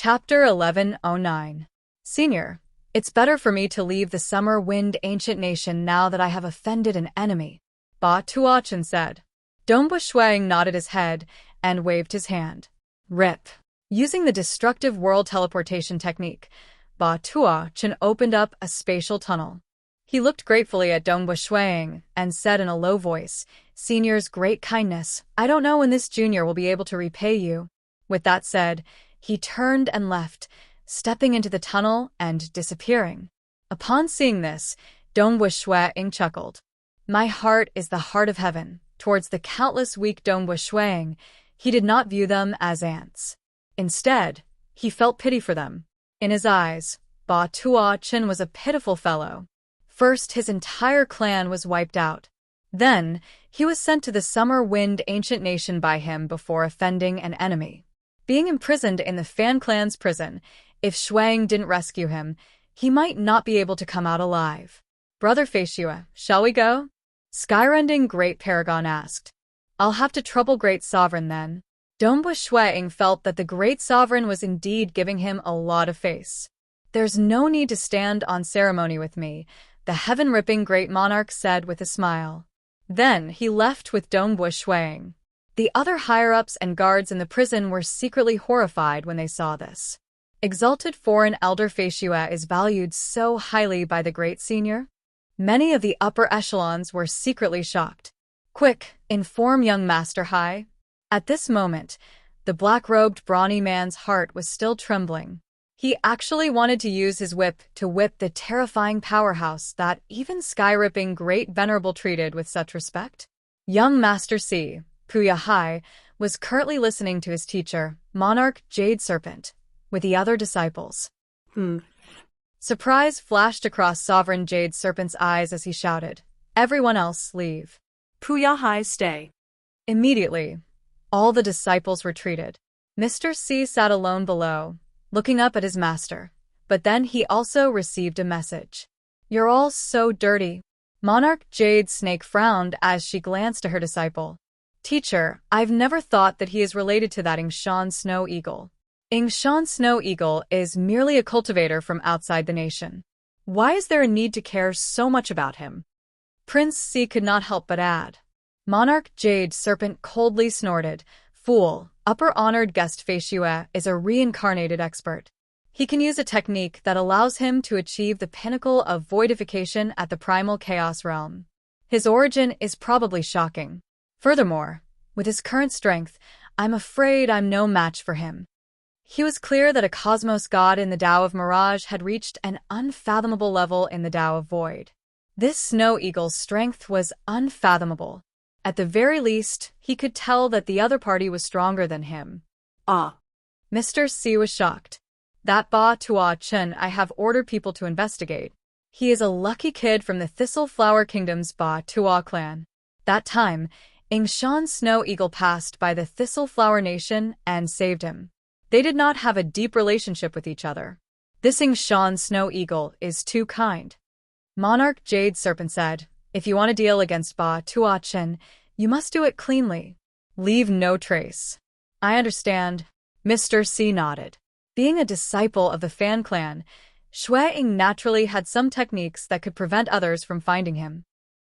Chapter 1109. Senior, it's better for me to leave the summer wind ancient nation now that I have offended an enemy, Ba Tuochen said. Dongba Shuang nodded his head and waved his hand. Rip. Using the destructive world teleportation technique, Ba Tuochen opened up a spatial tunnel. He looked gratefully at Dongba Shuang and said in a low voice, Senior's great kindness, I don't know when this junior will be able to repay you. With that said, he turned and left, stepping into the tunnel and disappearing. Upon seeing this, Dongba Shuang chuckled. My heart is the heart of heaven. Towards the countless weak Dongba Shuang, he did not view them as ants. Instead, he felt pity for them. In his eyes, Ba Tuochen was a pitiful fellow. First, his entire clan was wiped out. Then, he was sent to the summer wind ancient nation by him before offending an enemy. Being imprisoned in the Fan clan's prison, if Shuang didn't rescue him, he might not be able to come out alive. Brother Feishue, shall we go? Skyrending Great Paragon asked. I'll have to trouble Great Sovereign then. Dongba Shuang felt that the Great Sovereign was indeed giving him a lot of face. There's no need to stand on ceremony with me, the heaven-ripping Great Monarch said with a smile. Then he left with Dongba Shuang. The other higher-ups and guards in the prison were secretly horrified when they saw this. Exalted foreign elder Feishue is valued so highly by the great senior? Many of the upper echelons were secretly shocked. Quick, inform young Master Hai. At this moment, the black-robed brawny man's heart was still trembling. He actually wanted to use his whip to whip the terrifying powerhouse that even sky-ripping Great Venerable treated with such respect. Young Master C. Puya Hai was currently listening to his teacher, Monarch Jade Serpent, with the other disciples. Surprise flashed across Sovereign Jade Serpent's eyes as he shouted, Everyone else, leave. Puya Hai, stay. Immediately, all the disciples retreated. Mr. C sat alone below, looking up at his master, but then he also received a message. You're all so dirty. Monarch Jade Snake frowned as she glanced at her disciple. Teacher, I've never thought that he is related to that Yingshan Snow Eagle. Yingshan Snow Eagle is merely a cultivator from outside the nation. Why is there a need to care so much about him? Prince C could not help but add. Monarch Jade Serpent coldly snorted, Fool, upper honored guest Feishue is a reincarnated expert. He can use a technique that allows him to achieve the pinnacle of voidification at the primal chaos realm. His origin is probably shocking. Furthermore, with his current strength, I'm afraid I'm no match for him. He was clear that a cosmos god in the Tao of Mirage had reached an unfathomable level in the Tao of Void. This snow eagle's strength was unfathomable. At the very least, he could tell that the other party was stronger than him. Mr. C was shocked. That Ba Tuochen I have ordered people to investigate. He is a lucky kid from the Thistle Flower Kingdom's Ba Tuo clan. That time, Yingshan Snow Eagle passed by the Thistle Flower Nation and saved him. They did not have a deep relationship with each other. This Yingshan Snow Eagle is too kind. Monarch Jade Serpent said, If you want to deal against Ba Tuochen, you must do it cleanly. Leave no trace. I understand. Mr. C nodded. Being a disciple of the Fan clan, Shuang naturally had some techniques that could prevent others from finding him.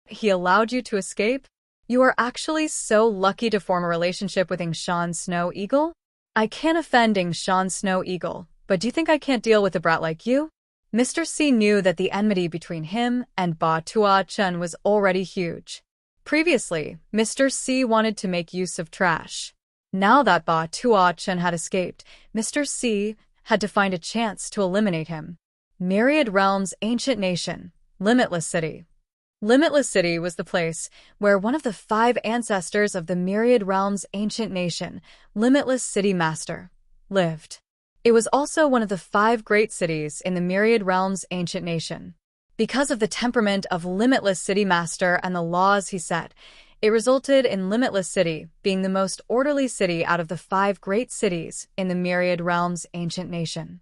He allowed you to escape? You are actually so lucky to form a relationship with Yingshan Snow Eagle? I can't offend Yingshan Snow Eagle, but do you think I can't deal with a brat like you? Mr. C knew that the enmity between him and Ba Tuochen was already huge. Previously, Mr. C wanted to make use of trash. Now that Ba Tuochen had escaped, Mr. C had to find a chance to eliminate him. Myriad Realms Ancient Nation, Limitless City. Limitless City was the place where one of the 5 ancestors of the Myriad Realms Ancient Nation, Limitless City Master, lived. It was also one of the 5 great cities in the Myriad Realms Ancient Nation. Because of the temperament of Limitless City Master and the laws he set, it resulted in Limitless City being the most orderly city out of the 5 great cities in the Myriad Realms Ancient Nation.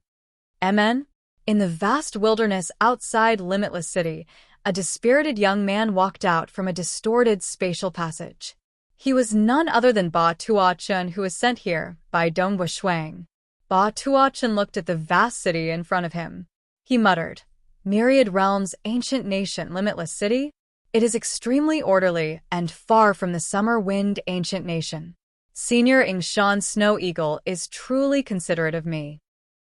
MN? In the vast wilderness outside Limitless City, a dispirited young man walked out from a distorted spatial passage. He was none other than Ba Tuochen, who was sent here by Dongba Shuang. Ba Tuochen looked at the vast city in front of him. He muttered, "Myriad realms, ancient nation, limitless city? It is extremely orderly and far from the summer wind ancient nation. Senior Ingshan Snow Eagle is truly considerate of me."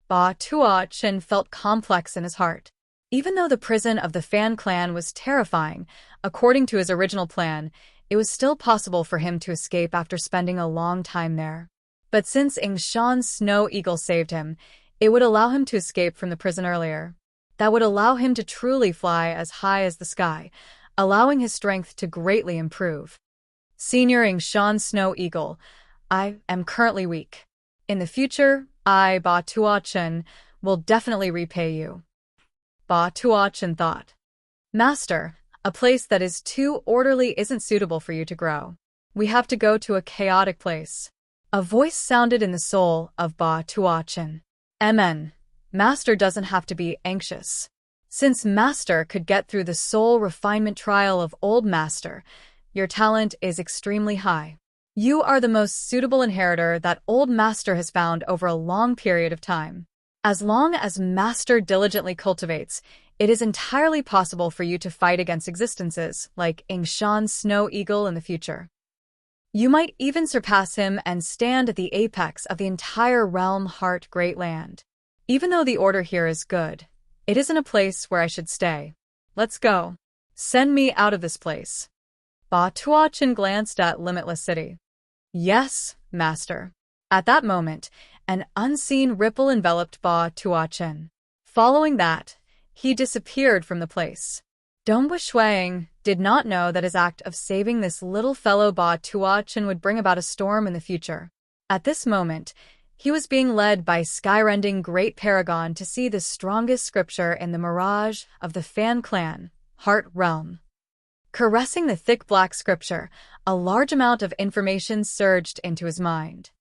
Ba Tuochen felt complex in his heart. Even though the prison of the Fan clan was terrifying, according to his original plan, it was still possible for him to escape after spending a long time there. But since Ingshan Snow Eagle saved him, it would allow him to escape from the prison earlier. That would allow him to truly fly as high as the sky, allowing his strength to greatly improve. Senior Ingshan Snow Eagle, I am currently weak. In the future, I, Ba Tuochen, will definitely repay you. Ba Tuochen thought. Master, a place that is too orderly isn't suitable for you to grow. We have to go to a chaotic place. A voice sounded in the soul of Ba Tuochen. Amen. Master doesn't have to be anxious. Since Master could get through the soul refinement trial of Old Master, your talent is extremely high. You are the most suitable inheritor that Old Master has found over a long period of time. As long as Master diligently cultivates, it is entirely possible for you to fight against existences like Ingshan Snow Eagle in the future. You might even surpass him and stand at the apex of the entire realm Heart Great Land. Even though the order here is good, it isn't a place where I should stay. Let's go. Send me out of this place. Ba Tuochen glanced at Limitless City. Yes, Master. At that moment, an unseen ripple enveloped Ba Tuochen. Following that, he disappeared from the place. Dongbu Shuang did not know that his act of saving this little fellow Ba Tuochen would bring about a storm in the future. At this moment, he was being led by skyrending Great Paragon to see the strongest scripture in the mirage of the Fan clan, Heart Realm. Caressing the thick black scripture, a large amount of information surged into his mind.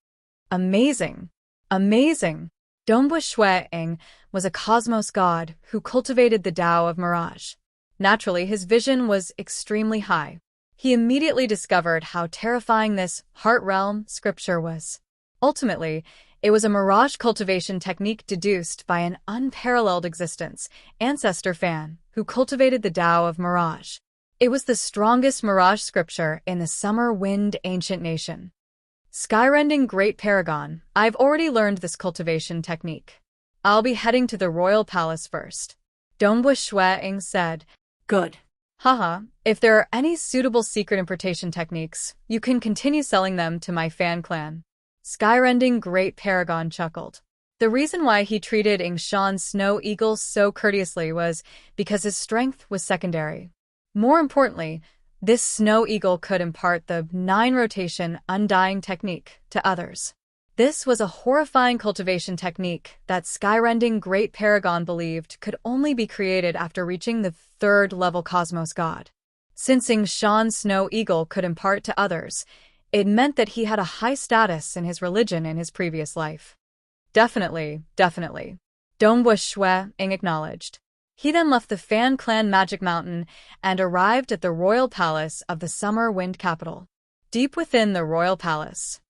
Amazing! Amazing! Dongbu Shuang was a cosmos god who cultivated the Tao of Mirage. Naturally, his vision was extremely high. He immediately discovered how terrifying this Heart Realm scripture was. Ultimately, it was a mirage cultivation technique deduced by an unparalleled existence, Ancestor Fan, who cultivated the Tao of Mirage. It was the strongest mirage scripture in the Summer Wind Ancient Nation. Skyrending Great Paragon, I've already learned this cultivation technique. I'll be heading to the Royal Palace first. Dongbu Shuang said. Good. Haha, if there are any suitable secret importation techniques, you can continue selling them to my Fan clan. Skyrending Great Paragon chuckled. The reason why he treated Ingshan Snow Eagle so courteously was because his strength was secondary. More importantly, this Snow Eagle could impart the 9-rotation undying technique to others. This was a horrifying cultivation technique that Skyrending Great Paragon believed could only be created after reaching the 3rd-level Cosmos God. Since Ingshan Snow Eagle could impart to others, it meant that he had a high status in his religion in his previous life. Definitely, definitely. Dongbu Shuang acknowledged. He then left the Fan Clan Magic Mountain and arrived at the Royal Palace of the Summer Wind Capital. Deep within the Royal Palace,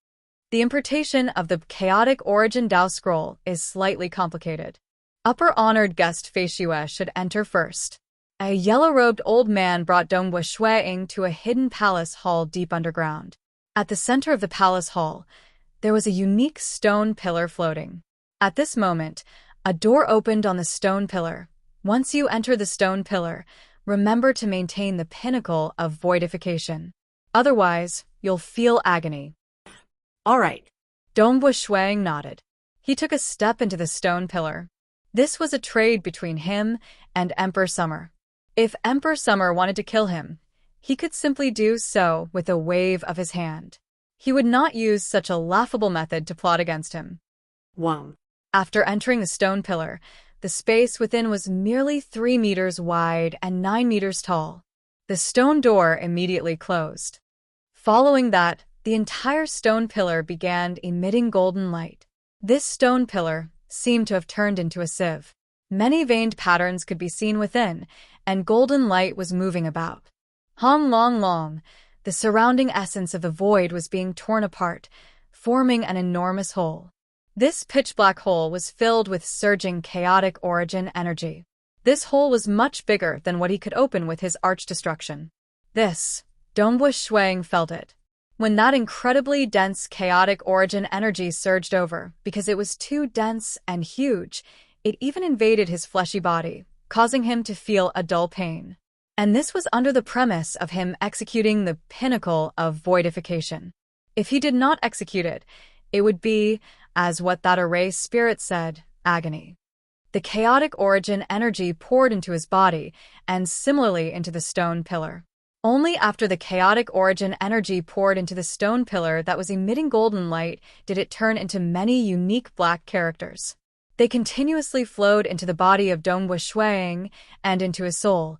the importation of the Chaotic Origin Dao Scroll is slightly complicated. Upper honored guest Fei Shue should enter first. A yellow-robed old man brought Dongbu Shuang to a hidden palace hall deep underground. At the center of the palace hall, there was a unique stone pillar floating. At this moment, a door opened on the stone pillar. Once you enter the stone pillar, remember to maintain the pinnacle of voidification. Otherwise, you'll feel agony. All right. Dongbu Shuang nodded. He took a step into the stone pillar. This was a trade between him and Emperor Summer. If Emperor Summer wanted to kill him, he could simply do so with a wave of his hand. He would not use such a laughable method to plot against him. Wow. After entering the stone pillar, the space within was merely 3 meters wide and 9 meters tall. The stone door immediately closed. Following that, the entire stone pillar began emitting golden light. This stone pillar seemed to have turned into a sieve. Many veined patterns could be seen within, and golden light was moving about. Hong long long, the surrounding essence of the void was being torn apart, forming an enormous hole. This pitch-black hole was filled with surging chaotic origin energy. This hole was much bigger than what he could open with his arch-destruction. Dongwu Shuang felt it. When that incredibly dense chaotic origin energy surged over, because it was too dense and huge, it even invaded his fleshy body, causing him to feel a dull pain. And this was under the premise of him executing the pinnacle of voidification. If he did not execute it, it would be, as what that array spirit said, agony. The chaotic origin energy poured into his body, and similarly into the stone pillar. Only after the chaotic origin energy poured into the stone pillar that was emitting golden light did it turn into many unique black characters. They continuously flowed into the body of Dongwu Shuang and into his soul,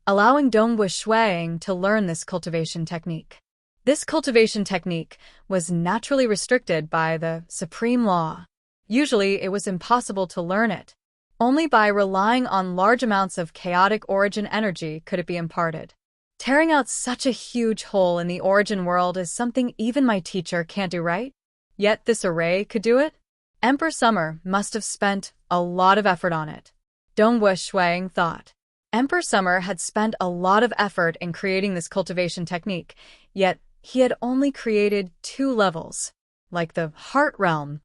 allowing Dongwu Shuang to learn this cultivation technique. This cultivation technique was naturally restricted by the supreme law. Usually, it was impossible to learn it. Only by relying on large amounts of chaotic origin energy could it be imparted. Tearing out such a huge hole in the origin world is something even my teacher can't do, right? Yet this array could do it? Emperor Summer must have spent a lot of effort on it. Dongwu Shuang thought. Emperor Summer had spent a lot of effort in creating this cultivation technique, yet he had only created 2 levels, like the heart realm.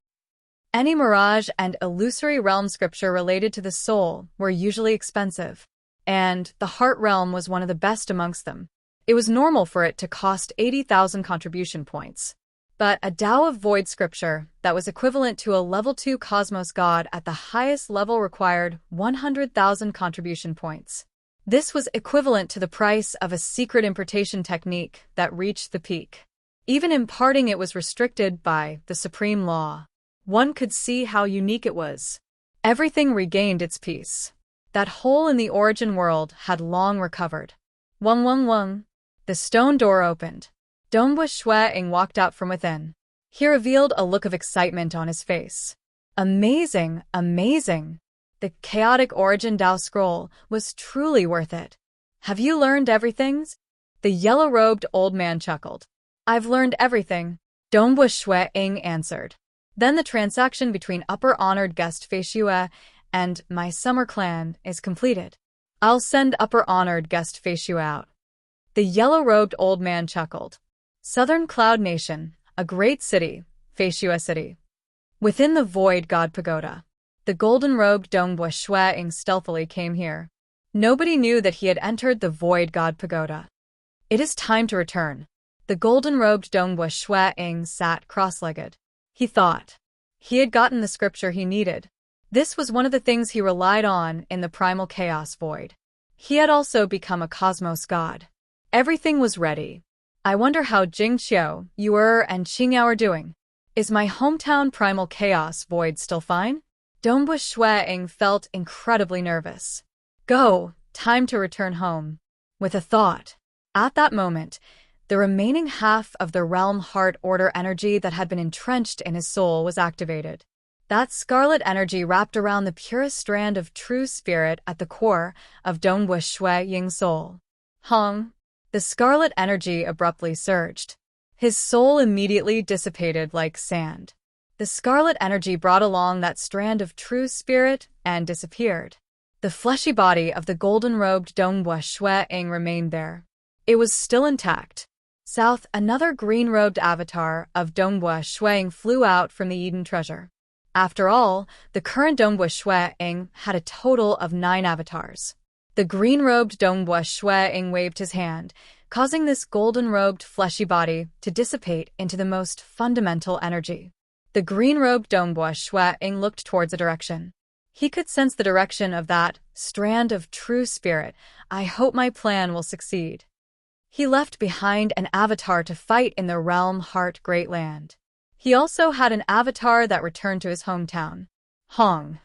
Any mirage and illusory realm scripture related to the soul were usually expensive, and the heart realm was one of the best amongst them. It was normal for it to cost 80,000 contribution points. But a Tao of Void scripture that was equivalent to a level 2 cosmos god at the highest level required 100,000 contribution points. This was equivalent to the price of a secret impartation technique that reached the peak. Even imparting it was restricted by the supreme law. One could see how unique it was. Everything regained its peace. That hole in the origin world had long recovered. Wung wung wung. The stone door opened. Dongwu Shuang walked out from within. He revealed a look of excitement on his face. Amazing, amazing. The chaotic origin Tao scroll was truly worth it. Have you learned everything? The yellow-robed old man chuckled. I've learned everything, Dongwu Shuang answered. Then the transaction between upper honored guest Fei Xue and my summer clan is completed. I'll send upper honored guest Fei Xue out. The yellow-robed old man chuckled. Southern Cloud Nation, a great city, Fei Xue City. Within the Void God Pagoda, the golden-robed Dongwu Shuang stealthily came here. Nobody knew that he had entered the Void God Pagoda. It is time to return. The golden-robed Dongwu Shuang sat cross-legged. He thought. He had gotten the scripture he needed. This was one of the things he relied on in the primal chaos void. He had also become a cosmos god. Everything was ready. I wonder how Jing Xiao, Yuer, and Qingyao are doing. Is my hometown primal chaos void still fine? Dongwu Shuang felt incredibly nervous. Go, time to return home. With a thought. At that moment, the remaining half of the realm heart order energy that had been entrenched in his soul was activated. That scarlet energy wrapped around the purest strand of true spirit at the core of Dongwu Shuang's soul. Hong. The scarlet energy abruptly surged. His soul immediately dissipated like sand. The scarlet energy brought along that strand of true spirit and disappeared. The fleshy body of the golden-robed Dongwu Shuang remained there. It was still intact. South, another green-robed avatar of Dongwu Shuang flew out from the Eden treasure. After all, the current Dongwu Shuang had a total of 9 avatars. The green-robed Dongwu Shuang waved his hand, causing this golden-robed fleshy body to dissipate into the most fundamental energy. The green-robed Dongwu Shuang looked towards a direction. He could sense the direction of that strand of true spirit. I hope my plan will succeed. He left behind an avatar to fight in the Realm Heart Great Land. He also had an avatar that returned to his hometown. Hong.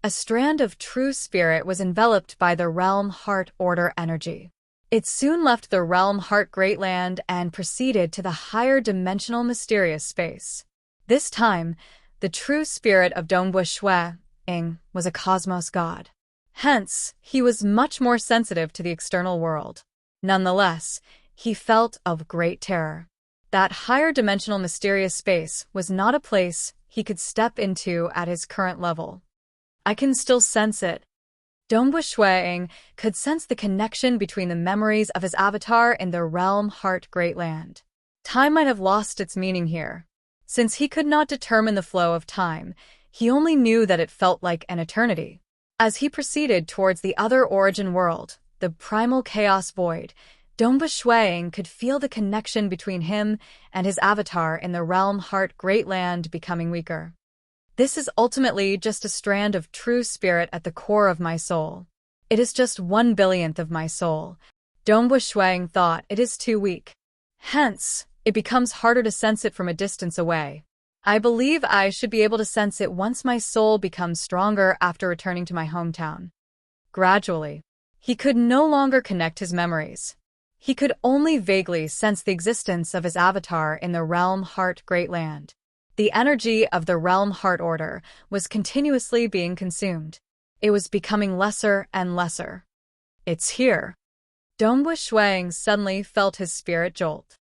A strand of true spirit was enveloped by the Realm Heart Order energy. It soon left the Realm Heart Great Land and proceeded to the higher dimensional mysterious space. This time, the true spirit of Dongwu Shuang was a cosmos god. Hence, he was much more sensitive to the external world. Nonetheless, he felt of great terror. That higher dimensional mysterious space was not a place he could step into at his current level. I can still sense it. Dongba Shuang could sense the connection between the memories of his avatar in the realm Heart Great Land. Time might have lost its meaning here. Since he could not determine the flow of time, he only knew that it felt like an eternity. As he proceeded towards the other origin world, the primal chaos void, Dongba Shuang could feel the connection between him and his avatar in the realm Heart Great Land becoming weaker. This is ultimately just a strand of true spirit at the core of my soul. It is just 1/1000th of my soul. Dongba Shuang thought it is too weak. Hence, it becomes harder to sense it from a distance away. I believe I should be able to sense it once my soul becomes stronger after returning to my hometown. Gradually, he could no longer connect his memories. He could only vaguely sense the existence of his avatar in the realm Heart Great Land. The energy of the realm Heart Order was continuously being consumed. It was becoming lesser and lesser. It's here. Dongba Shuang suddenly felt his spirit jolt.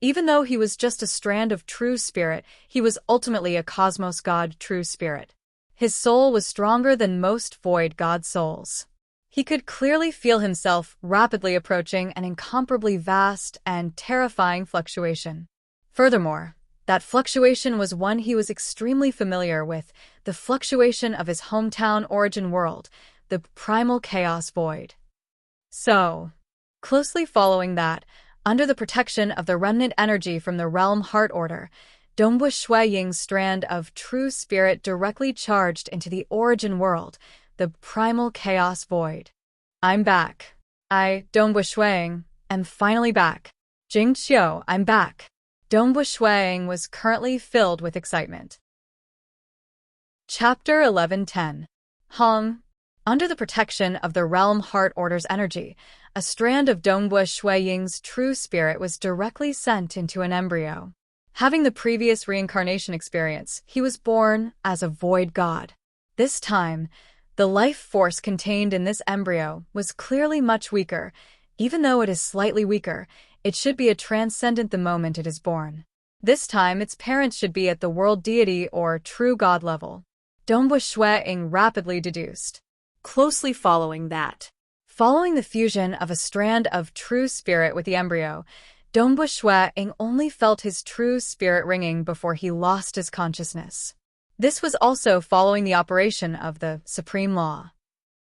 Even though he was just a strand of true spirit, he was ultimately a cosmos god true spirit. His soul was stronger than most void god souls. He could clearly feel himself rapidly approaching an incomparably vast and terrifying fluctuation. Furthermore, that fluctuation was one he was extremely familiar with, the fluctuation of his hometown origin world, the primal chaos void. So, closely following that, under the protection of the remnant energy from the realm Heart Order, Dongba Shuaying's strand of true spirit directly charged into the origin world, the primal chaos void. I'm back. Dongba Shuaying, am finally back. Jing Qiu, I'm back. Dongba Shuaying was currently filled with excitement. Chapter 11:10. Hong. Under the protection of the realm Heart Order's energy, a strand of Dongba Shuaying's true spirit was directly sent into an embryo. Having the previous reincarnation experience, he was born as a void god. This time, the life force contained in this embryo was clearly much weaker. Even though it is slightly weaker, it should be a transcendent the moment it is born. This time, its parents should be at the world deity or true god level. Dongba Shuaying rapidly deduced. Closely following that. Following the fusion of a strand of true spirit with the embryo, Dongba Shuaying only felt his true spirit ringing before he lost his consciousness. This was also following the operation of the Supreme Law.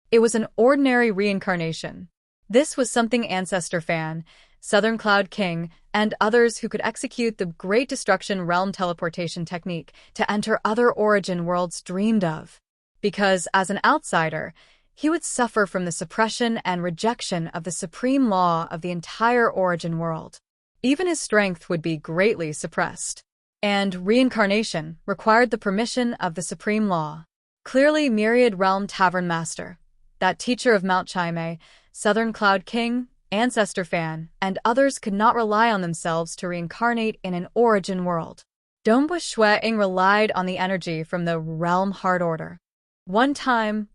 It was an ordinary reincarnation. This was something Ancestor Fan, Southern Cloud King, and others who could execute the Great Destruction Realm teleportation technique to enter other origin worlds dreamed of. Because, as an outsider, he would suffer from the suppression and rejection of the supreme law of the entire origin world. Even his strength would be greatly suppressed. And reincarnation required the permission of the supreme law. Clearly, Myriad Realm Tavern Master, that teacher of Mount Chime, Southern Cloud King, Ancestor Fan, and others could not rely on themselves to reincarnate in an origin world. Dongba Shuaying relied on the energy from the realm Heart Order. One time,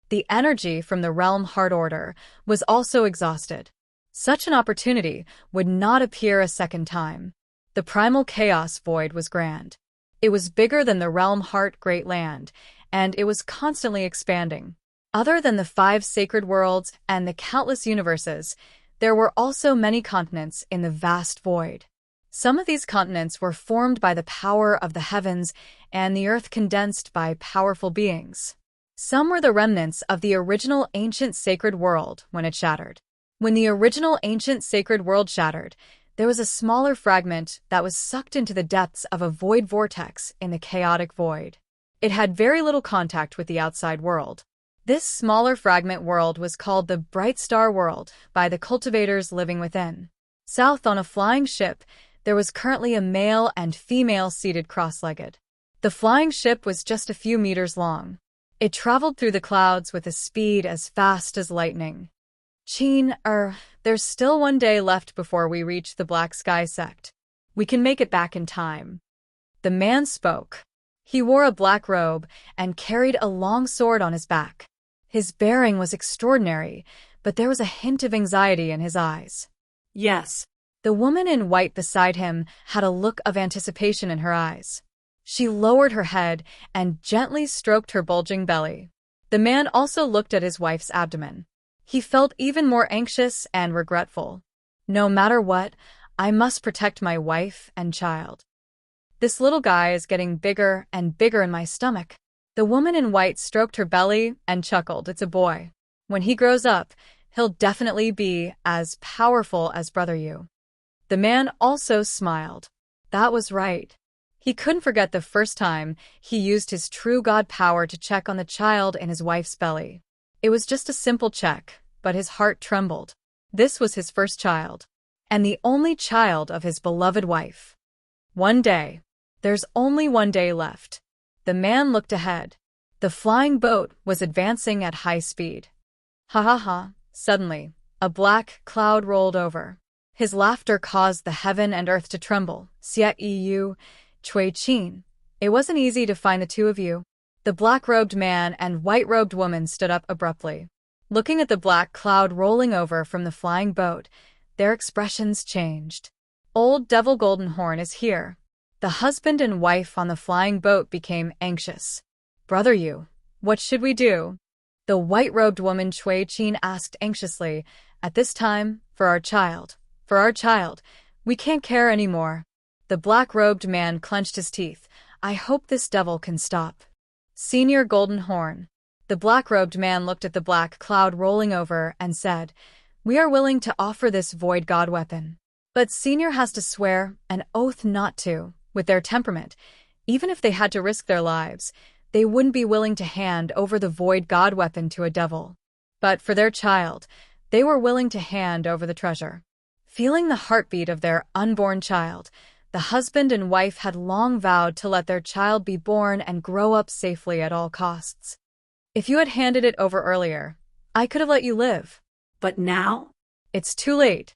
the energy from the realm Heart Order was also exhausted. Such an opportunity would not appear a second time. The primal chaos void was grand. It was bigger than the realm Heart Great Land, and it was constantly expanding. Other than the 5 sacred worlds and the countless universes, there were also many continents in the vast void. Some of these continents were formed by the power of the heavens and the earth condensed by powerful beings. Some were the remnants of the original ancient sacred world when it shattered. When the original ancient sacred world shattered, there was a smaller fragment that was sucked into the depths of a void vortex in the chaotic void. It had very little contact with the outside world. This smaller fragment world was called the Bright Star World by the cultivators living within. South on a flying ship, there was currently a male and female seated cross-legged. The flying ship was just a few meters long. It traveled through the clouds with a speed as fast as lightning. There's still one day left before we reach the Black Sky sect. We can make it back in time. The man spoke. He wore a black robe and carried a long sword on his back. His bearing was extraordinary, but there was a hint of anxiety in his eyes. Yes. The woman in white beside him had a look of anticipation in her eyes. She lowered her head and gently stroked her bulging belly. The man also looked at his wife's abdomen. He felt even more anxious and regretful. No matter what, I must protect my wife and child. This little guy is getting bigger and bigger in my stomach. The woman in white stroked her belly and chuckled. It's a boy. When he grows up, he'll definitely be as powerful as Brother Yu. The man also smiled. That was right. He couldn't forget the first time he used his true god power to check on the child in his wife's belly. It was just a simple check, but his heart trembled. This was his first child, and the only child of his beloved wife. One day. There's only one day left. The man looked ahead. The flying boat was advancing at high speed. Ha ha ha. Suddenly, a black cloud rolled over. His laughter caused the heaven and earth to tremble. Xie Yu, Cui Qin. It wasn't easy to find the two of you. The black-robed man and white-robed woman stood up abruptly. Looking at the black cloud rolling over from the flying boat, their expressions changed. Old Devil Goldenhorn is here. The husband and wife on the flying boat became anxious. Brother Yu, what should we do? The white-robed woman Cui Qin asked anxiously. At this time, for our child, we can't care anymore. The black-robed man clenched his teeth. I hope this devil can stop. Senior Goldenhorn. The black-robed man looked at the black cloud rolling over and said, we are willing to offer this void god weapon. But Senior has to swear an oath not to. With their temperament, even if they had to risk their lives, they wouldn't be willing to hand over the void god weapon to a devil. But for their child, they were willing to hand over the treasure. Feeling the heartbeat of their unborn child, the husband and wife had long vowed to let their child be born and grow up safely at all costs. If you had handed it over earlier, I could have let you live. But now? It's too late.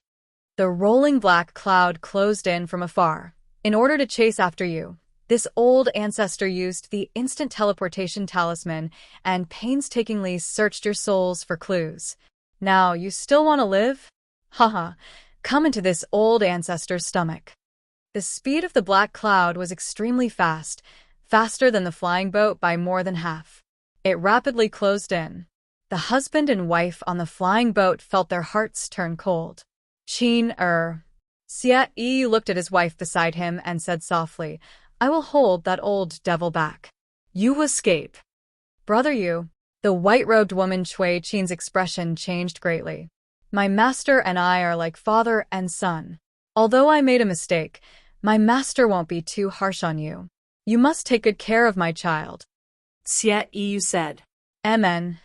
The rolling black cloud closed in from afar. In order to chase after you, this old ancestor used the instant teleportation talisman and painstakingly searched your souls for clues. Now, you still want to live? Haha, come into this old ancestor's stomach. The speed of the black cloud was extremely fast, faster than the flying boat by more than half. It rapidly closed in. The husband and wife on the flying boat felt their hearts turn cold. Xie Yi looked at his wife beside him and said softly, I will hold that old devil back. You escape. Brother Yu. The white-robed woman Cui Qin's expression changed greatly. My master and I are like father and son. Although I made a mistake, my master won't be too harsh on you. You must take good care of my child. Xie Yu said. Amen.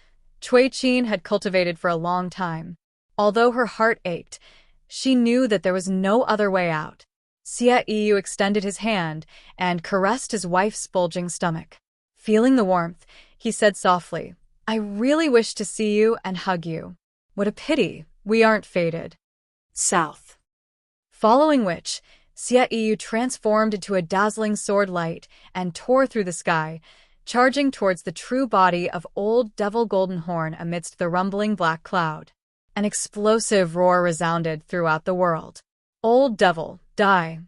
Cui Qin had cultivated for a long time. Although her heart ached, she knew that there was no other way out. Xie Yu extended his hand and caressed his wife's bulging stomach. Feeling the warmth, he said softly, I really wish to see you and hug you. What a pity we aren't fated. South. Following which, Xie Yu transformed into a dazzling sword light and tore through the sky, charging towards the true body of old Devil Goldenhorn amidst the rumbling black cloud. An explosive roar resounded throughout the world. Old devil, die.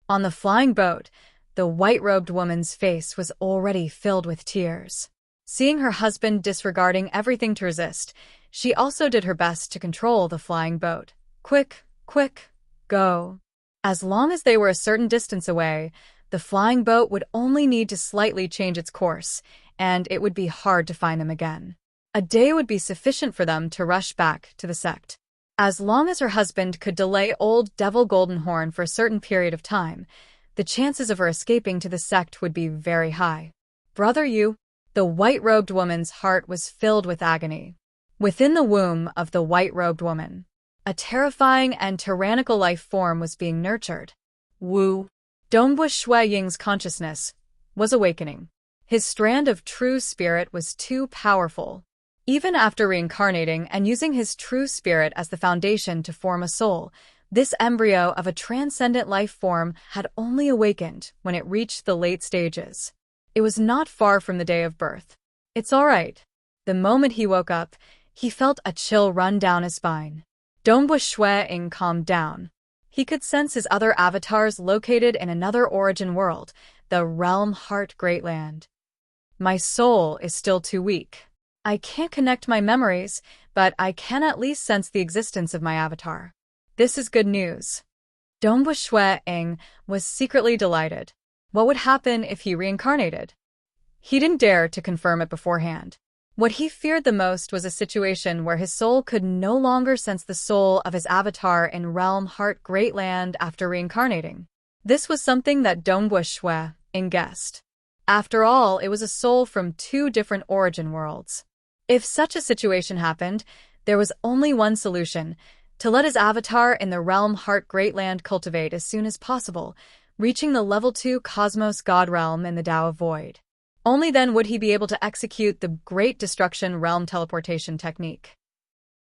On the flying boat, the white-robed woman's face was already filled with tears. Seeing her husband disregarding everything to resist, she also did her best to control the flying boat. Quick, quick, go. As long as they were a certain distance away, the flying boat would only need to slightly change its course, and it would be hard to find them again. A day would be sufficient for them to rush back to the sect. As long as her husband could delay old Devil Goldenhorn for a certain period of time, the chances of her escaping to the sect would be very high. Brother Yu, the white-robed woman's heart was filled with agony. Within the womb of the white-robed woman, a terrifying and tyrannical life form was being nurtured. Dongbu Shui Ying's consciousness was awakening. His strand of true spirit was too powerful. Even after reincarnating and using his true spirit as the foundation to form a soul, this embryo of a transcendent life form had only awakened when it reached the late stages. It was not far from the day of birth. It's all right. The moment he woke up, he felt a chill run down his spine. Dongbu Shui Ying calmed down. He could sense his other avatars located in another origin world, the Realm Heart Great Land. My soul is still too weak. I can't connect my memories, but I can at least sense the existence of my avatar. This is good news. Dongbu Shui was secretly delighted. What would happen if he reincarnated? He didn't dare to confirm it beforehand. What he feared the most was a situation where his soul could no longer sense the soul of his avatar in Realm Heart Great Land after reincarnating. This was something that Dongbu Shui guessed. After all, it was a soul from two different origin worlds. If such a situation happened, there was only one solution: to let his avatar in the Realm Heart Great Land cultivate as soon as possible, reaching the level 2 Cosmos God Realm in the Tao of Void. Only then would he be able to execute the Great Destruction Realm teleportation technique.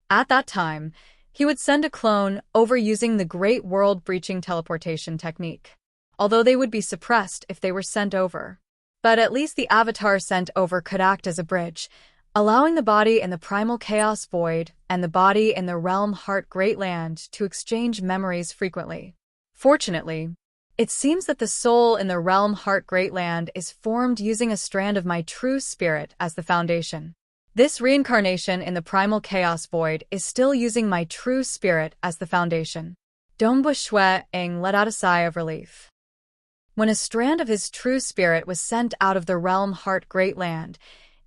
At that time, he would send a clone over using the Great World Breaching teleportation technique, although they would be suppressed if they were sent over. But at least the avatar sent over could act as a bridge, allowing the body in the Primal Chaos Void and the body in the Realm Heart Great Land to exchange memories frequently. Fortunately, it seems that the soul in the Realm Heart Great Land is formed using a strand of my true spirit as the foundation. This reincarnation in the Primal Chaos Void is still using my true spirit as the foundation. Dongbu Shui let out a sigh of relief. When a strand of his true spirit was sent out of the Realm Heart Great Land,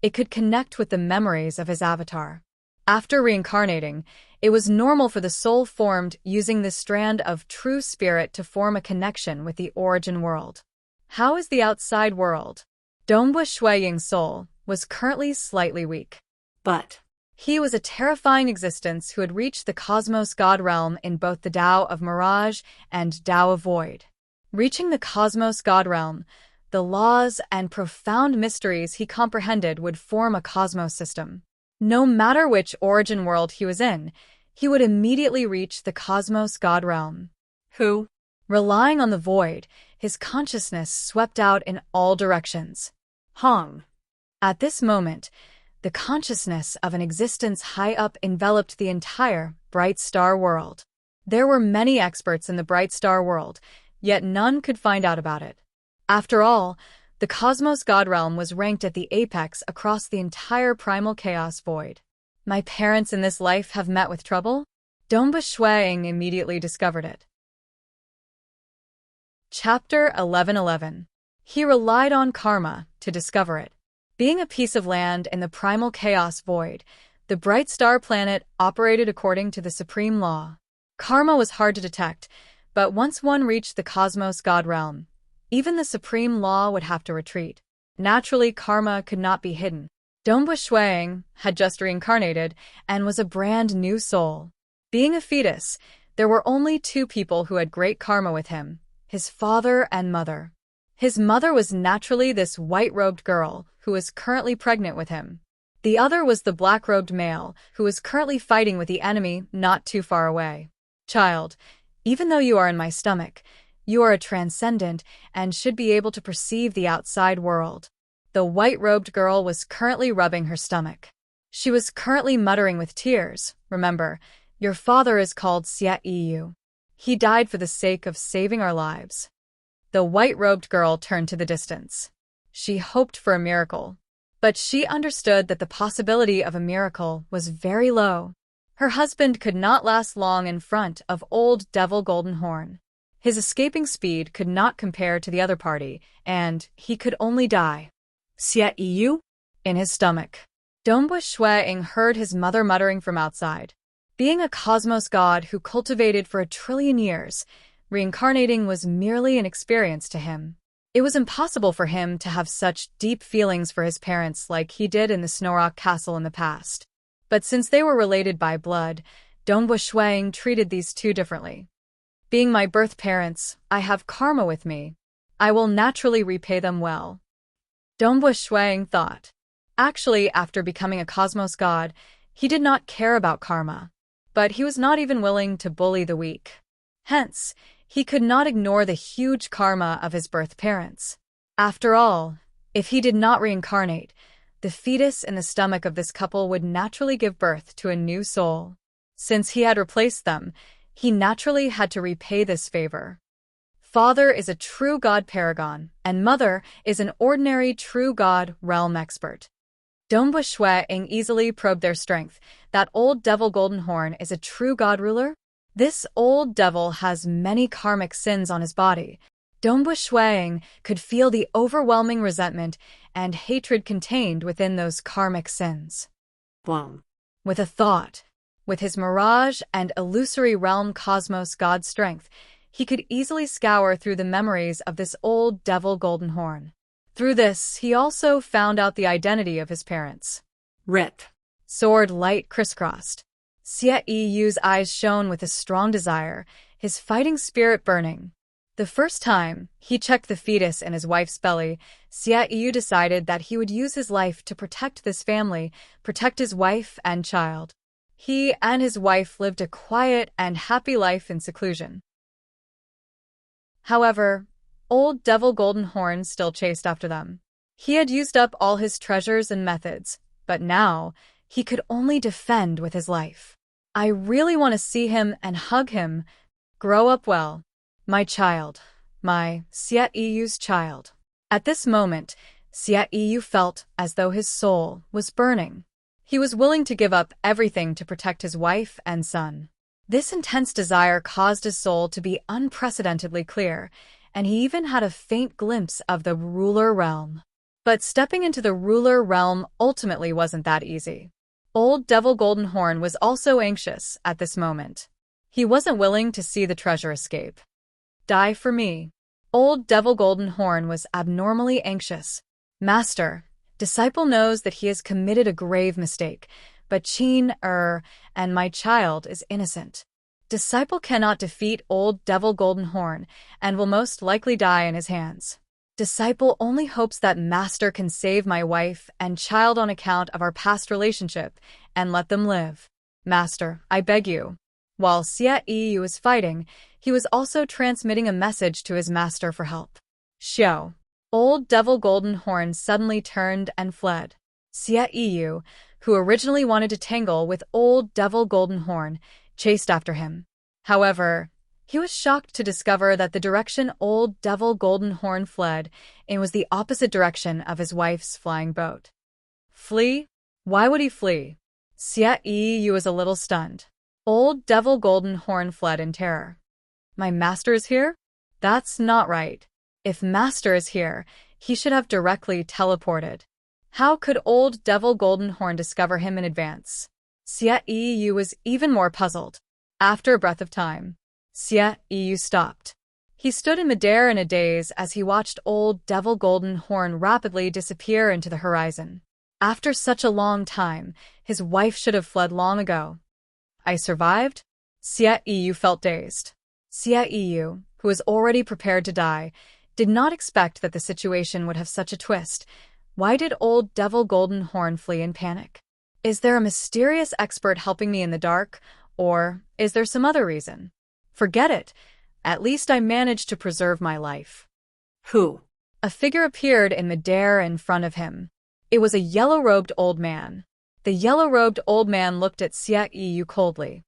it could connect with the memories of his avatar. After reincarnating, it was normal for the soul formed using this strand of true spirit to form a connection with the origin world. How is the outside world? Dongbu Shuiying's soul was currently slightly weak. But he was a terrifying existence who had reached the Cosmos God Realm in both the Tao of Mirage and Tao of Void. Reaching the Cosmos God Realm, the laws and profound mysteries he comprehended would form a cosmos system. No matter which origin world he was in, he would immediately reach the Cosmos God Realm. who? Relying on the void, his consciousness swept out in all directions. Hong. At this moment, the consciousness of an existence high up enveloped the entire Bright Star world. There were many experts in the Bright Star world, yet none could find out about it. After all, the Cosmos God Realm was ranked at the apex across the entire Primal Chaos Void. My parents in this life have met with trouble? Dongbu Shuiying immediately discovered it. Chapter 1111. He relied on karma to discover it. Being a piece of land in the Primal Chaos Void, the Bright Star planet operated according to the supreme law. Karma was hard to detect, but once one reached the Cosmos God Realm, even the supreme law would have to retreat. Naturally, karma could not be hidden. Dongbu Shuiying had just reincarnated and was a brand new soul. Being a fetus, there were only two people who had great karma with him: his father and mother. His mother was naturally this white-robed girl who was currently pregnant with him. The other was the black-robed male who was currently fighting with the enemy not too far away. Child, even though you are in my stomach, you are a transcendent and should be able to perceive the outside world. The white-robed girl was currently rubbing her stomach. She was currently muttering with tears. Remember, your father is called Xie Yu. He died for the sake of saving our lives. The white-robed girl turned to the distance. She hoped for a miracle, but she understood that the possibility of a miracle was very low. Her husband could not last long in front of old Devil Goldenhorn. His escaping speed could not compare to the other party, and he could only die. Xie Yu? In his stomach. Dongbu Shuiying heard his mother muttering from outside. Being a cosmos god who cultivated for 1,000,000,000 years, reincarnating was merely an experience to him. It was impossible for him to have such deep feelings for his parents like he did in the Snowrock Castle in the past. But since they were related by blood, Dongbu Shuiying treated these two differently. Being my birth parents, I have karma with me. I will naturally repay them well. Dongbu Shuiying thought. Actually, after becoming a cosmos god, he did not care about karma. But he was not even willing to bully the weak. Hence, he could not ignore the huge karma of his birth parents. After all, if he did not reincarnate, the fetus in the stomach of this couple would naturally give birth to a new soul. Since he had replaced them, he naturally had to repay this favor. Father is a true god paragon, and mother is an ordinary true god realm expert. Dongbua Shui Ying easily probed their strength. That old devil Golden Horn is a true god ruler? This old devil has many karmic sins on his body. Dongbua Shui Ying could feel the overwhelming resentment and hatred contained within those karmic sins. Boom. With a thought, with his mirage and illusory realm cosmos god strength, he could easily scour through the memories of this old devil Golden Horn. Through this, he also found out the identity of his parents. Rip. Sword light crisscrossed. Xie Yu's eyes shone with a strong desire, his fighting spirit burning. The first time he checked the fetus in his wife's belly, Xie Yu decided that he would use his life to protect this family, protect his wife and child. He and his wife lived a quiet and happy life in seclusion. However, old devil Golden Horn still chased after them. He had used up all his treasures and methods, but now he could only defend with his life. I really want to see him and hug him. Grow up well. My child. My Xie Yu's child. At this moment, Xie Yu felt as though his soul was burning. He was willing to give up everything to protect his wife and son. This intense desire caused his soul to be unprecedentedly clear, and he even had a faint glimpse of the ruler realm. But stepping into the ruler realm ultimately wasn't that easy. Old devil Golden Horn was also anxious at this moment. He wasn't willing to see the treasure escape. Die for me. Old devil Golden Horn was abnormally anxious. Master, disciple knows that he has committed a grave mistake, but Qin and my child is innocent. Disciple cannot defeat old devil Golden Horn and will most likely die in his hands. Disciple only hopes that Master can save my wife and child on account of our past relationship and let them live. Master, I beg you. While Xie Yu was fighting, he was also transmitting a message to his master for help. Xiao. Old devil Golden Horn suddenly turned and fled. Xie Yu, who originally wanted to tangle with old devil Golden Horn, chased after him. However, he was shocked to discover that the direction old devil Golden Horn fled in was the opposite direction of his wife's flying boat. Flee? Why would he flee? Xie Yu was a little stunned. Old devil Golden Horn fled in terror. My master is here? That's not right. If master is here, he should have directly teleported. How could old devil Golden Horn discover him in advance? Xie Yu was even more puzzled. After a breath of time, Xie Yu stopped. He stood in midair in a daze as he watched old devil Golden Horn rapidly disappear into the horizon. After such a long time, his wife should have fled long ago. I survived? Xie Yu felt dazed. Xie Yu, who was already prepared to die, did not expect that the situation would have such a twist. Why did old devil Golden Horn flee in panic? Is there a mysterious expert helping me in the dark, or is there some other reason? Forget it. At least I managed to preserve my life. Who? A figure appeared in midair in front of him. It was a yellow-robed old man. The yellow-robed old man looked at Xie Yu coldly.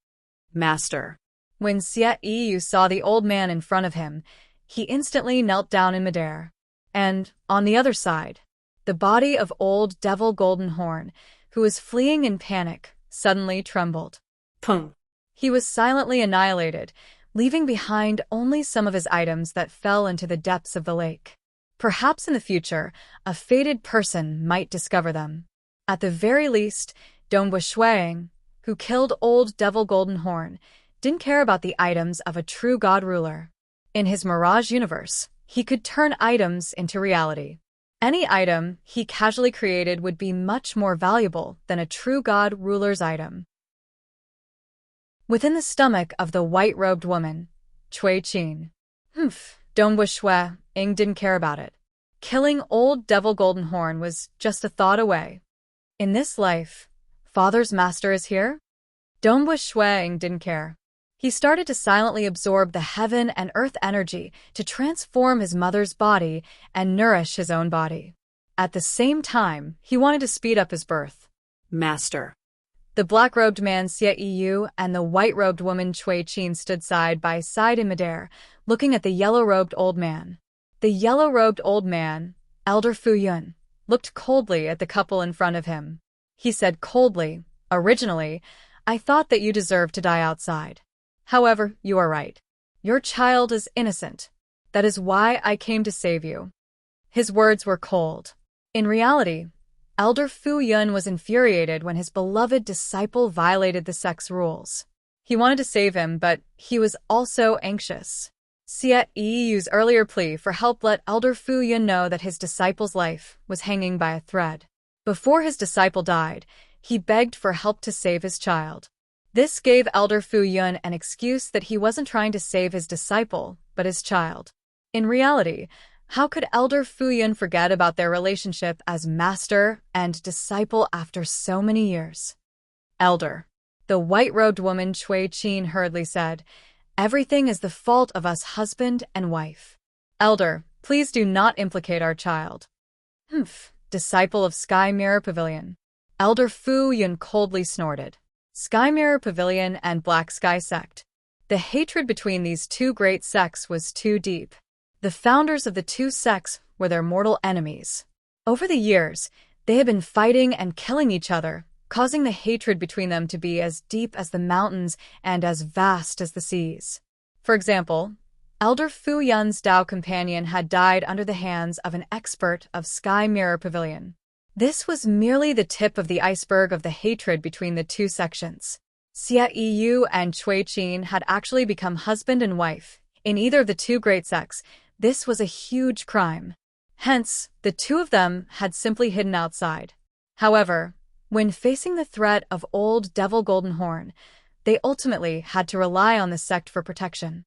Master. When Xie Yu saw the old man in front of him, he instantly knelt down in midair. And, on the other side, the body of old devil Golden Horn, who was fleeing in panic, suddenly trembled. Pung. He was silently annihilated, leaving behind only some of his items that fell into the depths of the lake. Perhaps in the future, a fated person might discover them. At the very least, Dongbua Shui Ying, who killed old devil Golden Horn, didn't care about the items of a true god ruler. In his Mirage universe, he could turn items into reality. Any item he casually created would be much more valuable than a true god ruler's item. Within the stomach of the white-robed woman, Cui Qin. Dongbua Shui Ying didn't care about it. Killing old devil Golden Horn was just a thought away. In this life, father's master is here? Dongbua Shui Ying didn't care. He started to silently absorb the heaven and earth energy to transform his mother's body and nourish his own body. At the same time, he wanted to speed up his birth. Master. The black-robed man Xie Yu and the white-robed woman Cui Qin stood side by side in midair, looking at the yellow-robed old man. The yellow-robed old man, Elder Fu Yun, looked coldly at the couple in front of him. He said coldly, "Originally, I thought that you deserved to die outside. However, you are right. Your child is innocent. That is why I came to save you." His words were cold. In reality, Elder Fu Yun was infuriated when his beloved disciple violated the sect's rules. He wanted to save him, but he was also anxious. Xie Yu's earlier plea for help let Elder Fu Yun know that his disciple's life was hanging by a thread. Before his disciple died, he begged for help to save his child. This gave Elder Fu Yun an excuse that he wasn't trying to save his disciple, but his child. In reality, how could Elder Fu Yun forget about their relationship as master and disciple after so many years? "Elder," the white-robed woman Cui Qin hurriedly said, "everything is the fault of us husband and wife. Elder, please do not implicate our child." "Humph, disciple of Sky Mirror Pavilion." Elder Fu Yun coldly snorted. Sky Mirror Pavilion and Black Sky Sect. The hatred between these two great sects was too deep. The founders of the two sects were their mortal enemies. Over the years, they had been fighting and killing each other, causing the hatred between them to be as deep as the mountains and as vast as the seas. For example, Elder Fu Yun's Dao companion had died under the hands of an expert of Sky Mirror Pavilion. This was merely the tip of the iceberg of the hatred between the two sections. Xie Yu and Cui Qin had actually become husband and wife. In either of the two great sects, this was a huge crime. Hence, the two of them had simply hidden outside. However, when facing the threat of old Devil Golden Horn, they ultimately had to rely on the sect for protection.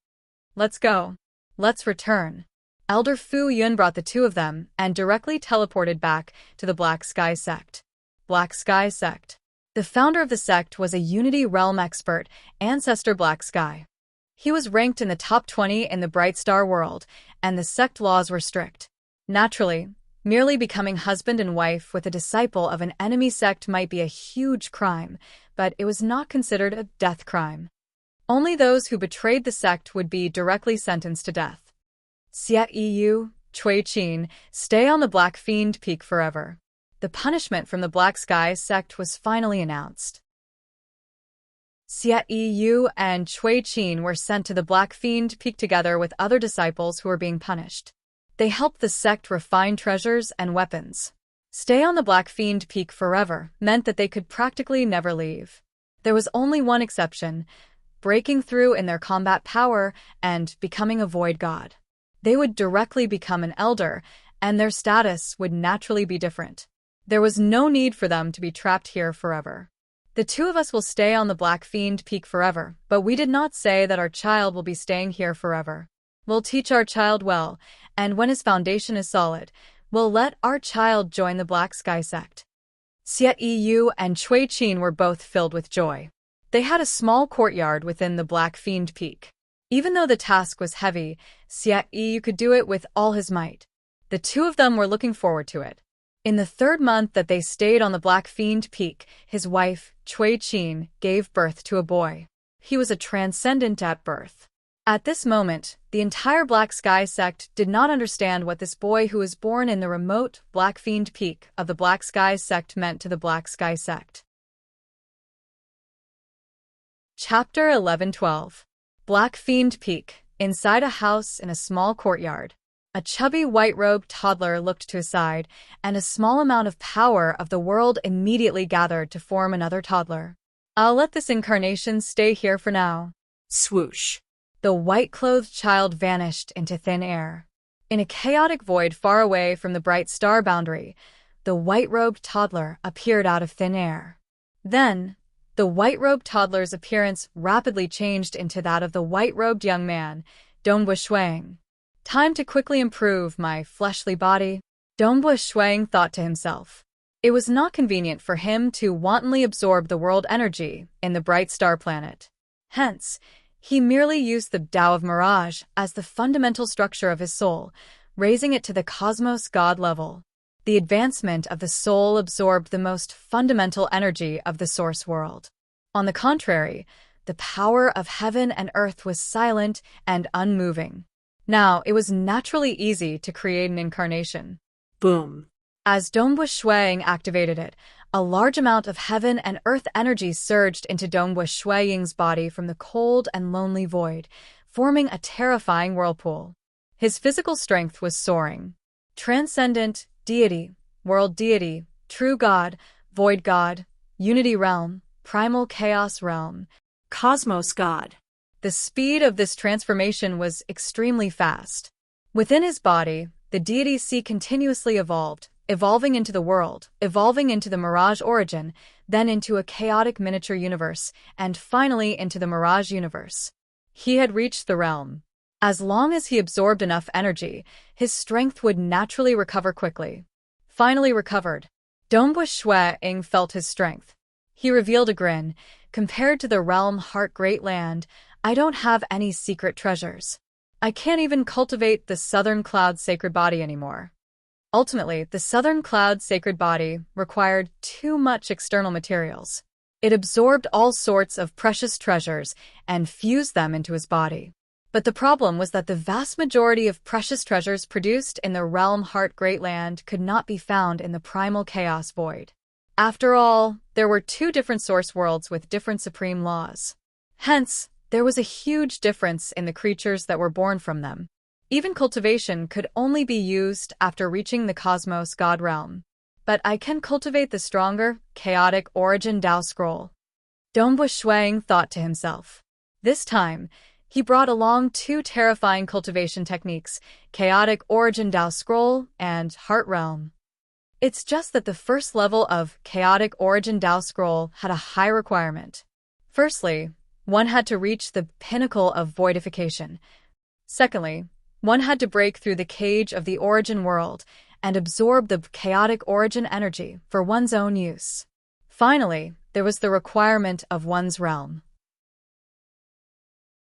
"Let's go. Let's return." Elder Fu Yun brought the two of them and directly teleported back to the Black Sky Sect. Black Sky Sect. The founder of the sect was a Unity Realm expert, Ancestor Black Sky. He was ranked in the top 20 in the Bright Star world, and the sect laws were strict. Naturally, merely becoming husband and wife with a disciple of an enemy sect might be a huge crime, but it was not considered a death crime. Only those who betrayed the sect would be directly sentenced to death. Xie Yu, Cui Qin, stay on the Black Fiend Peak forever. The punishment from the Black Sky sect was finally announced. Xie Yu and Cui Qin were sent to the Black Fiend Peak together with other disciples who were being punished. They helped the sect refine treasures and weapons. Stay on the Black Fiend Peak forever meant that they could practically never leave. There was only one exception: breaking through in their combat power and becoming a void god. They would directly become an elder, and their status would naturally be different. There was no need for them to be trapped here forever. "The two of us will stay on the Black Fiend Peak forever, but we did not say that our child will be staying here forever. We'll teach our child well, and when his foundation is solid, we'll let our child join the Black Sky Sect." Xie Yu and Cui Qin were both filled with joy. They had a small courtyard within the Black Fiend Peak. Even though the task was heavy, Xie Yu could do it with all his might. The two of them were looking forward to it. In the 3rd month that they stayed on the Black Fiend Peak, his wife, Cui Qin, gave birth to a boy. He was a transcendent at birth. At this moment, the entire Black Sky sect did not understand what this boy who was born in the remote Black Fiend Peak of the Black Sky sect meant to the Black Sky sect. Chapter 11-12. Black Fiend Peak. Inside a house in a small courtyard. A chubby white-robed toddler looked to his side, and a small amount of power of the world immediately gathered to form another toddler. "I'll let this incarnation stay here for now." Swoosh. The white-clothed child vanished into thin air. In a chaotic void far away from the bright star boundary, the white-robed toddler appeared out of thin air. Then, the white-robed toddler's appearance rapidly changed into that of the white-robed young man, Dongbu Shuang. "Time to quickly improve my fleshly body," Dongbu Shuang thought to himself. It was not convenient for him to wantonly absorb the world energy in the bright star planet. Hence, he merely used the Tao of Mirage as the fundamental structure of his soul, raising it to the cosmos god level. The advancement of the soul absorbed the most fundamental energy of the source world. On the contrary, the power of heaven and earth was silent and unmoving. Now, it was naturally easy to create an incarnation. Boom. As Dongbu Shuiying activated it, a large amount of heaven and earth energy surged into Dongbu Shuiying's body from the cold and lonely void, forming a terrifying whirlpool. His physical strength was soaring. Transcendent, deity, world deity, true God, void God, unity realm, primal chaos realm, Cosmos God. The speed of this transformation was extremely fast. Within his body, the deity C continuously evolved, evolving into the world, evolving into the mirage origin, then into a chaotic miniature universe, and finally into the mirage universe. He had reached the realm. As long as he absorbed enough energy, his strength would naturally recover quickly. Finally recovered, Dongbu Shuiying felt his strength. He revealed a grin. Compared to the realm heart great land, I don't have any secret treasures. I can't even cultivate the Southern Cloud sacred body anymore. Ultimately, the Southern Cloud sacred body required too much external materials. It absorbed all sorts of precious treasures and fused them into his body. But the problem was that the vast majority of precious treasures produced in the realm heart great land could not be found in the primal chaos void. After all, there were two different source worlds with different supreme laws. Hence, there was a huge difference in the creatures that were born from them. Even cultivation could only be used after reaching the Cosmos God realm. But I can cultivate the stronger, chaotic origin Tao scroll. Dongbu Shuiying thought to himself. This time, he brought along two terrifying cultivation techniques, chaotic origin Tao scroll and heart realm. It's just that the first level of chaotic origin Tao scroll had a high requirement. Firstly, one had to reach the pinnacle of voidification. Secondly, one had to break through the cage of the origin world and absorb the chaotic origin energy for one's own use. Finally, there was the requirement of one's realm.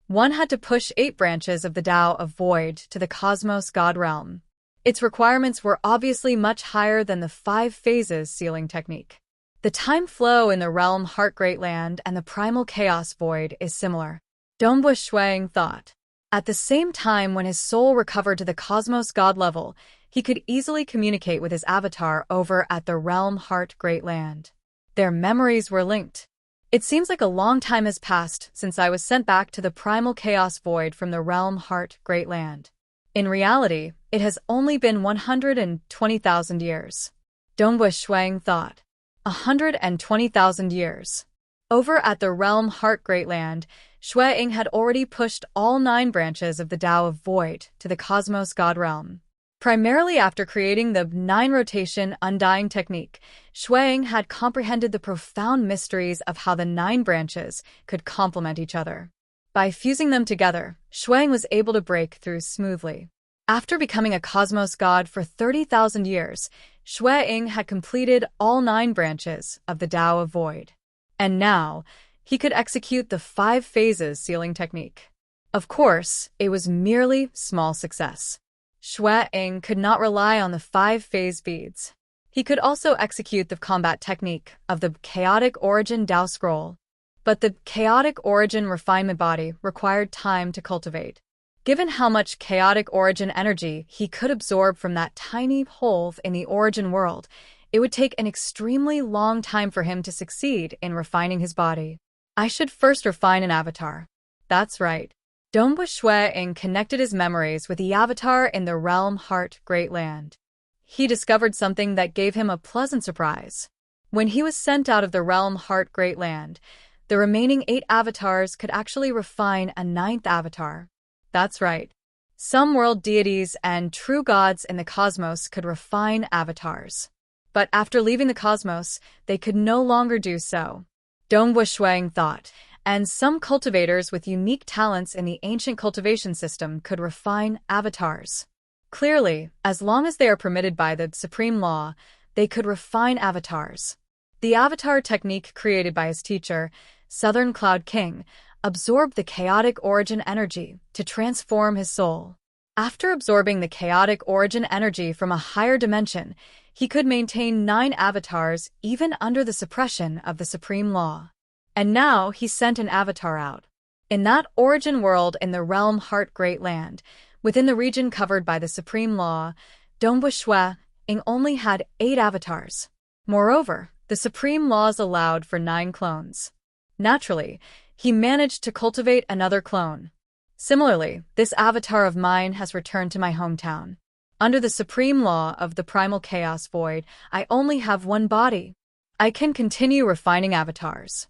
One had to push 8 branches of the Tao of Void to the Cosmos God realm. Its requirements were obviously much higher than the 5 phases sealing technique. The time flow in the realm Heart Great Land and the primal chaos void is similar. Dongbu Shuiying thought. At the same time when his soul recovered to the Cosmos God level, he could easily communicate with his avatar over at the realm Heart Great Land. Their memories were linked. It seems like a long time has passed since I was sent back to the primal chaos void from the realm Heart Great Land. In reality, it has only been 120,000 years. Dongbu Shuiying thought. 120,000 years. Over at the realm Heart Great Land, Shuiying had already pushed all 9 branches of the Tao of Void to the Cosmos God realm. Primarily after creating the 9 rotation undying technique, Shuiying had comprehended the profound mysteries of how the 9 branches could complement each other. By fusing them together, Shuiying was able to break through smoothly. After becoming a cosmos god for 30,000 years, Shuiying had completed all 9 branches of the Tao of Void. And now, he could execute the 5 phases sealing technique. Of course, it was merely small success. Shuiying could not rely on the 5 phase beads. He could also execute the combat technique of the chaotic origin Tao scroll. But the chaotic origin refinement body required time to cultivate. Given how much chaotic origin energy he could absorb from that tiny hole in the origin world, it would take an extremely long time for him to succeed in refining his body. I should first refine an avatar. That's right. Dongbu Shuiying connected his memories with the avatar in the realm Heart Great Land. He discovered something that gave him a pleasant surprise. When he was sent out of the realm Heart Great Land, the remaining 8 avatars could actually refine a 9th avatar. That's right. Some world deities and true gods in the cosmos could refine avatars. But after leaving the cosmos, they could no longer do so. Dongbu Shuiying thought, and some cultivators with unique talents in the ancient cultivation system could refine avatars. Clearly, as long as they are permitted by the supreme law, they could refine avatars. The avatar technique created by his teacher, Southern Cloud King, absorbed the chaotic origin energy to transform his soul. After absorbing the chaotic origin energy from a higher dimension, He could maintain 9 avatars even under the suppression of the supreme law. And now he sent an avatar out. In that origin world in the realm Heart Great Land, within the region covered by the supreme law, Dongbu Shui Ying only had 8 avatars. Moreover, the supreme laws allowed for 9 clones. Naturally, he managed to cultivate another clone. Similarly, this avatar of mine has returned to my hometown. Under the supreme law of the primal chaos void, I only have one body. I can continue refining avatars.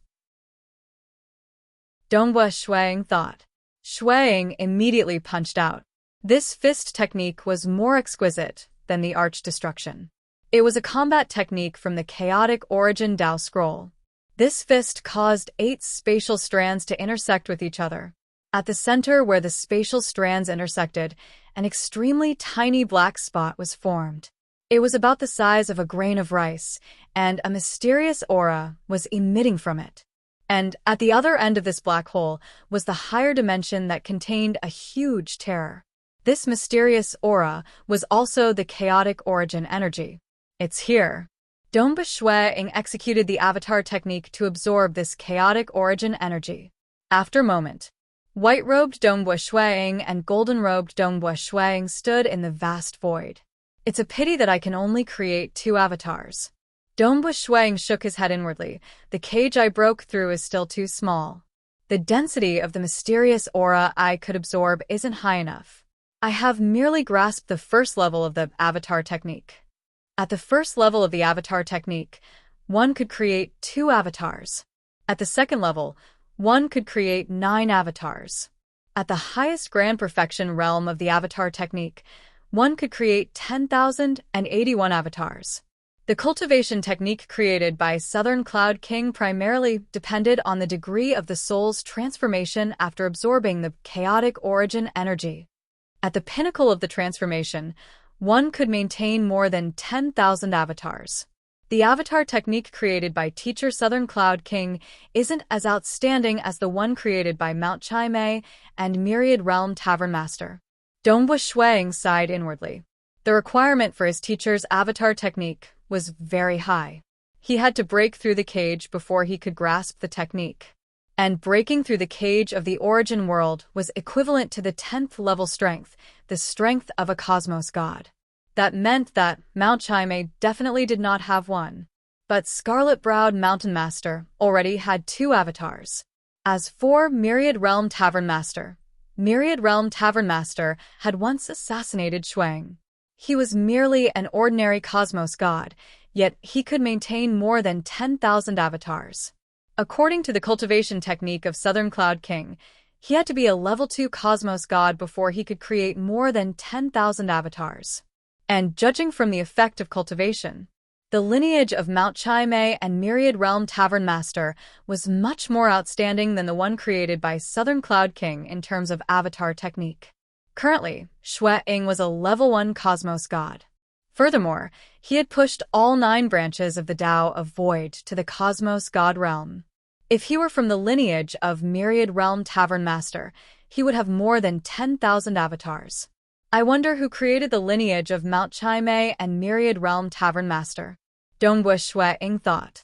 Dongbu Shuang thought. Shuang immediately punched out. This fist technique was more exquisite than the arch destruction. It was a combat technique from the chaotic origin Dao scroll. This fist caused 8 spatial strands to intersect with each other. At the center where the spatial strands intersected, an extremely tiny black spot was formed. It was about the size of a grain of rice, and a mysterious aura was emitting from it. And at the other end of this black hole was the higher dimension that contained a huge terror. This mysterious aura was also the chaotic origin energy. It's here. Dongbu Shui Ying executed the avatar technique to absorb this chaotic origin energy. After a moment, white-robed Dongbu Shui Ying and golden-robed Dongbu Shui Ying stood in the vast void. It's a pity that I can only create 2 avatars. Dongbu Shui Ying shook his head inwardly. The cage I broke through is still too small. The density of the mysterious aura I could absorb isn't high enough. I have merely grasped the first level of the avatar technique. At the first level of the avatar technique, one could create 2 avatars. At the second level, one could create 9 avatars. At the highest grand perfection realm of the avatar technique, one could create 10,081 avatars. The cultivation technique created by Southern Cloud King primarily depended on the degree of the soul's transformation after absorbing the chaotic origin energy. At the pinnacle of the transformation, one could maintain more than 10,000 avatars. The avatar technique created by Teacher Southern Cloud King isn't as outstanding as the one created by Mount Chai Mei and Myriad Realm Tavern Master. Dongbu Shui Ying sighed inwardly. The requirement for his teacher's avatar technique was very high. He had to break through the cage before he could grasp the technique. And breaking through the cage of the origin world was equivalent to the 10th level strength, the strength of a cosmos god. That meant that Mount Chai Mei definitely did not have one. But Scarlet-Browed Mountain Master already had 2 avatars. As for Myriad Realm Tavern Master had once assassinated Shuang. He was merely an ordinary cosmos god, yet he could maintain more than 10,000 avatars. According to the cultivation technique of Southern Cloud King, he had to be a level 2 cosmos god before he could create more than 10,000 avatars. And judging from the effect of cultivation, the lineage of Mount Chai Mei and Myriad Realm Tavern Master was much more outstanding than the one created by Southern Cloud King in terms of avatar technique. Currently, Shui Ying was a level 1 cosmos god. Furthermore, he had pushed all 9 branches of the Tao of Void to the cosmos god realm. If he were from the lineage of Myriad Realm Tavern Master, he would have more than 10,000 avatars. I wonder who created the lineage of Mount Chai Mei and Myriad Realm Tavern Master. Dongbu Shui Ying thought.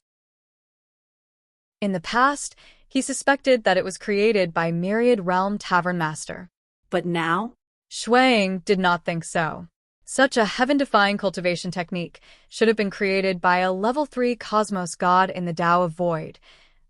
In the past, he suspected that it was created by Myriad Realm Tavern Master. But now? Shui Ying did not think so. Such a heaven-defying cultivation technique should have been created by a level 3 cosmos god in the Tao of Void,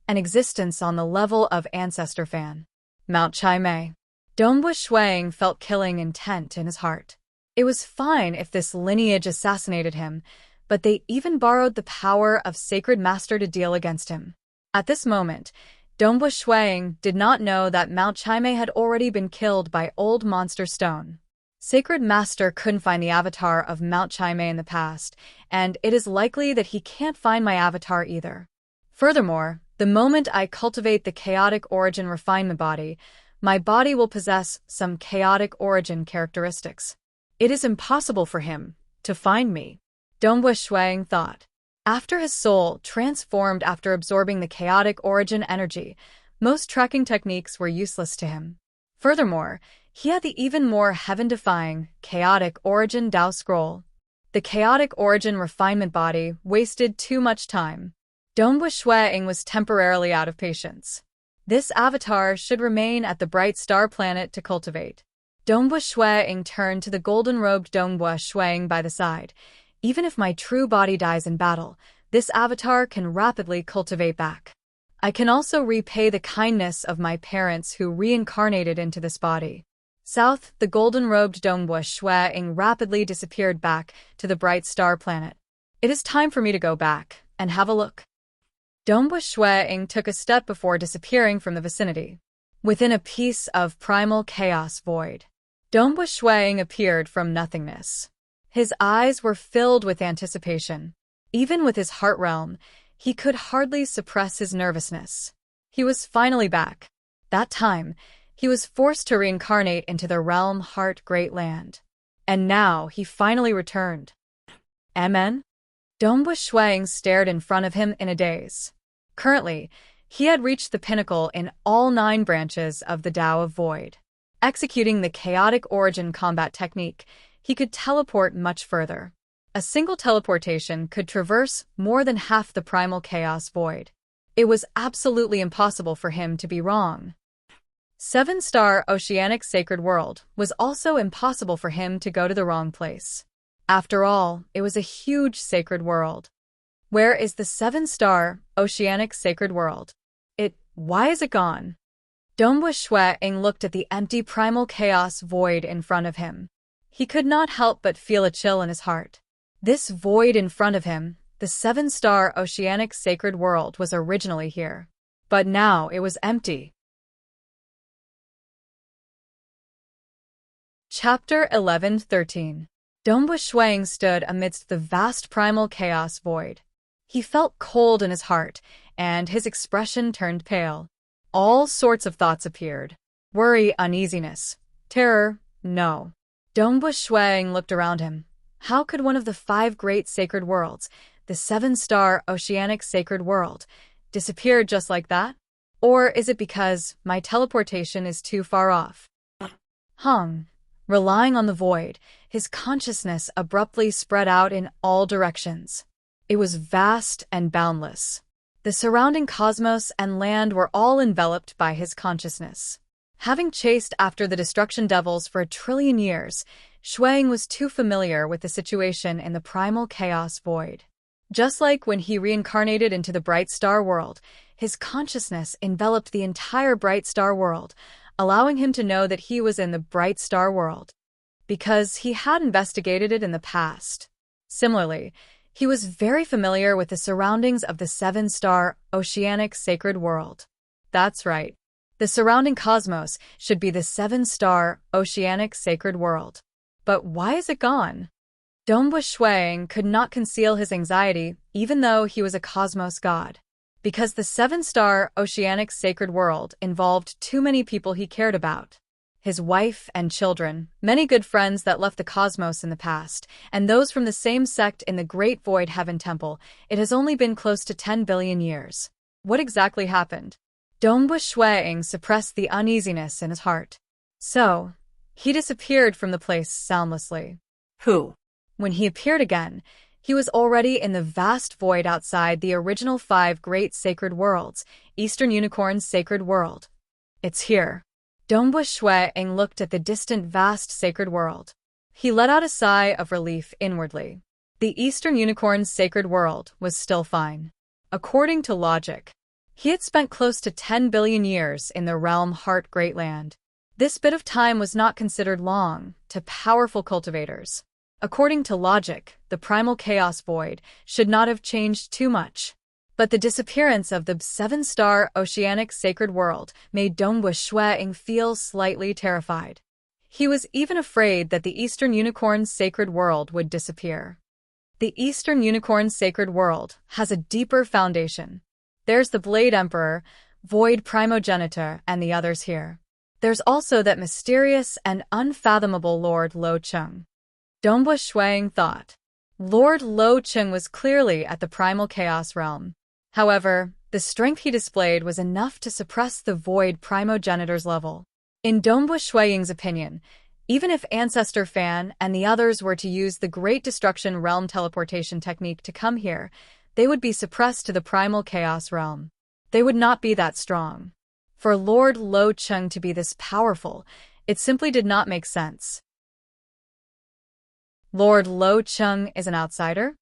an existence on the level of Ancestor Fan. Mount Chai Mei. Dongbu Shui Ying felt killing intent in his heart. It was fine if this lineage assassinated him, but they even borrowed the power of Sacred Master to deal against him. At this moment, Dongbu Shui Ying did not know that Mount Chai Mei had already been killed by Old Monster Stone. Sacred Master couldn't find the avatar of Mount Chai Mei in the past, and it is likely that he can't find my avatar either. Furthermore, the moment I cultivate the chaotic origin refinement body, my body will possess some chaotic origin characteristics. It is impossible for him to find me, Dongbu Shui Ying thought. After his soul transformed after absorbing the chaotic origin energy, most tracking techniques were useless to him. Furthermore, he had the even more heaven-defying chaotic origin Dao scroll. The chaotic origin refinement body wasted too much time. Donghua Shuiying was temporarily out of patience. This avatar should remain at the bright star planet to cultivate. Donghua Shuiying turned to the golden-robed Donghua Shuiying by the side. Even if my true body dies in battle, this avatar can rapidly cultivate back. I can also repay the kindness of my parents who reincarnated into this body. South, the golden-robed Donghua Shuiying rapidly disappeared back to the bright star planet. It is time for me to go back and have a look. Donghua Shuiying took a step before disappearing from the vicinity. Within a piece of primal chaos void, Donghua Shuiying appeared from nothingness. His eyes were filled with anticipation. Even with his heart realm, he could hardly suppress his nervousness. He was finally back. That time, he was forced to reincarnate into the realm Heart Great Land. And now he finally returned. Amen? Donghua Shuiying stared in front of him in a daze. Currently, he had reached the pinnacle in all 9 branches of the Tao of Void. Executing the chaotic origin combat technique, he could teleport much further. A single teleportation could traverse more than half the primal chaos void. It was absolutely impossible for him to be wrong. 7-star Oceanic Sacred World was also impossible for him to go to the wrong place. After all, it was a huge sacred world. Where is the 7-star Oceanic Sacred World? Why is it gone? Donghua Shuiying looked at the empty primal chaos void in front of him. He could not help but feel a chill in his heart. This void in front of him, the 7-star Oceanic Sacred World, was originally here. But now it was empty. Chapter 11-13. Donghua Shuiying stood amidst the vast primal chaos void. He felt cold in his heart, and his expression turned pale. All sorts of thoughts appeared. Worry, uneasiness, terror, no. Donghua Shuiying looked around him. How could one of the 5 great sacred worlds, the 7-star Oceanic Sacred World, disappear just like that? Or is it because my teleportation is too far off? Relying on the void, his consciousness abruptly spread out in all directions. It was vast and boundless. The surrounding cosmos and land were all enveloped by his consciousness. Having chased after the destruction devils for 1 trillion years, Shuiying was too familiar with the situation in the primal chaos void. Just like when he reincarnated into the bright star world, his consciousness enveloped the entire bright star world, allowing him to know that he was in the bright star world, because he had investigated it in the past. Similarly, he was very familiar with the surroundings of the 7-star Oceanic Sacred World. That's right. The surrounding cosmos should be the 7-star Oceanic Sacred World. But why is it gone? Donghua Shuiying could not conceal his anxiety even though he was a cosmos god. Because the 7-star Oceanic Sacred World involved too many people he cared about. His wife and children, many good friends that left the cosmos in the past, and those from the same sect in the Great Void Heaven Temple. It has only been close to 10 billion years. What exactly happened? Donghua Shuiying suppressed the uneasiness in his heart. So, he disappeared from the place soundlessly. Who? When he appeared again, he was already in the vast void outside the original 5 great sacred worlds, Eastern Unicorn's Sacred World. It's here. Donghua Shuiying looked at the distant vast sacred world. He let out a sigh of relief inwardly. The Eastern Unicorn's Sacred World was still fine. According to logic, he had spent close to 10 billion years in the realm Heart Great Land. This bit of time was not considered long to powerful cultivators. According to logic, the primal chaos void should not have changed too much. But the disappearance of the 7-star Oceanic Sacred World made Donghua Shuiying feel slightly terrified. He was even afraid that the Eastern Unicorn's Sacred World would disappear. The Eastern Unicorn's Sacred World has a deeper foundation. There's the Blade Emperor, Void Primogenitor, and the others here. There's also that mysterious and unfathomable Lord Lo Chung. Donghua Shuiying thought. Lord Lo Chung was clearly at the primal chaos realm. However, the strength he displayed was enough to suppress the Void Primogenitor's level. In Donghua Shuiying's opinion, Even if Ancestor Fan and the others were to use the Great Destruction Realm teleportation technique to come here, they would be suppressed to the Primal Chaos Realm. They would not be that strong. For Lord Lo Chung to be this powerful, it simply did not make sense. Lord Lo Chung is an outsider?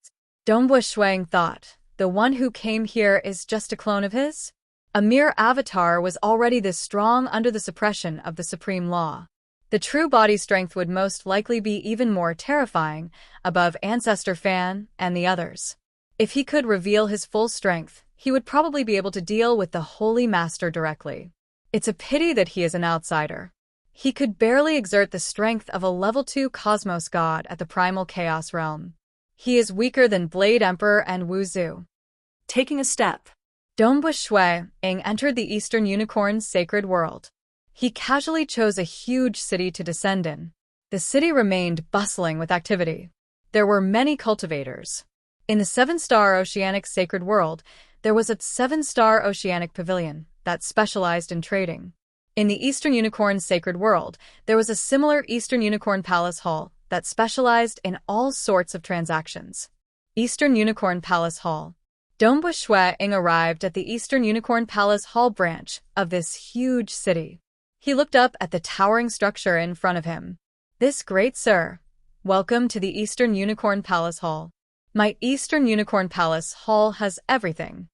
Dongbua Shuang thought. The one who came here is just a clone of his? A mere avatar was already this strong under the suppression of the supreme law. The true body strength would most likely be even more terrifying, above Ancestor Fan and the others. If he could reveal his full strength, he would probably be able to deal with the Holy Master directly. It's a pity that he is an outsider. He could barely exert the strength of a level 2 Cosmos God at the Primal Chaos Realm. He is weaker than Blade Emperor and Wu Zhu. Taking a step. Dongbua Shuang entered the Eastern Unicorn's sacred world. He casually chose a huge city to descend in. The city remained bustling with activity. There were many cultivators. In the 7-star Oceanic Sacred World, there was a 7-star Oceanic Pavilion that specialized in trading. In the Eastern Unicorn's Sacred World, there was a similar Eastern Unicorn Palace Hall that specialized in all sorts of transactions. Eastern Unicorn Palace Hall. Dongbua Shuang arrived at the Eastern Unicorn Palace Hall branch of this huge city. He looked up at the towering structure in front of him. "This great sir, welcome to the Eastern Unicorn Palace Hall. My Eastern Unicorn Palace Hall has everything."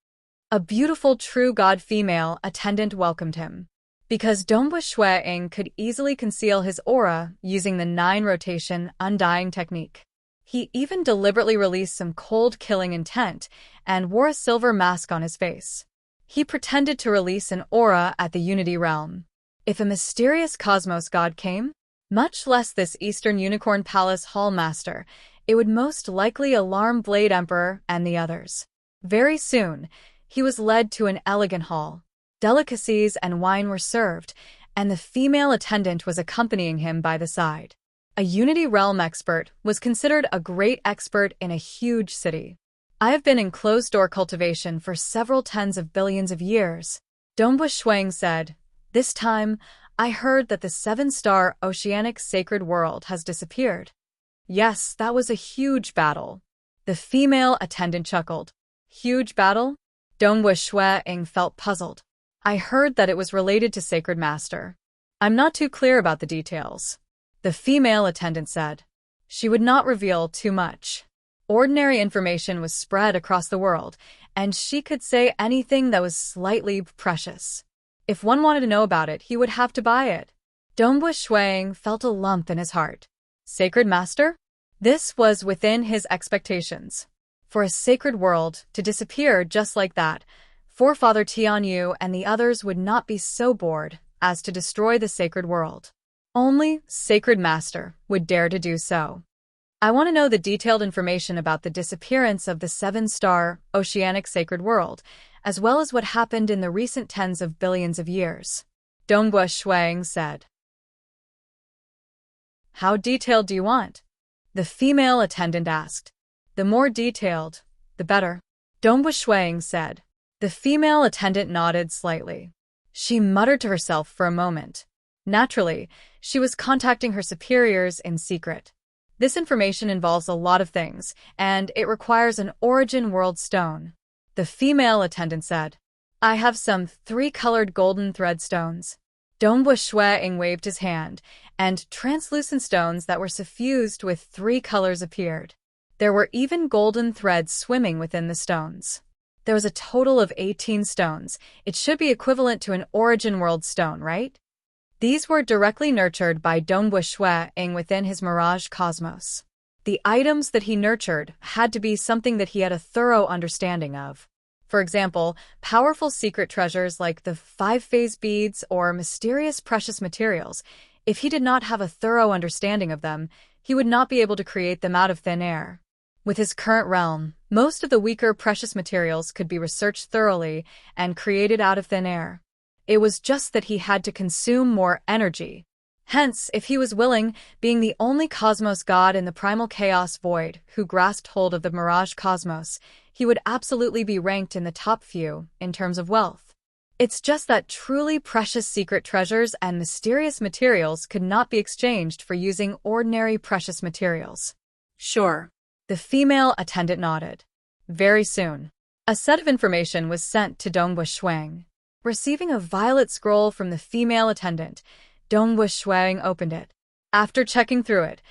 A beautiful true god female attendant welcomed him. Because Dongbua Shuang could easily conceal his aura using the 9-rotation undying technique. He even deliberately released some cold-killing intent and wore a silver mask on his face. He pretended to release an aura at the Unity Realm. If a mysterious Cosmos God came, much less this Eastern Unicorn Palace Hall Master, it would most likely alarm Blade Emperor and the others. Very soon, he was led to an elegant hall. Delicacies and wine were served, and the female attendant was accompanying him by the side. A Unity Realm expert was considered a great expert in a huge city. "I have been in closed-door cultivation for several tens of billions of years," Dongbua Shuang said. "This time, I heard that the 7-star Oceanic Sacred World has disappeared." "Yes, that was a huge battle." The female attendant chuckled. "Huge battle?" Dongbua Shuang felt puzzled. "I heard that it was related to Sacred Master. I'm not too clear about the details." The female attendant said. She would not reveal too much. Ordinary information was spread across the world, and she could say anything that was slightly precious. If one wanted to know about it, he would have to buy it. Dongbua Shuang felt a lump in his heart. Sacred Master? This was within his expectations. For a sacred world to disappear just like that, Forefather Tianyu and the others would not be so bored as to destroy the sacred world. Only Sacred Master would dare to do so. "I want to know the detailed information about the disappearance of the 7-star Oceanic Sacred World, as well as what happened in the recent tens of billions of years," Dongbua Shuang said. "How detailed do you want?" the female attendant asked. "The more detailed, the better," Dongbua Shuang said. The female attendant nodded slightly. She muttered to herself for a moment. Naturally, she was contacting her superiors in secret. This information involves a lot of things, and it requires an Origin World Stone. The female attendant said, "I have some 3-colored golden thread stones." Dongbua Shuang waved his hand, and translucent stones that were suffused with 3 colors appeared. There were even golden threads swimming within the stones. There was a total of 18 stones. It should be equivalent to an Origin World Stone, right? These were directly nurtured by Dongbua Shuang within his Mirage Cosmos. The items that he nurtured had to be something that he had a thorough understanding of. For example, powerful secret treasures like the 5-phase beads or mysterious precious materials. If he did not have a thorough understanding of them, he would not be able to create them out of thin air. With his current realm, most of the weaker precious materials could be researched thoroughly and created out of thin air. It was just that he had to consume more energy. Hence, if he was willing, being the only Cosmos God in the Primal Chaos Void who grasped hold of the Mirage Cosmos, he would absolutely be ranked in the top few in terms of wealth. It's just that truly precious secret treasures and mysterious materials could not be exchanged for using ordinary precious materials. Sure. The female attendant nodded. Very soon, a set of information was sent to Dongwu Shuang. Receiving a violet scroll from the female attendant, Dongwu Shuang opened it. After checking through it,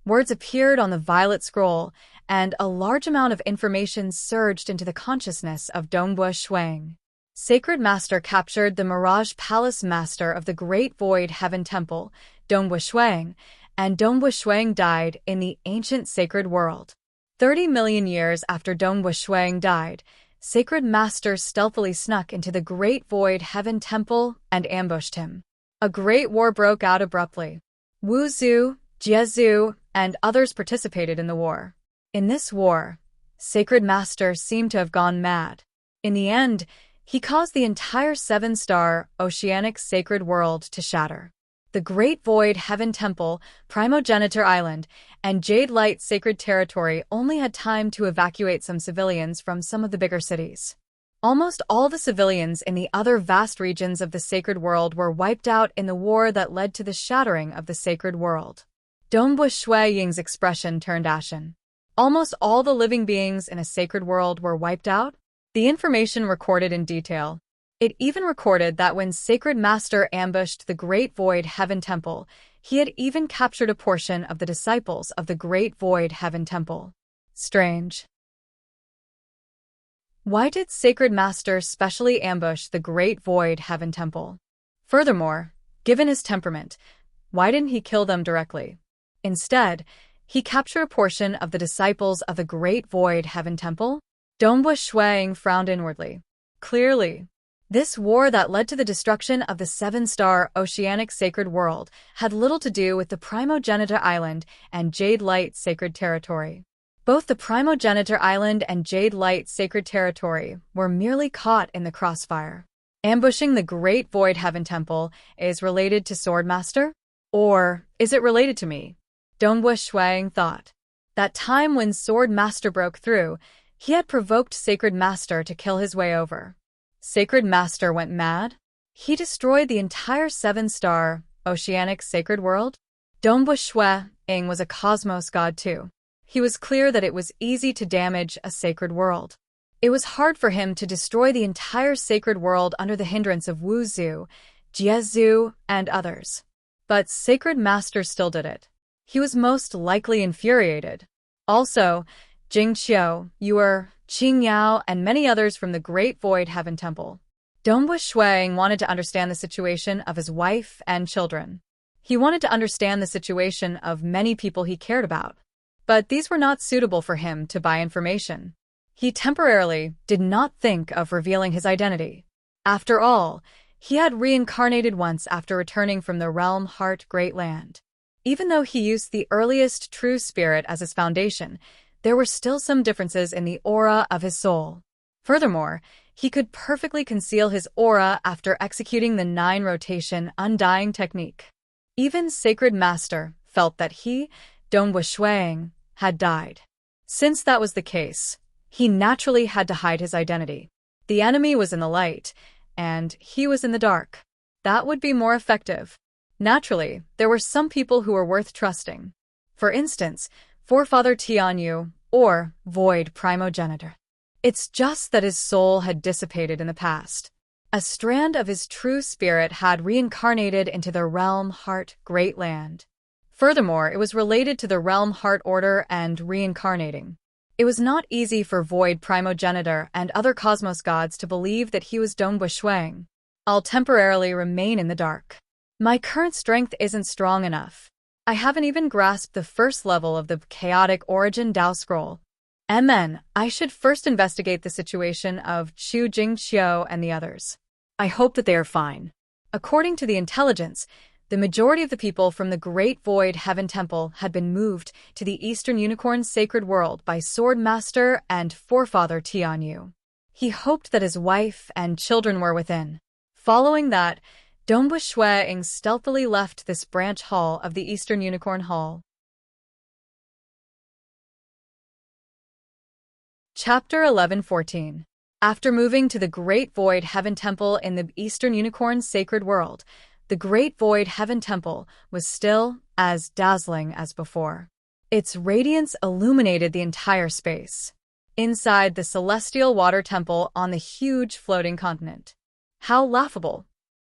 words appeared on the violet scroll, and a large amount of information surged into the consciousness of Dongwu Shuang. Sacred Master captured the Mirage Palace Master of the Great Void Heaven Temple, Dongwu Shuang, and Dongwu Shuang died in the ancient sacred world. 30 million years after Dongwu Shuang died, Sacred Master stealthily snuck into the Great Void Heaven Temple and ambushed him. A great war broke out abruptly. Wu Zhu, Jie Zhu, and others participated in the war. In this war, Sacred Master seemed to have gone mad. In the end, he caused the entire 7-star oceanic sacred world to shatter. The Great Void Heaven Temple, Primogeniture Island, and Jade Light Sacred Territory only had time to evacuate some civilians from some of the bigger cities. Almost all the civilians in the other vast regions of the sacred world were wiped out in the war that led to the shattering of the sacred world. Dongwu Ying's expression turned ashen. Almost all the living beings in a sacred world were wiped out? The information recorded in detail. It even recorded that when Sacred Master ambushed the Great Void Heaven Temple, he had even captured a portion of the disciples of the Great Void Heaven Temple. Strange. Why did Sacred Master specially ambush the Great Void Heaven Temple? Furthermore, given his temperament, why didn't he kill them directly? Instead, he captured a portion of the disciples of the Great Void Heaven Temple? Dongwu Shuang frowned inwardly. Clearly, this war that led to the destruction of the 7-star oceanic sacred world had little to do with the Primogeniture Island and Jade Light Sacred Territory. Both the Primogeniture Island and Jade Light Sacred Territory were merely caught in the crossfire. Ambushing the Great Void Heaven Temple is related to Swordmaster? Or is it related to me? Dongwu Shuang thought. That time when Swordmaster broke through, he had provoked Sacred Master to kill his way over. Sacred Master went mad? He destroyed the entire 7-star oceanic sacred world? Dongwu Ying was a cosmos god too. He was clear that it was easy to damage a sacred world. It was hard for him to destroy the entire sacred world under the hindrance of Wu Zhu, Jie Zhu, and others. But Sacred Master still did it. He was most likely infuriated. Also, Jing Qiu, Yuer, Qing Yao, and many others from the Great Void Heaven Temple. Dongwu Shuang wanted to understand the situation of his wife and children. He wanted to understand the situation of many people he cared about. But these were not suitable for him to buy information. He temporarily did not think of revealing his identity. After all, he had reincarnated once after returning from the realm Heart Great Land. Even though he used the earliest true spirit as his foundation, there were still some differences in the aura of his soul. Furthermore, he could perfectly conceal his aura after executing the 9-rotation undying technique. Even Sacred Master felt that he, Dongwu Shuang, had died. Since that was the case, he naturally had to hide his identity. The enemy was in the light, and he was in the dark. That would be more effective. Naturally, there were some people who were worth trusting. For instance, Forefather Tianyu, or Void Primogeniture. It's just that his soul had dissipated in the past. A strand of his true spirit had reincarnated into the realm Heart Great Land. Furthermore, it was related to the realm Heart Order and reincarnating. It was not easy for Void Primogeniture and other cosmos gods to believe that he was Dongwu Shuang. I'll temporarily remain in the dark. My current strength isn't strong enough. I haven't even grasped the first level of the Chaotic Origin Dao Scroll. I should first investigate the situation of Chu Jingqiu and the others. I hope that they are fine. According to the intelligence, the majority of the people from the Great Void Heaven Temple had been moved to the Eastern Unicorn Sacred World by Swordmaster and Forefather Tianyu. He hoped that his wife and children were within. Following that, Dongwu Shuang stealthily left this branch hall of the Eastern Unicorn Hall. Chapter 11-14. After moving to the Great Void Heaven Temple in the Eastern Unicorn's sacred world, the Great Void Heaven Temple was still as dazzling as before. Its radiance illuminated the entire space. Inside the celestial water temple on the huge floating continent. How laughable.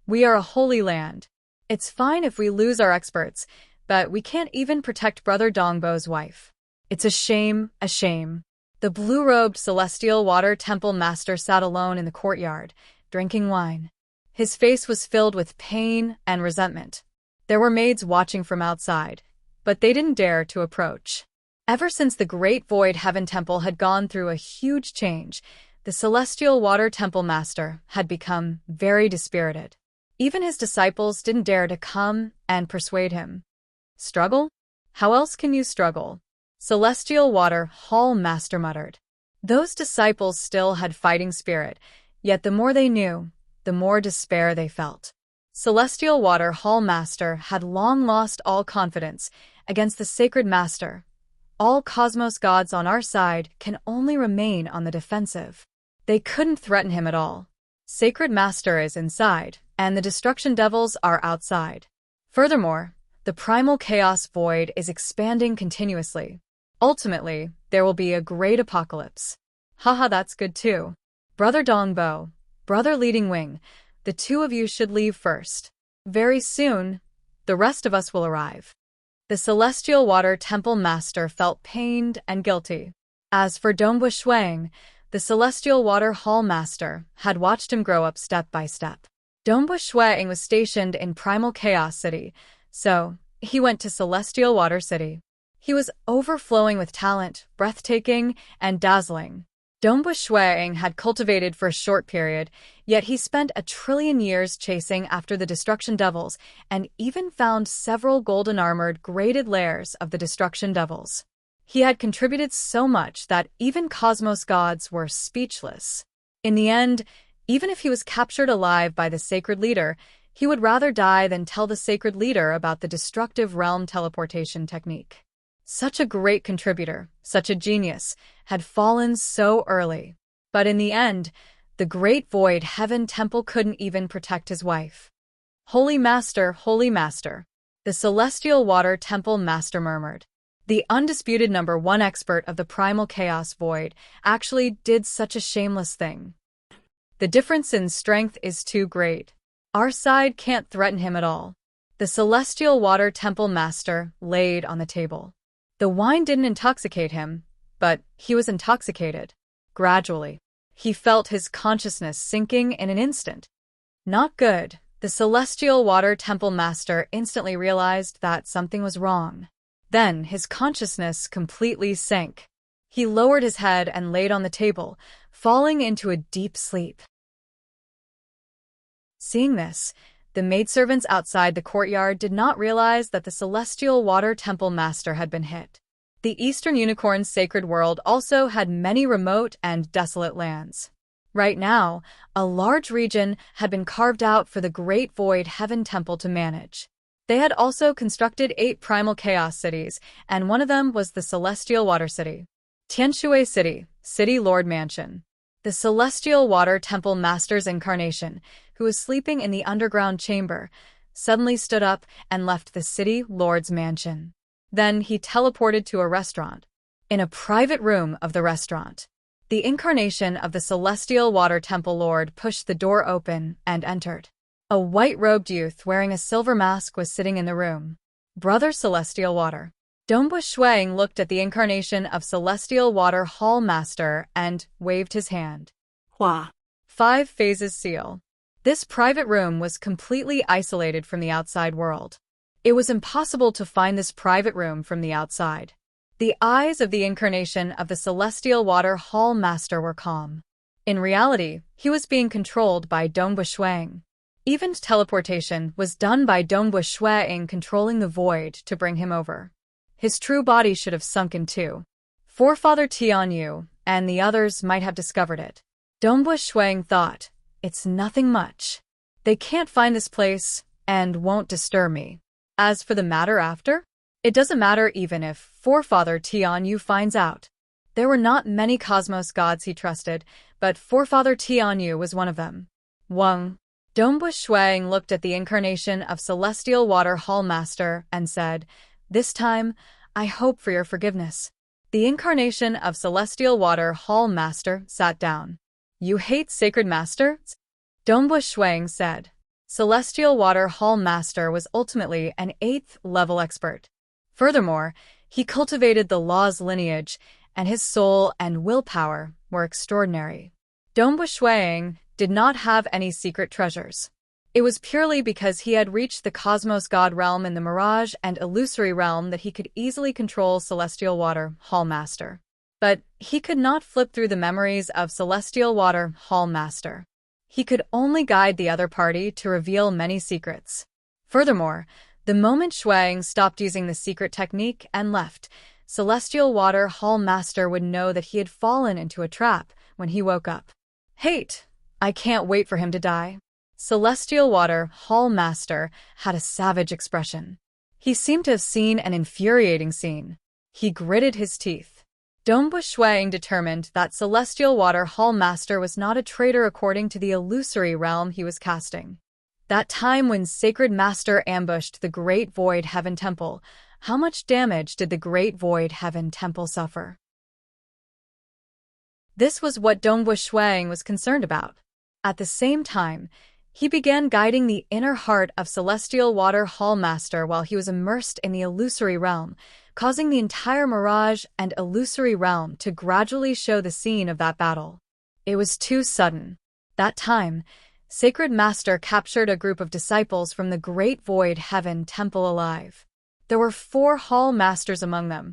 We are a holy land. It's fine if we lose our experts, but we can't even protect Brother Dongbo's wife. It's a shame, a shame. The blue-robed celestial water temple master sat alone in the courtyard, drinking wine. His face was filled with pain and resentment. There were maids watching from outside, but they didn't dare to approach. Ever since the Great Void Heaven Temple had gone through a huge change, the celestial water temple master had become very dispirited. Even his disciples didn't dare to come and persuade him. Struggle? How else can you struggle? Celestial Water Hall Master muttered. Those disciples still had fighting spirit, yet the more they knew, the more despair they felt. Celestial Water Hall Master had long lost all confidence against the sacred master. All cosmos gods on our side can only remain on the defensive. They couldn't threaten him at all. Sacred Master is inside, and the destruction devils are outside. Furthermore, the primal chaos void is expanding continuously. Ultimately, there will be a great apocalypse. Haha, that's good too. Brother Dongbo, Brother Leading Wing, the two of you should leave first. Very soon, the rest of us will arrive. The Celestial Water Temple Master felt pained and guilty. As for Dongbo Shuang, the Celestial Water Hall Master had watched him grow up step by step. Dongbo Shuang was stationed in Primal Chaos City, so he went to Celestial Water City. He was overflowing with talent, breathtaking, and dazzling. Dongbo Shuang had cultivated for a short period, yet he spent 1 trillion years chasing after the destruction devils and even found several golden-armored graded layers of the destruction devils. He had contributed so much that even cosmos gods were speechless. In the end, even if he was captured alive by the sacred leader, he would rather die than tell the sacred leader about the destructive realm teleportation technique. Such a great contributor, such a genius, had fallen so early. But in the end, the Great Void Heaven Temple couldn't even protect his wife. Holy Master, the Celestial Water Temple Master murmured. The undisputed #1 expert of the Primal Chaos Void actually did such a shameless thing. The difference in strength is too great. Our side can't threaten him at all. The Celestial Water Temple Master laid on the table. The wine didn't intoxicate him, but he was intoxicated. Gradually, he felt his consciousness sinking in an instant. Not good. The Celestial Water Temple Master instantly realized that something was wrong. Then his consciousness completely sank. He lowered his head and laid on the table, falling into a deep sleep. Seeing this, the maidservants outside the courtyard did not realize that the Celestial Water Temple Master had been hit. The Eastern Unicorn's sacred world also had many remote and desolate lands. Right now, a large region had been carved out for the Great Void Heaven Temple to manage. They had also constructed 8 primal chaos cities, and one of them was the Celestial Water City. Tianshui City, City Lord Mansion. The Celestial Water Temple Master's incarnation, who was sleeping in the underground chamber, suddenly stood up and left the City Lord's mansion. Then he teleported to a restaurant. In a private room of the restaurant, the incarnation of the Celestial Water Temple Lord pushed the door open and entered. A white-robed youth wearing a silver mask was sitting in the room. Brother Celestial Water. Dongbo Shuang looked at the incarnation of Celestial Water Hall Master and waved his hand. Hua. 5 phases seal. This private room was completely isolated from the outside world. It was impossible to find this private room from the outside. The eyes of the incarnation of the Celestial Water Hall Master were calm. In reality, he was being controlled by Dongbo Shuang. Even teleportation was done by Dongbo Shuang controlling the void to bring him over. His true body should have sunken too. Forefather Tianyu and the others might have discovered it. Dongbo Shuang thought, it's nothing much. They can't find this place and won't disturb me. As for the matter after, it doesn't matter even if Forefather Tianyu finds out. There were not many cosmos gods he trusted, but forefather Tianyu was one of them. Wang. Dongbua Shuang looked at the incarnation of Celestial Water Hall Master and said, "This time, I hope for your forgiveness." The incarnation of Celestial Water Hall Master sat down. "You hate Sacred Masters?" Dongbua Shuang said. Celestial Water Hall Master was ultimately an 8th level expert. Furthermore, he cultivated the law's lineage, and his soul and willpower were extraordinary. Dongbua Shuang did not have any secret treasures. It was purely because he had reached the Cosmos God realm in the Mirage and Illusory realm that he could easily control Celestial Water Hall Master. But he could not flip through the memories of Celestial Water Hall Master. He could only guide the other party to reveal many secrets. Furthermore, the moment Shuang stopped using the secret technique and left, Celestial Water Hall Master would know that he had fallen into a trap when he woke up. Hate! I can't wait for him to die. Celestial Water Hall Master had a savage expression. He seemed to have seen an infuriating scene. He gritted his teeth. Dongbua Shuang determined that Celestial Water Hall Master was not a traitor according to the illusory realm he was casting. That time when Sacred Master ambushed the Great Void Heaven Temple, how much damage did the Great Void Heaven Temple suffer? This was what Dongbua Shuang was concerned about. At the same time, he began guiding the inner heart of Celestial Water Hall Master while he was immersed in the illusory realm, causing the entire Mirage and Illusory realm to gradually show the scene of that battle. It was too sudden. That time, Sacred Master captured a group of disciples from the Great Void Heaven Temple alive. There were 4 Hall Masters among them.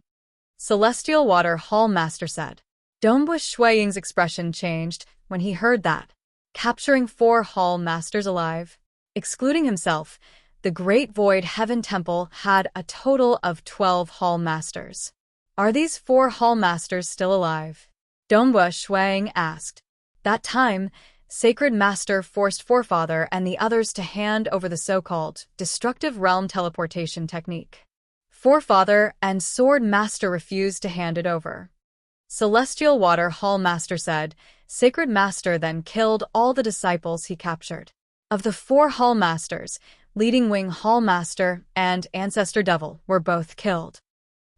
Celestial Water Hall Master said. Dongbua Shuang's expression changed when he heard that. Capturing 4 Hall Masters alive. Excluding himself, the Great Void Heaven Temple had a total of 12 Hall Masters. Are these 4 Hall Masters still alive? Dongbua Shuang asked. That time, Sacred Master forced Forefather and the others to hand over the so-called Destructive Realm Teleportation technique. Forefather and Sword Master refused to hand it over. Celestial Water Hall Master said. Sacred Master then killed all the disciples he captured. Of the 4 Hall Masters, Leading Wing Hall Master and Ancestor Devil were both killed.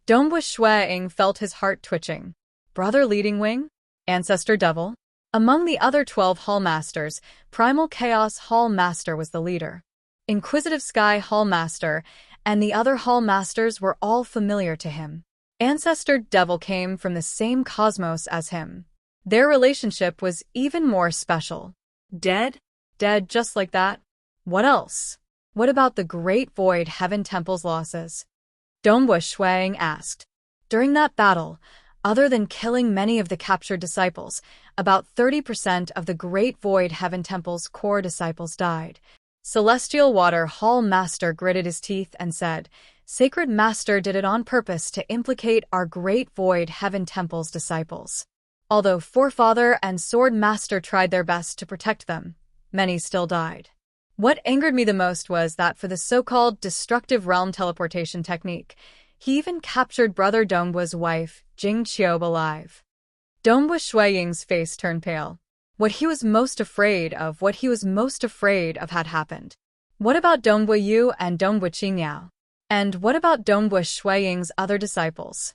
Dongbua Shuang felt his heart twitching. Brother Leading Wing? Ancestor Devil? Among the other 12 Hall Masters, Primal Chaos Hall Master was the leader. Inquisitive Sky Hall Master and the other Hall Masters were all familiar to him. Ancestor Devil came from the same cosmos as him. Their relationship was even more special. Dead? Dead just like that? What else? What about the Great Void Heaven Temple's losses? Dongbua Shuang asked. During that battle, other than killing many of the captured disciples, about 30% of the Great Void Heaven Temple's core disciples died. Celestial Water Hall Master gritted his teeth and said, Sacred Master did it on purpose to implicate our Great Void Heaven Temple's disciples. Although Forefather and Sword Master tried their best to protect them, many still died. What angered me the most was that for the so-called Destructive Realm Teleportation technique, he even captured Brother Dongbua's wife, Jing Qiu, alive. Dongbua Shuiying's face turned pale. What he was most afraid of had happened. What about Dongbua Yu and Dongbua Qingyao? And what about Dongbua Shuiying's other disciples?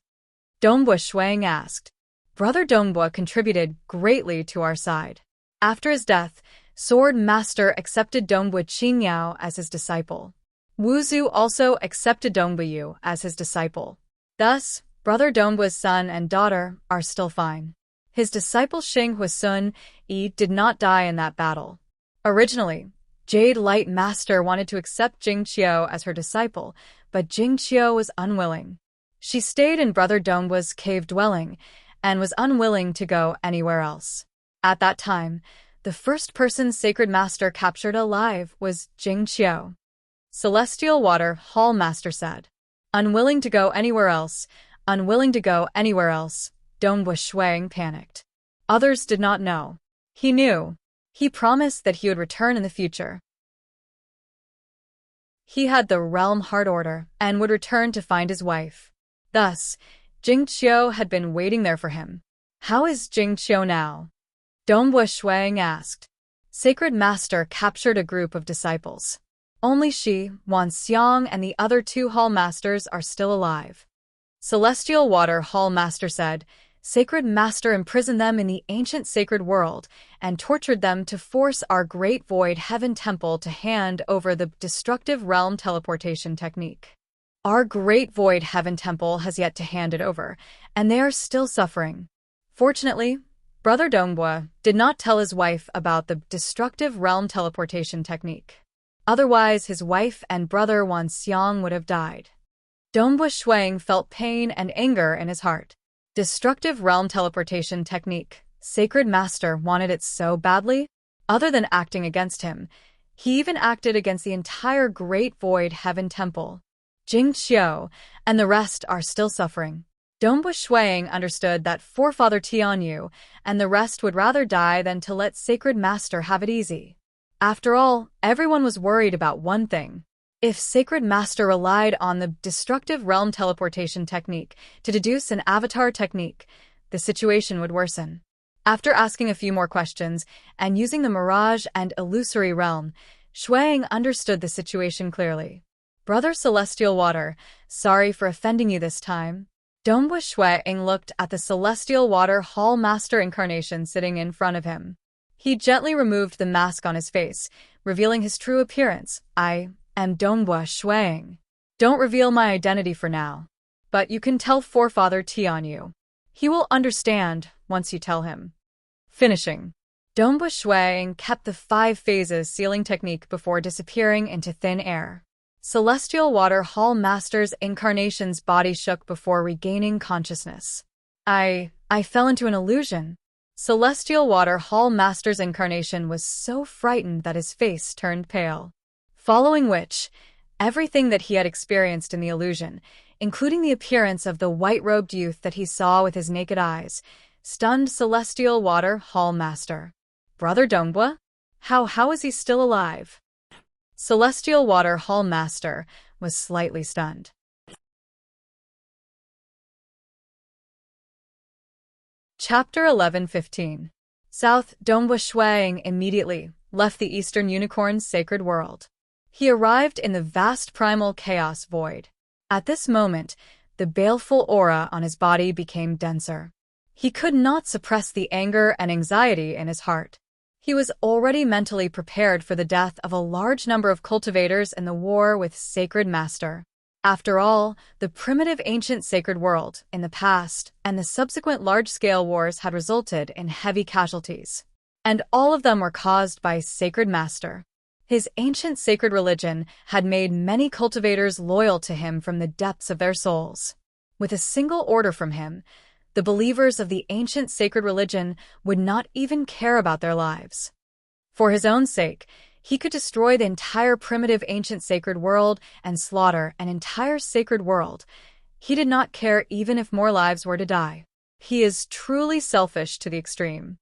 Dongbua Shuiying asked. Brother Dongbua contributed greatly to our side. After his death, Sword Master accepted Dongbua Qingyao as his disciple. Wuzu also accepted Dongbua Yu as his disciple. Thus, Brother Dongbua's son and daughter are still fine. His disciple Xing Huisun Yi did not die in that battle. Originally, Jade Light Master wanted to accept Jing Qiu as her disciple, but Jing Qiu was unwilling. She stayed in Brother Dongbua's cave dwelling and was unwilling to go anywhere else. At that time, the first person Sacred Master captured alive was Jing Qiu. Celestial Water Hall Master said. Unwilling to go anywhere else, Dongbua Shuiying panicked. Others did not know. He knew. He promised that he would return in the future. He had the Realm Heart Order and would return to find his wife. Thus, Jing Qiu had been waiting there for him. How is Jing Qiu now? Dongbua Shuang asked. Sacred Master captured a group of disciples. Only she, Wan Xiang, and the other 2 Hall Masters are still alive. Celestial Water Hall Master said, Sacred Master imprisoned them in the ancient sacred world and tortured them to force our Great Void Heaven Temple to hand over the destructive realm teleportation technique. Our Great Void Heaven Temple has yet to hand it over, and they are still suffering. Fortunately, Brother Dongbua did not tell his wife about the destructive realm teleportation technique. Otherwise, his wife and brother Wan Xiang would have died. Dongbua Shuang felt pain and anger in his heart. Destructive realm teleportation technique. Sacred Master wanted it so badly. Other than acting against him, he even acted against the entire Great Void Heaven Temple. Jing Qiu and the rest are still suffering. Dongbua Shuang understood that Forefather Tianyu and the rest would rather die than to let Sacred Master have it easy. After all, everyone was worried about one thing. If Sacred Master relied on the destructive realm teleportation technique to deduce an avatar technique, the situation would worsen. After asking a few more questions and using the mirage and illusory realm, Shuang understood the situation clearly. Brother Celestial Water, sorry for offending you this time. Dongbua Shuang looked at the Celestial Water Hall Master incarnation sitting in front of him. He gently removed the mask on his face, revealing his true appearance. I am Dongbua Shuang. Don't reveal my identity for now. But you can tell Forefather Tianyu. He will understand once you tell him. Finishing. Dongbua Shuang kept the 5 phases sealing technique before disappearing into thin air. Celestial Water Hall Master's incarnation's body shook before regaining consciousness. I fell into an illusion. Celestial Water Hall Master's incarnation was so frightened that his face turned pale. Following which, everything that he had experienced in the illusion, including the appearance of the white-robed youth that he saw with his naked eyes, stunned Celestial Water Hall Master. Brother Dongbua? How is he still alive? Celestial Water Hall Master was slightly stunned. Chapter 11:15. South. Dongbua Shuang immediately left the Eastern Unicorn's sacred world. He arrived in the vast primal chaos void. At this moment, the baleful aura on his body became denser. He could not suppress the anger and anxiety in his heart. He was already mentally prepared for the death of a large number of cultivators in the war with Sacred Master. After all, the primitive ancient sacred world in the past and the subsequent large-scale wars had resulted in heavy casualties. And all of them were caused by Sacred Master. His ancient sacred religion had made many cultivators loyal to him from the depths of their souls. With a single order from him, the believers of the ancient sacred religion would not even care about their lives. For his own sake, he could destroy the entire primitive ancient sacred world and slaughter an entire sacred world. He did not care even if more lives were to die. He is truly selfish to the extreme.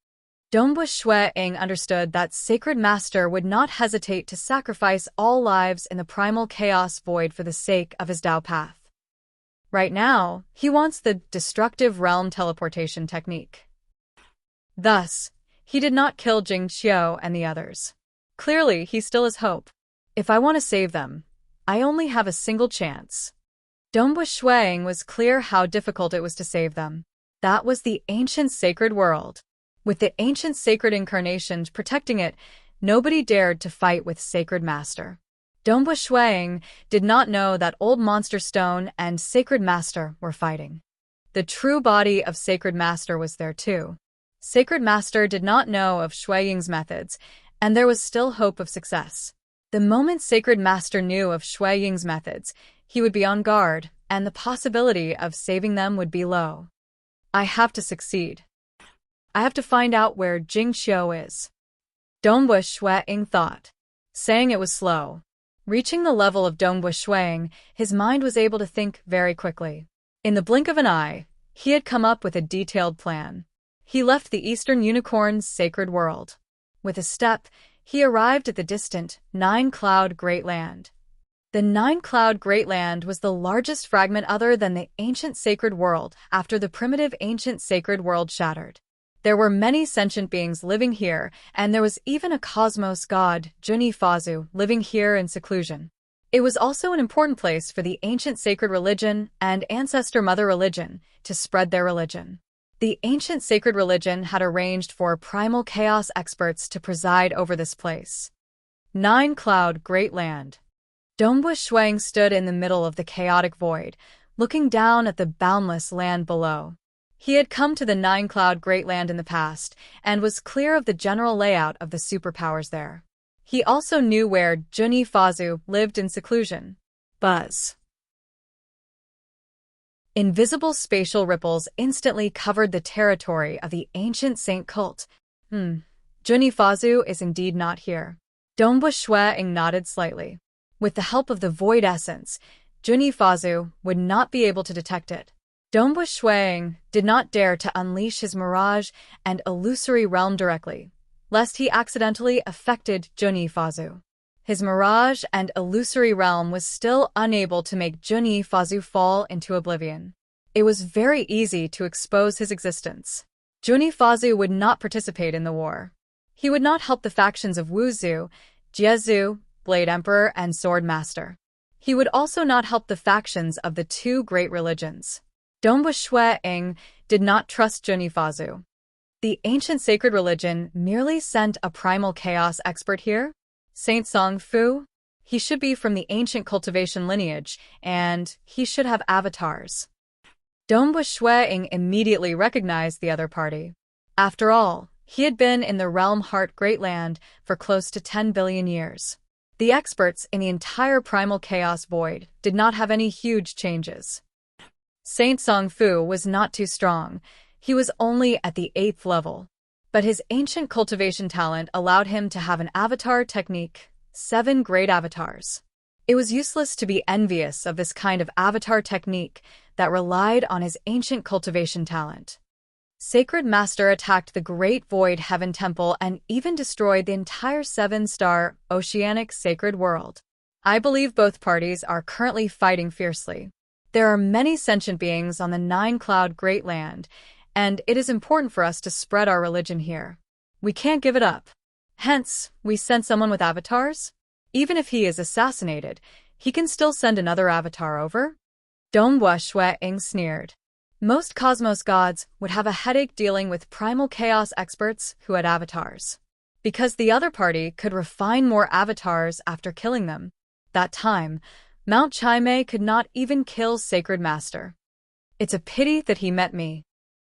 Dongbua Shuang understood that Sacred Master would not hesitate to sacrifice all lives in the primal chaos void for the sake of his Tao path. Right now, he wants the destructive realm teleportation technique. Thus, he did not kill Jing Qiu and the others. Clearly, he still has hope. If I want to save them, I only have a single chance. Dongbua Shuang was clear how difficult it was to save them. That was the ancient sacred world. With the ancient sacred incarnations protecting it, nobody dared to fight with Sacred Master. Dongbua Shuang did not know that Old Monster Stone and Sacred Master were fighting. The true body of Sacred Master was there too. Sacred Master did not know of Ying's methods, and there was still hope of success. The moment Sacred Master knew of Ying's methods, he would be on guard, and the possibility of saving them would be low. I have to succeed. I have to find out where Jing Qiu is. Dongbua Shuang thought. Saying it was slow. Reaching the level of Dongbua Shuang, his mind was able to think very quickly. In the blink of an eye, he had come up with a detailed plan. He left the Eastern Unicorn's sacred world. With a step, he arrived at the distant Nine-Cloud Great Land. The Nine-Cloud Great Land was the largest fragment other than the ancient sacred world after the primitive ancient sacred world shattered. There were many sentient beings living here, and there was even a cosmos god, Juni Fazu, living here in seclusion. It was also an important place for the ancient sacred religion and ancestor mother religion to spread their religion. The ancient sacred religion had arranged for primal chaos experts to preside over this place. Nine-Cloud Great Land. Dongbua Shuang stood in the middle of the chaotic void, looking down at the boundless land below. He had come to the Nine-Cloud Great Land in the past and was clear of the general layout of the superpowers there. He also knew where Juni Fazu lived in seclusion. Buzz. Invisible spatial ripples instantly covered the territory of the ancient saint cult. Juni Fazu is indeed not here. Dongbua Shuang nodded slightly. With the help of the void essence, Juni Fazu would not be able to detect it. Dongbua Shuang did not dare to unleash his mirage and illusory realm directly, lest he accidentally affected Juni Fazu. His mirage and illusory realm was still unable to make Juni Fazu fall into oblivion. It was very easy to expose his existence. Juni Fazu would not participate in the war. He would not help the factions of Wuzu, Jiezu, Blade Emperor, and Sword Master. He would also not help the factions of the two great religions. Dongbua Shuang did not trust Juni Fazu. The ancient sacred religion merely sent a primal chaos expert here? Saint Song Fu? He should be from the ancient cultivation lineage, and he should have avatars. Dongbua Shuang immediately recognized the other party. After all, he had been in the Realm Heart Great Land for close to 10 billion years. The experts in the entire primal chaos void did not have any huge changes. Saint Song Fu was not too strong. He was only at the 8th level. But his ancient cultivation talent allowed him to have an avatar technique, 7 great avatars. It was useless to be envious of this kind of avatar technique that relied on his ancient cultivation talent. Sacred Master attacked the Great Void Heaven Temple and even destroyed the entire 7-star oceanic sacred world. I believe both parties are currently fighting fiercely. There are many sentient beings on the Nine-Cloud Great Land, and it is important for us to spread our religion here. We can't give it up. Hence, we send someone with avatars? Even if he is assassinated, he can still send another avatar over? Dongbua Shuang sneered. Most cosmos gods would have a headache dealing with primal chaos experts who had avatars. Because the other party could refine more avatars after killing them. That time, Mount Chimei could not even kill Sacred Master. It's a pity that he met me.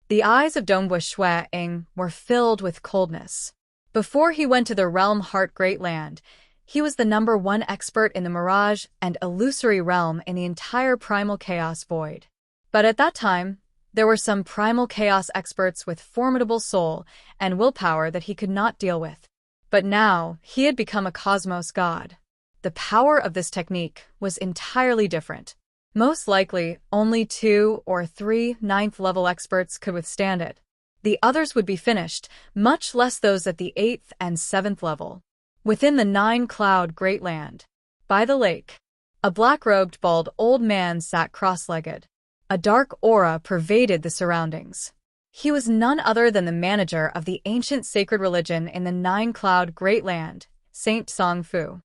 The eyes of Dongbua Shuang were filled with coldness. Before he went to the Realm Heart Great Land, he was the #1 expert in the Mirage and Illusory Realm in the entire Primal Chaos Void. But at that time, there were some Primal Chaos experts with formidable soul and willpower that he could not deal with. But now, he had become a cosmos god. The power of this technique was entirely different. Most likely, only 2 or 3 9th-level experts could withstand it. The others would be finished, much less those at the 8th and 7th level. Within the Nine-Cloud Great Land, by the lake, a black-robed bald old man sat cross-legged. A dark aura pervaded the surroundings. He was none other than the manager of the ancient sacred religion in the Nine-Cloud Great Land, Saint Song Fu.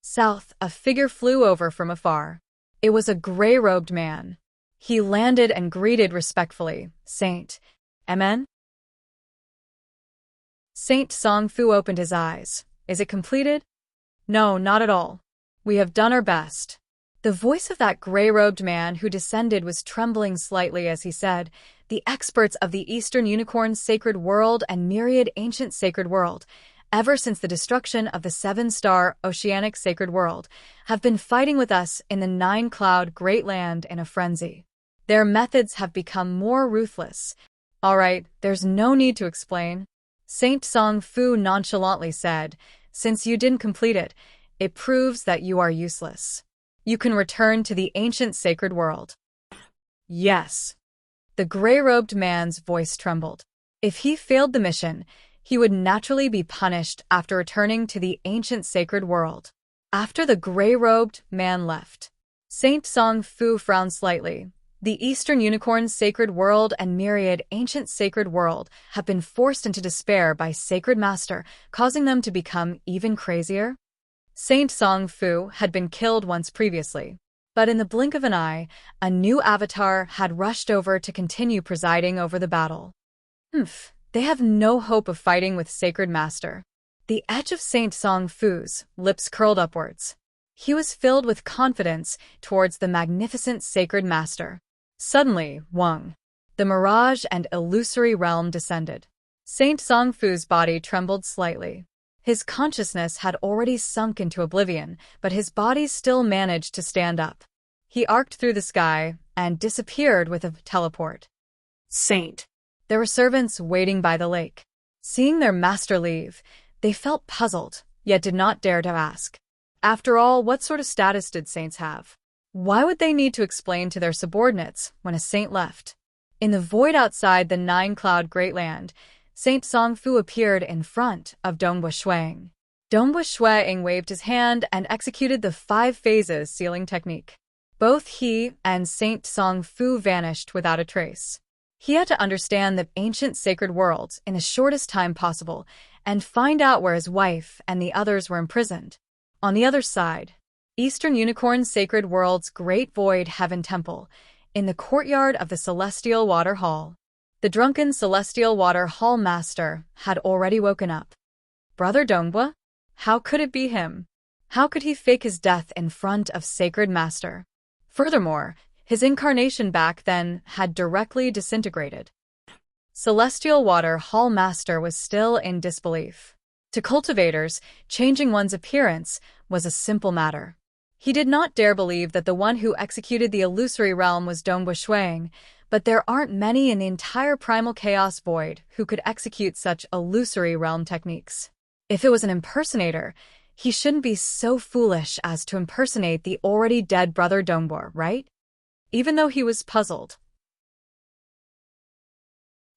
South, a figure flew over from afar. It was a gray-robed man. He landed and greeted respectfully, Saint. Amen? Saint Song Fu opened his eyes. Is it completed? No, not at all. We have done our best. The voice of that gray-robed man who descended was trembling slightly as he said, the experts of the Eastern Unicorn Sacred World and myriad ancient sacred world, ever since the destruction of the 7-star oceanic sacred world, have been fighting with us in the Nine-Cloud Great Land in a frenzy. Their methods have become more ruthless. All right, there's no need to explain. Saint Song Fu nonchalantly said, since you didn't complete it, it proves that you are useless. You can return to the ancient sacred world. Yes. The gray-robed man's voice trembled. If he failed the mission, he would naturally be punished after returning to the ancient sacred world. After the gray-robed man left, Saint Song Fu frowned slightly. The Eastern Unicorn's sacred world and myriad ancient sacred world have been forced into despair by Sacred Master, causing them to become even crazier. Saint Song Fu had been killed once previously, but in the blink of an eye, a new avatar had rushed over to continue presiding over the battle. They have no hope of fighting with Sacred Master. The edge of Saint Song Fu's lips curled upwards. He was filled with confidence towards the magnificent Sacred Master. Suddenly, Wang, the mirage and illusory realm descended. Saint Song Fu's body trembled slightly. His consciousness had already sunk into oblivion, but his body still managed to stand up. He arced through the sky and disappeared with a teleport. Saint. There were servants waiting by the lake. Seeing their master leave, they felt puzzled, yet did not dare to ask. After all, what sort of status did saints have? Why would they need to explain to their subordinates when a saint left? In the void outside the nine-cloud great land, Saint Song Fu appeared in front of Dongbua Shuang. Dongbua Shuang waved his hand and executed the 5 phases sealing technique. Both he and Saint Song Fu vanished without a trace. He had to understand the ancient sacred worlds in the shortest time possible and find out where his wife and the others were imprisoned. On the other side, Eastern Unicorn's sacred world's great void heaven temple, in the courtyard of the Celestial Water Hall. The drunken Celestial Water Hall master had already woken up. Brother Dongbua? How could it be him? How could he fake his death in front of Sacred Master? Furthermore, his incarnation back then had directly disintegrated. Celestial Water Hall master was still in disbelief. To cultivators, changing one's appearance was a simple matter. He did not dare believe that the one who executed the illusory realm was Dongbua Shuang, but there aren't many in the entire primal chaos void who could execute such illusory realm techniques. If it was an impersonator, he shouldn't be so foolish as to impersonate the already dead brother Dongbua, right? Even though he was puzzled.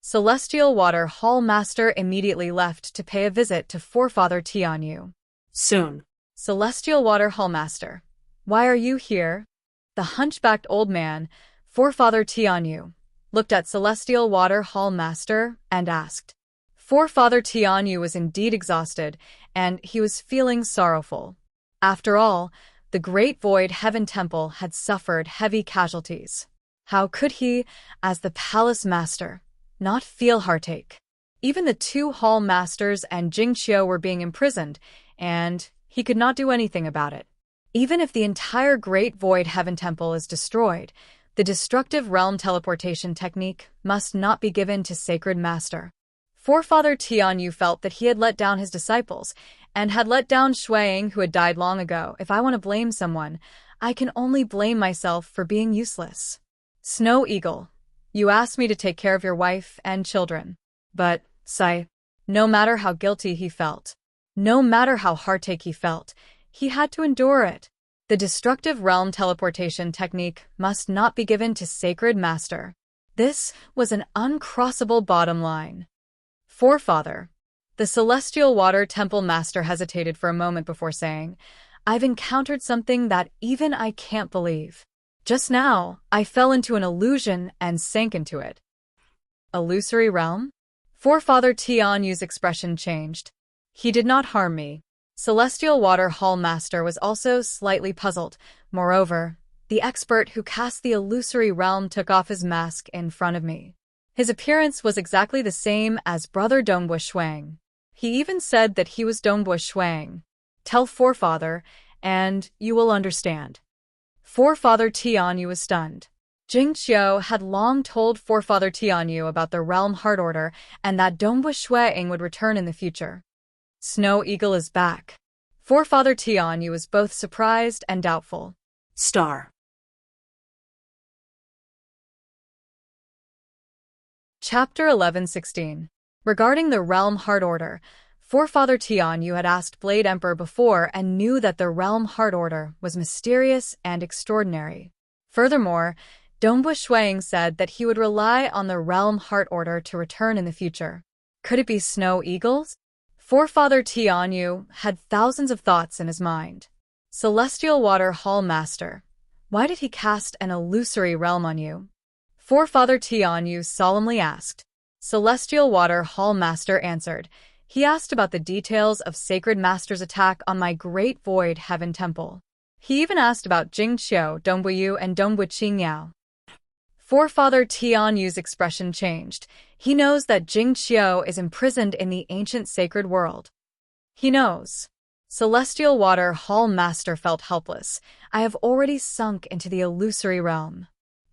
Celestial Water Hall Master immediately left to pay a visit to Forefather Tianyu. Soon. Celestial Water Hall Master, why are you here? The hunchbacked old man, Forefather Tianyu, looked at Celestial Water Hall Master and asked. Forefather Tianyu was indeed exhausted, and he was feeling sorrowful. After all, the Great Void Heaven Temple had suffered heavy casualties. How could he, as the Palace Master, not feel heartache? Even the 2 Hall Masters and Jing were being imprisoned, and he could not do anything about it. Even if the entire Great Void Heaven Temple is destroyed, the destructive realm teleportation technique must not be given to Sacred Master. Forefather Tianyu felt that he had let down his disciples, and had let down Shuang, who had died long ago. If I want to blame someone, I can only blame myself for being useless. Snow Eagle, you asked me to take care of your wife and children. But, Sai, no matter how guilty he felt, no matter how heartache he felt, he had to endure it. The destructive realm teleportation technique must not be given to Sacred Master. This was an uncrossable bottom line. Forefather, the Celestial Water Temple Master hesitated for a moment before saying, I've encountered something that even I can't believe. Just now, I fell into an illusion and sank into it. Illusory realm? Forefather Tianyu's expression changed. He did not harm me. Celestial Water Hall Master was also slightly puzzled. Moreover, the expert who cast the illusory realm took off his mask in front of me. His appearance was exactly the same as Brother Dongbua Shuang. He even said that he was Dongbua Shuang. Tell Forefather, and you will understand. Forefather Tianyu was stunned. Jing had long told Forefather Tianyu about the Realm Heart Order and that Dongbua Shuang would return in the future. Snow Eagle is back. Forefather Tianyu was both surprised and doubtful. Star. Chapter 11:16. Regarding the Realm Heart Order, Forefather Tianyu had asked Blade Emperor before and knew that the Realm Heart Order was mysterious and extraordinary. Furthermore, Dongbua Shuang said that he would rely on the Realm Heart Order to return in the future. Could it be Snow Eagles? Forefather Tianyu had thousands of thoughts in his mind. Celestial Water Hall Master, why did he cast an illusory realm on you? Forefather Tianyu solemnly asked. Celestial Water Hall Master answered. He asked about the details of Sacred Master's attack on my Great Void Heaven Temple. He even asked about Jing Qiu, Dongbuyu, and Dongbu Qingyao. Forefather Tianyu's expression changed. He knows that Jing Qiu is imprisoned in the ancient sacred world. He knows. Celestial Water Hall Master felt helpless. I have already sunk into the illusory realm.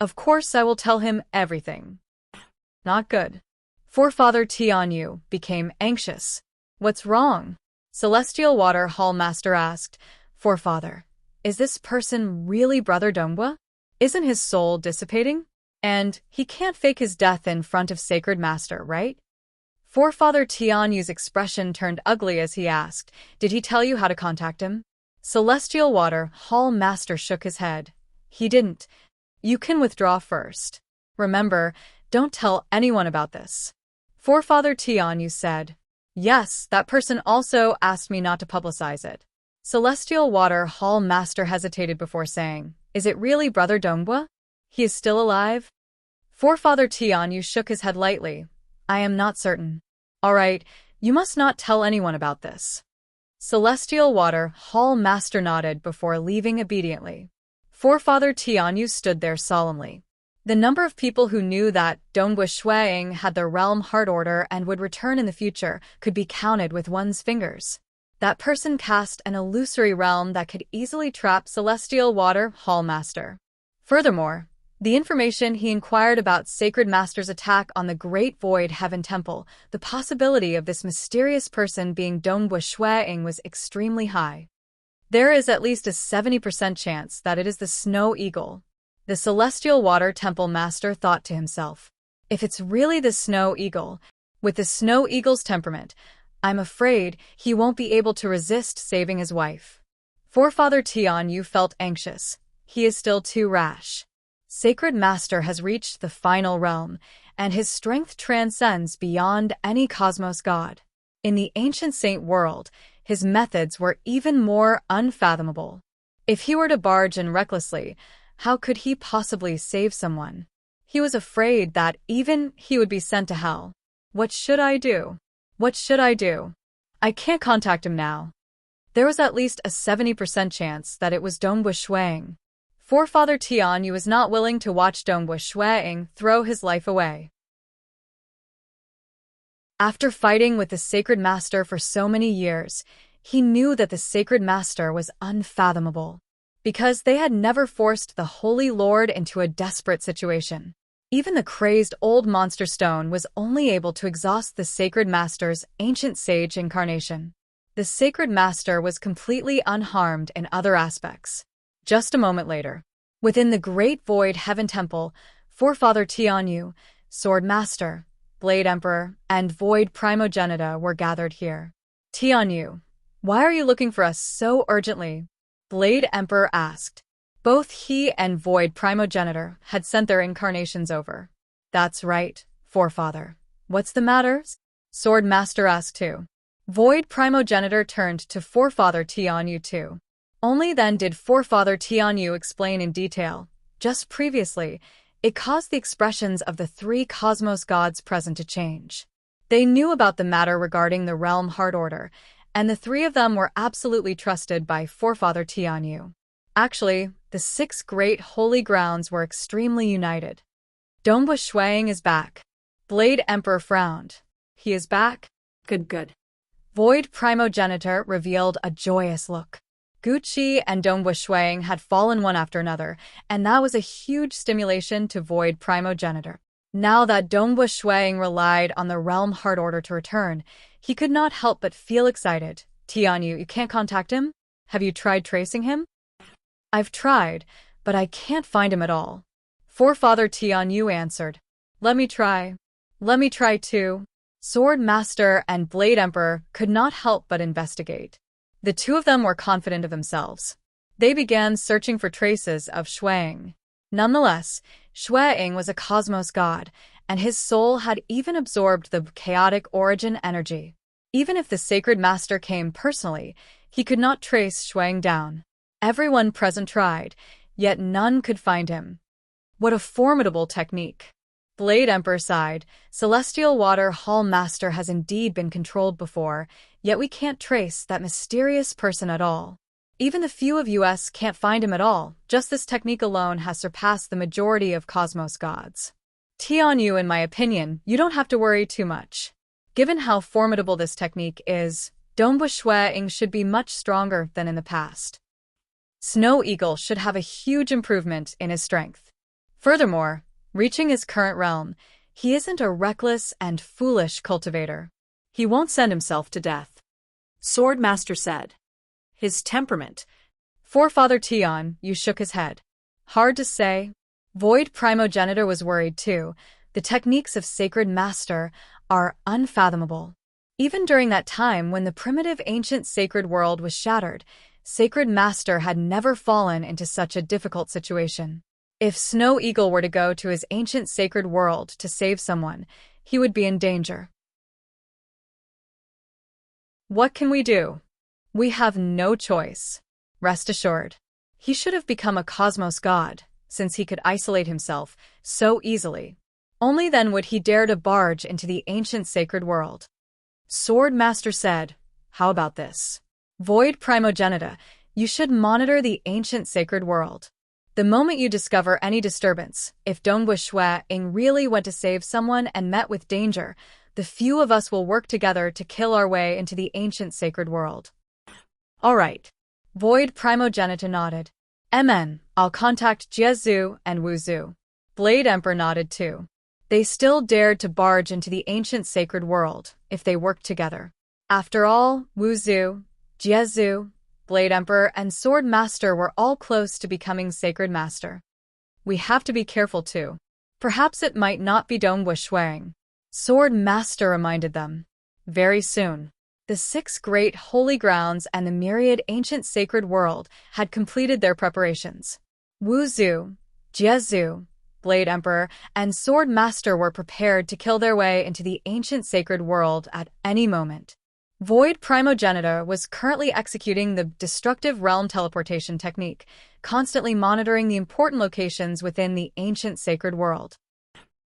Of course I will tell him everything. Not good. Forefather Tianyu became anxious. What's wrong? Celestial Water Hall Master asked. Forefather, is this person really Brother Dongbu? Isn't his soul dissipating? And he can't fake his death in front of Sacred Master, right? Forefather Tianyu's expression turned ugly as he asked, did he tell you how to contact him? Celestial Water Hall Master shook his head. He didn't. You can withdraw first. Remember, don't tell anyone about this. Forefather Tianyu said. Yes, that person also asked me not to publicize it. Celestial Water Hall Master hesitated before saying, is it really Brother Dongbu? He is still alive? Forefather Tianyu shook his head lightly. I am not certain. All right, you must not tell anyone about this. Celestial Water Hall Master nodded before leaving obediently. Forefather Tianyu stood there solemnly. The number of people who knew that Dongbu Shuiying had the realm heart order and would return in the future could be counted with one's fingers. That person cast an illusory realm that could easily trap Celestial Water Hall Master. Furthermore, the information he inquired about Sacred Master's attack on the Great Void Heaven Temple, the possibility of this mysterious person being Dongbu Shuiying was extremely high. There is at least a 70% chance that it is the Snow Eagle. The Celestial Water Temple Master thought to himself, if it's really the Snow Eagle, with the Snow Eagle's temperament, I'm afraid he won't be able to resist saving his wife. Forefather Tianyu felt anxious. He is still too rash. Sacred Master has reached the final realm, and his strength transcends beyond any cosmos god. In the ancient saint world, his methods were even more unfathomable. If he were to barge in recklessly, how could he possibly save someone? He was afraid that even he would be sent to hell. What should I do? What should I do? I can't contact him now. There was at least a 70% chance that it was Dongbu Shuiying. Forefather Tianyu was not willing to watch Dongbu Shuiying throw his life away. After fighting with the Sacred Master for so many years, he knew that the Sacred Master was unfathomable, because they had never forced the Holy Lord into a desperate situation. Even the crazed old monster stone was only able to exhaust the Sacred Master's ancient sage incarnation. The Sacred Master was completely unharmed in other aspects. Just a moment later, within the Great Void Heaven Temple, Forefather Tianyu, Sword Master, Blade Emperor, and Void Primogenita were gathered here. Tianyu, why are you looking for us so urgently? Blade Emperor asked. Both he and Void Primogenitor had sent their incarnations over. That's right, Forefather. What's the matter? Sword Master asked too. Void Primogenitor turned to Forefather Tianyu too. Only then did Forefather Tianyu explain in detail. Just previously, it caused the expressions of the three cosmos gods present to change. They knew about the matter regarding the realm heart order, and the three of them were absolutely trusted by Forefather Tianyu. Actually, the 6 great holy grounds were extremely united. Dongbu Shuiying is back. Blade Emperor frowned. He is back? Good. Void Primogenitor revealed a joyous look. Gucci and Dongbu Shuiying had fallen one after another, and that was a huge stimulation to Void Primogenitor. Now that Dongbu Shuiying relied on the realm heart order to return, he could not help but feel excited. Tianyu, you can't contact him? Have you tried tracing him? I've tried, but I can't find him at all. Forefather Tianyu answered. Let me try. Let me try too. Sword Master and Blade Emperor could not help but investigate. The two of them were confident of themselves. They began searching for traces of Shuiying. Nonetheless, Shuiying was a cosmos god, and his soul had even absorbed the chaotic origin energy. Even if the Sacred Master came personally, he could not trace Shuiying down. Everyone present tried, yet none could find him. What a formidable technique. Blade Emperor sighed. Celestial Water Hall Master has indeed been controlled before, yet we can't trace that mysterious person at all. Even the few of us can't find him at all. Just this technique alone has surpassed the majority of cosmos gods. Tianyu, in my opinion, you don't have to worry too much. Given how formidable this technique is, Dongbu Shuiying should be much stronger than in the past. Snow Eagle should have a huge improvement in his strength. Furthermore, reaching his current realm, he isn't a reckless and foolish cultivator. He won't send himself to death. Sword Master said. His temperament. Forefather Tian, you shook his head. Hard to say. Void Primogenitor was worried too. The techniques of Sacred Master are unfathomable. Even during that time when the primitive ancient sacred world was shattered, Sacred Master had never fallen into such a difficult situation. If Snow Eagle were to go to his ancient sacred world to save someone, he would be in danger. What can we do? We have no choice. Rest assured. He should have become a cosmos god, since he could isolate himself so easily. Only then would he dare to barge into the ancient sacred world. Sword Master said, how about this? Void Primogenitor, you should monitor the ancient sacred world. The moment you discover any disturbance, if Dongbu Shuiying really went to save someone and met with danger, the few of us will work together to kill our way into the ancient sacred world. All right. Void Primogenitor nodded. MN, I'll contact Jiezu and Wuzhu. Blade Emperor nodded too. They still dared to barge into the ancient sacred world if they worked together. After all, Wuzhu, Jiezu, Blade Emperor, and Sword Master were all close to becoming Sacred Master. We have to be careful too. Perhaps it might not be Dongbu Shuiying. Sword Master reminded them. Very soon. The 6 great holy grounds and the myriad ancient sacred world had completed their preparations. Wuzhu, Jiezu, Blade Emperor, and Sword Master were prepared to kill their way into the ancient sacred world at any moment. Void Primogenitor was currently executing the destructive realm teleportation technique, constantly monitoring the important locations within the ancient sacred world.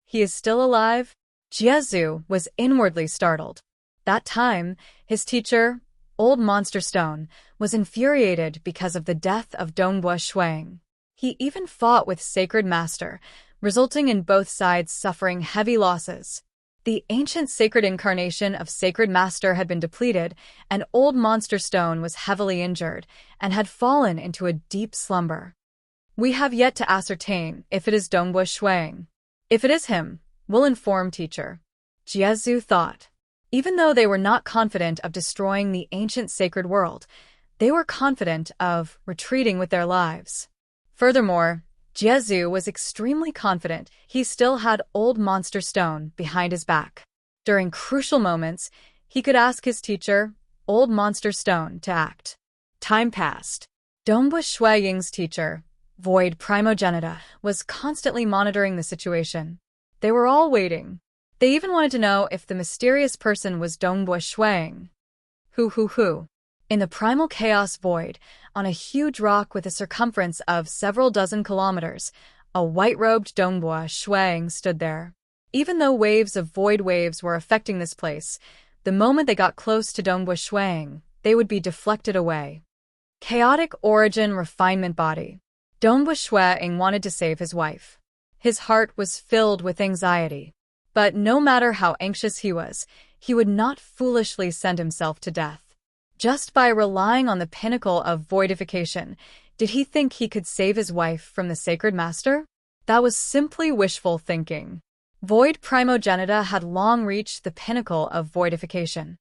He is still alive? Jiezu was inwardly startled. That time, his teacher, Old Monster Stone, was infuriated because of the death of Dongbu Shuiying. He even fought with Sacred Master, resulting in both sides suffering heavy losses. The ancient sacred incarnation of Sacred Master had been depleted, and Old Monster Stone was heavily injured and had fallen into a deep slumber. We have yet to ascertain if it is Dongbu Shuiying. If it is him, we'll inform teacher. Jiezu thought. Even though they were not confident of destroying the ancient sacred world, they were confident of retreating with their lives. Furthermore, Jiezu was extremely confident he still had Old Monster Stone behind his back. During crucial moments, he could ask his teacher, Old Monster Stone, to act. Time passed. Dongbu Shuiying's teacher, Void Primogenitor, was constantly monitoring the situation. They were all waiting. They even wanted to know if the mysterious person was Dongbu Shuiying. Who. In the primal chaos void, on a huge rock with a circumference of several dozen kilometers, a white-robed Dongbu Shuiying stood there. Even though waves of void waves were affecting this place, the moment they got close to Dongbu Shuiying, they would be deflected away. Chaotic origin refinement body. Dongbu Shuiying wanted to save his wife. His heart was filled with anxiety. But no matter how anxious he would not foolishly send himself to death. Just by relying on the pinnacle of voidification, did he think he could save his wife from the Sacred Master? That was simply wishful thinking. Void Primogenitor had long reached the pinnacle of voidification.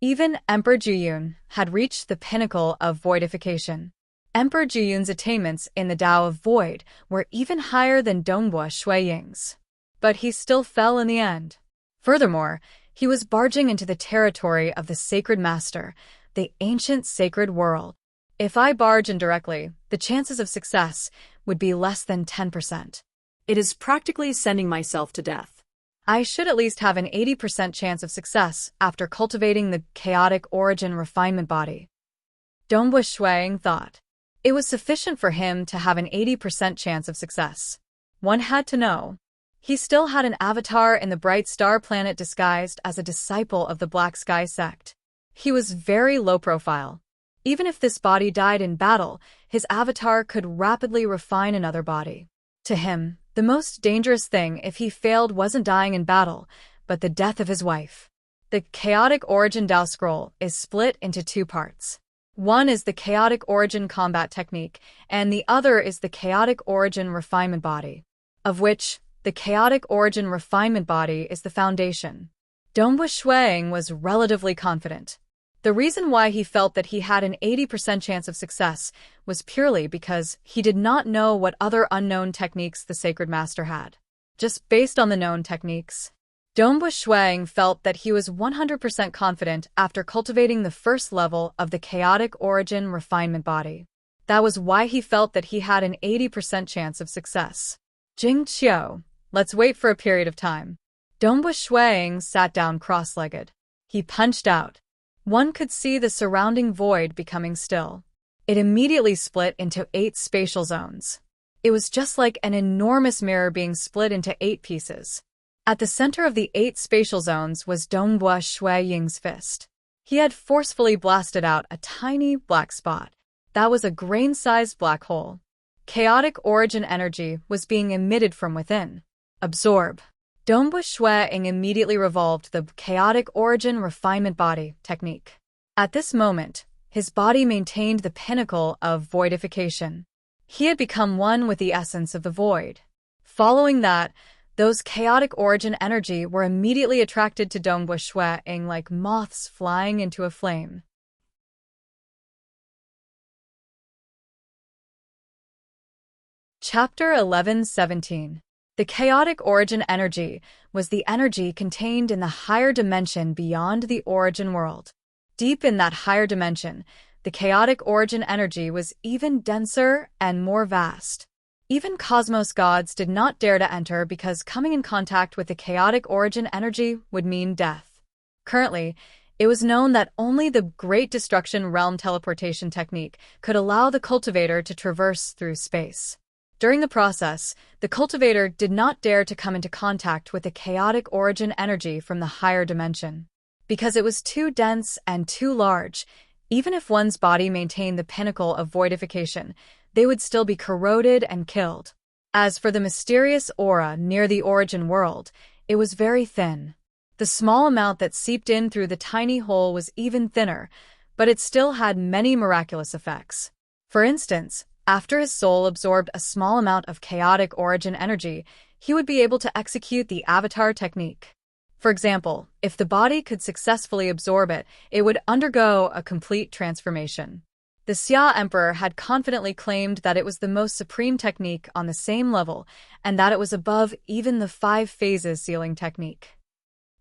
Even Emperor Juyun had reached the pinnacle of voidification. Emperor Juyun's attainments in the Tao of Void were even higher than Dongbu Shuiying's. But he still fell in the end. Furthermore, he was barging into the territory of the Sacred Master, the ancient sacred world. If I barge in directly, the chances of success would be less than 10%. It is practically sending myself to death. I should at least have an 80% chance of success after cultivating the chaotic origin refinement body. Dongbu Shuiying thought. It was sufficient for him to have an 80% chance of success. One had to know. He still had an avatar in the bright star planet disguised as a disciple of the Black Sky sect. He was very low profile. Even if this body died in battle, his avatar could rapidly refine another body. To him, the most dangerous thing if he failed wasn't dying in battle, but the death of his wife. The Chaotic Origin Dao Scroll is split into two parts. One is the Chaotic Origin Combat Technique, and the other is the Chaotic Origin Refinement Body, of which the Chaotic Origin Refinement Body is the foundation. Dongbu Shuang was relatively confident. The reason why he felt that he had an 80% chance of success was purely because he did not know what other unknown techniques the Sacred Master had. Just based on the known techniques, Dongbu Shuang felt that he was 100% confident after cultivating the first level of the Chaotic Origin Refinement Body. That was why he felt that he had an 80% chance of success. Jing Qiu, let's wait for a period of time. Dongbu Shuang sat down cross-legged. He punched out. One could see the surrounding void becoming still. It immediately split into 8 spatial zones. It was just like an enormous mirror being split into 8 pieces. At the center of the 8 spatial zones was Dongbu Shuaying's fist. He had forcefully blasted out a tiny black spot. That was a grain-sized black hole. Chaotic origin energy was being emitted from within. Absorb. Dongbu Shuaying immediately revolved the Chaotic Origin Refinement Body technique. At this moment, his body maintained the pinnacle of voidification. He had become one with the essence of the void. Following that, those chaotic origin energy were immediately attracted to Dongbu Shuaying like moths flying into a flame. Chapter 11:17. The chaotic origin energy was the energy contained in the higher dimension beyond the origin world. Deep in that higher dimension, the chaotic origin energy was even denser and more vast. Even cosmos gods did not dare to enter because coming in contact with the chaotic origin energy would mean death. Currently, it was known that only the Great Destruction Realm teleportation technique could allow the cultivator to traverse through space. During the process, the cultivator did not dare to come into contact with the chaotic origin energy from the higher dimension. Because it was too dense and too large, even if one's body maintained the pinnacle of voidification, they would still be corroded and killed. As for the mysterious aura near the origin world, it was very thin. The small amount that seeped in through the tiny hole was even thinner, but it still had many miraculous effects. For instance, after his soul absorbed a small amount of chaotic origin energy, he would be able to execute the avatar technique. For example, if the body could successfully absorb it, it would undergo a complete transformation. The Xia Emperor had confidently claimed that it was the most supreme technique on the same level, and that it was above even the 5 phases sealing technique.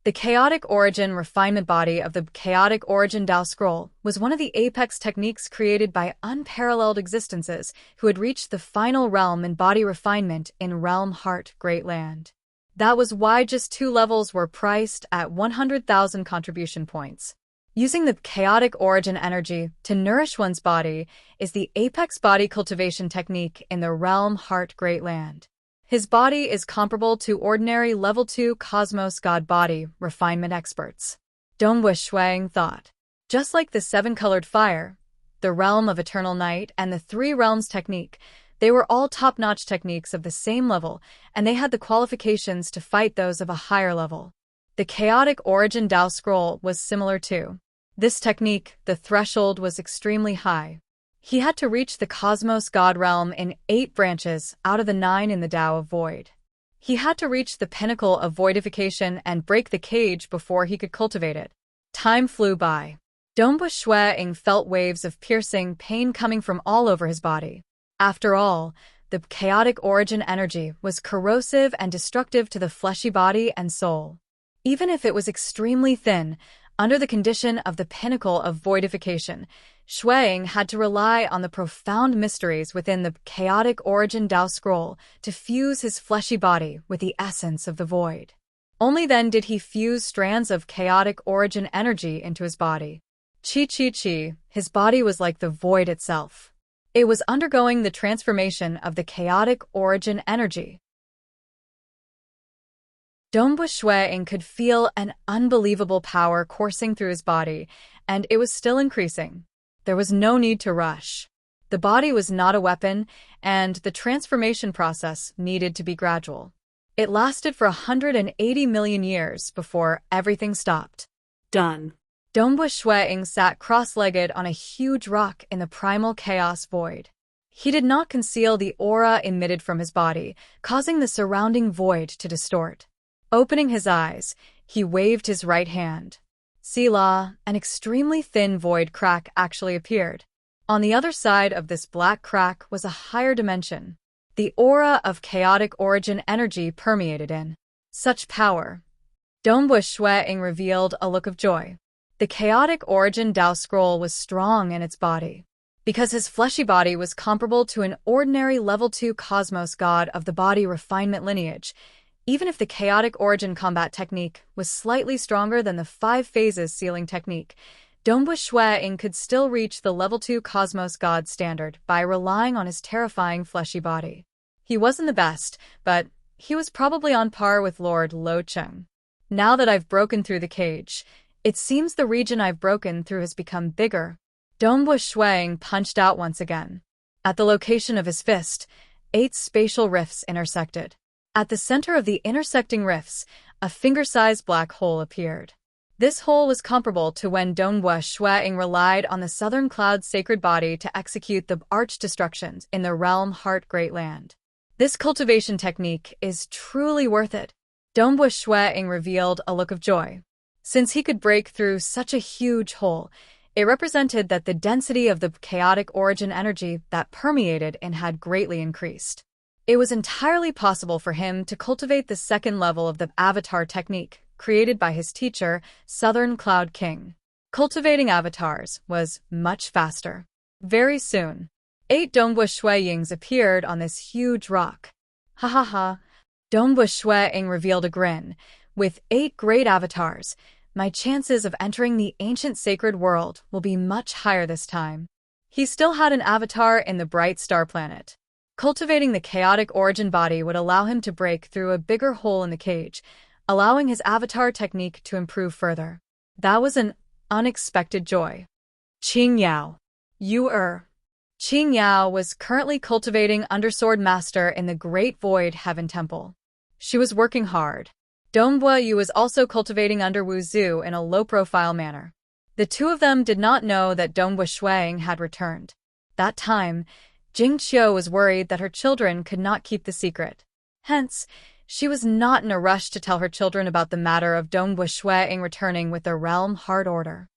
The chaotic origin refinement body of the chaotic origin Dao Scroll was one of the apex techniques created by unparalleled existences who had reached the final realm in body refinement in Realm Heart Great Land. That was why just 2 levels were priced at 100,000 contribution points. Using the chaotic origin energy to nourish one's body is the apex body cultivation technique in the Realm Heart Great Land. His body is comparable to ordinary level 2 cosmos god body refinement experts. Dongbu Shuang thought. Just like the 7-colored fire, the realm of eternal night, and the 3 realms technique, they were all top-notch techniques of the same level, and they had the qualifications to fight those of a higher level. The chaotic origin Dao Scroll was similar too. This technique, the threshold was extremely high. He had to reach the cosmos god realm in 8 branches out of the 9 in the Tao of Void. He had to reach the pinnacle of voidification and break the cage before he could cultivate it. Time flew by. Dongbu Shuaying felt waves of piercing pain coming from all over his body. After all, the chaotic origin energy was corrosive and destructive to the fleshy body and soul. Even if it was extremely thin, under the condition of the pinnacle of voidification, Shuaying had to rely on the profound mysteries within the chaotic origin Dao Scroll to fuse his fleshy body with the essence of the void. Only then did he fuse strands of chaotic origin energy into his body. His body was like the void itself. It was undergoing the transformation of the chaotic origin energy. Dongbua Shuang could feel an unbelievable power coursing through his body, and it was still increasing. There was no need to rush. The body was not a weapon, and the transformation process needed to be gradual. It lasted for 180 million years before everything stopped. Done. Dongbua Shuang sat cross-legged on a huge rock in the primal chaos void. He did not conceal the aura emitted from his body, causing the surrounding void to distort. Opening his eyes, he waved his right hand. Selah, an extremely thin void crack actually appeared. On the other side of this black crack was a higher dimension. The aura of chaotic origin energy permeated in. Such power. Dongbua Shuang revealed a look of joy. The chaotic origin Dao scroll was strong in its body. Because his fleshy body was comparable to an ordinary level 2 cosmos god of the body refinement lineage, even if the chaotic origin combat technique was slightly stronger than the 5 phases sealing technique, Dongbua Shuang could still reach the level 2 cosmos god standard by relying on his terrifying fleshy body. He wasn't the best, but he was probably on par with Lord Lo Cheng. Now that I've broken through the cage, it seems the region I've broken through has become bigger. Dongbua Shuang punched out once again. At the location of his fist, 8 spatial rifts intersected. At the center of the intersecting rifts, a finger-sized black hole appeared. This hole was comparable to when Dongbua Shuang relied on the Southern Cloud's sacred body to execute the arch destructions in the realm Heart Great Land. This cultivation technique is truly worth it. Dongbua Shuang revealed a look of joy. Since he could break through such a huge hole, it represented that the density of the chaotic origin energy that permeated and had greatly increased. It was entirely possible for him to cultivate the second level of the avatar technique, created by his teacher, Southern Cloud King. Cultivating avatars was much faster. Very soon, 8 Dongbua Shuangs appeared on this huge rock. Ha ha ha. Dongbua Shuang revealed a grin. With 8 great avatars, my chances of entering the ancient sacred world will be much higher this time. He still had an avatar in the bright star planet. Cultivating the chaotic origin body would allow him to break through a bigger hole in the cage, allowing his avatar technique to improve further. That was an unexpected joy. Qing Yao. Qing Yao was currently cultivating Undersword Master in the Great Void Heaven Temple. She was working hard. Dongbua Yu was also cultivating Under Wu Zhu in a low-profile manner. The two of them did not know that Dongbua Shuang had returned. That time, Jing Qiu was worried that her children could not keep the secret. Hence, she was not in a rush to tell her children about the matter of Dongbua Shuang returning with the realm Heart Order.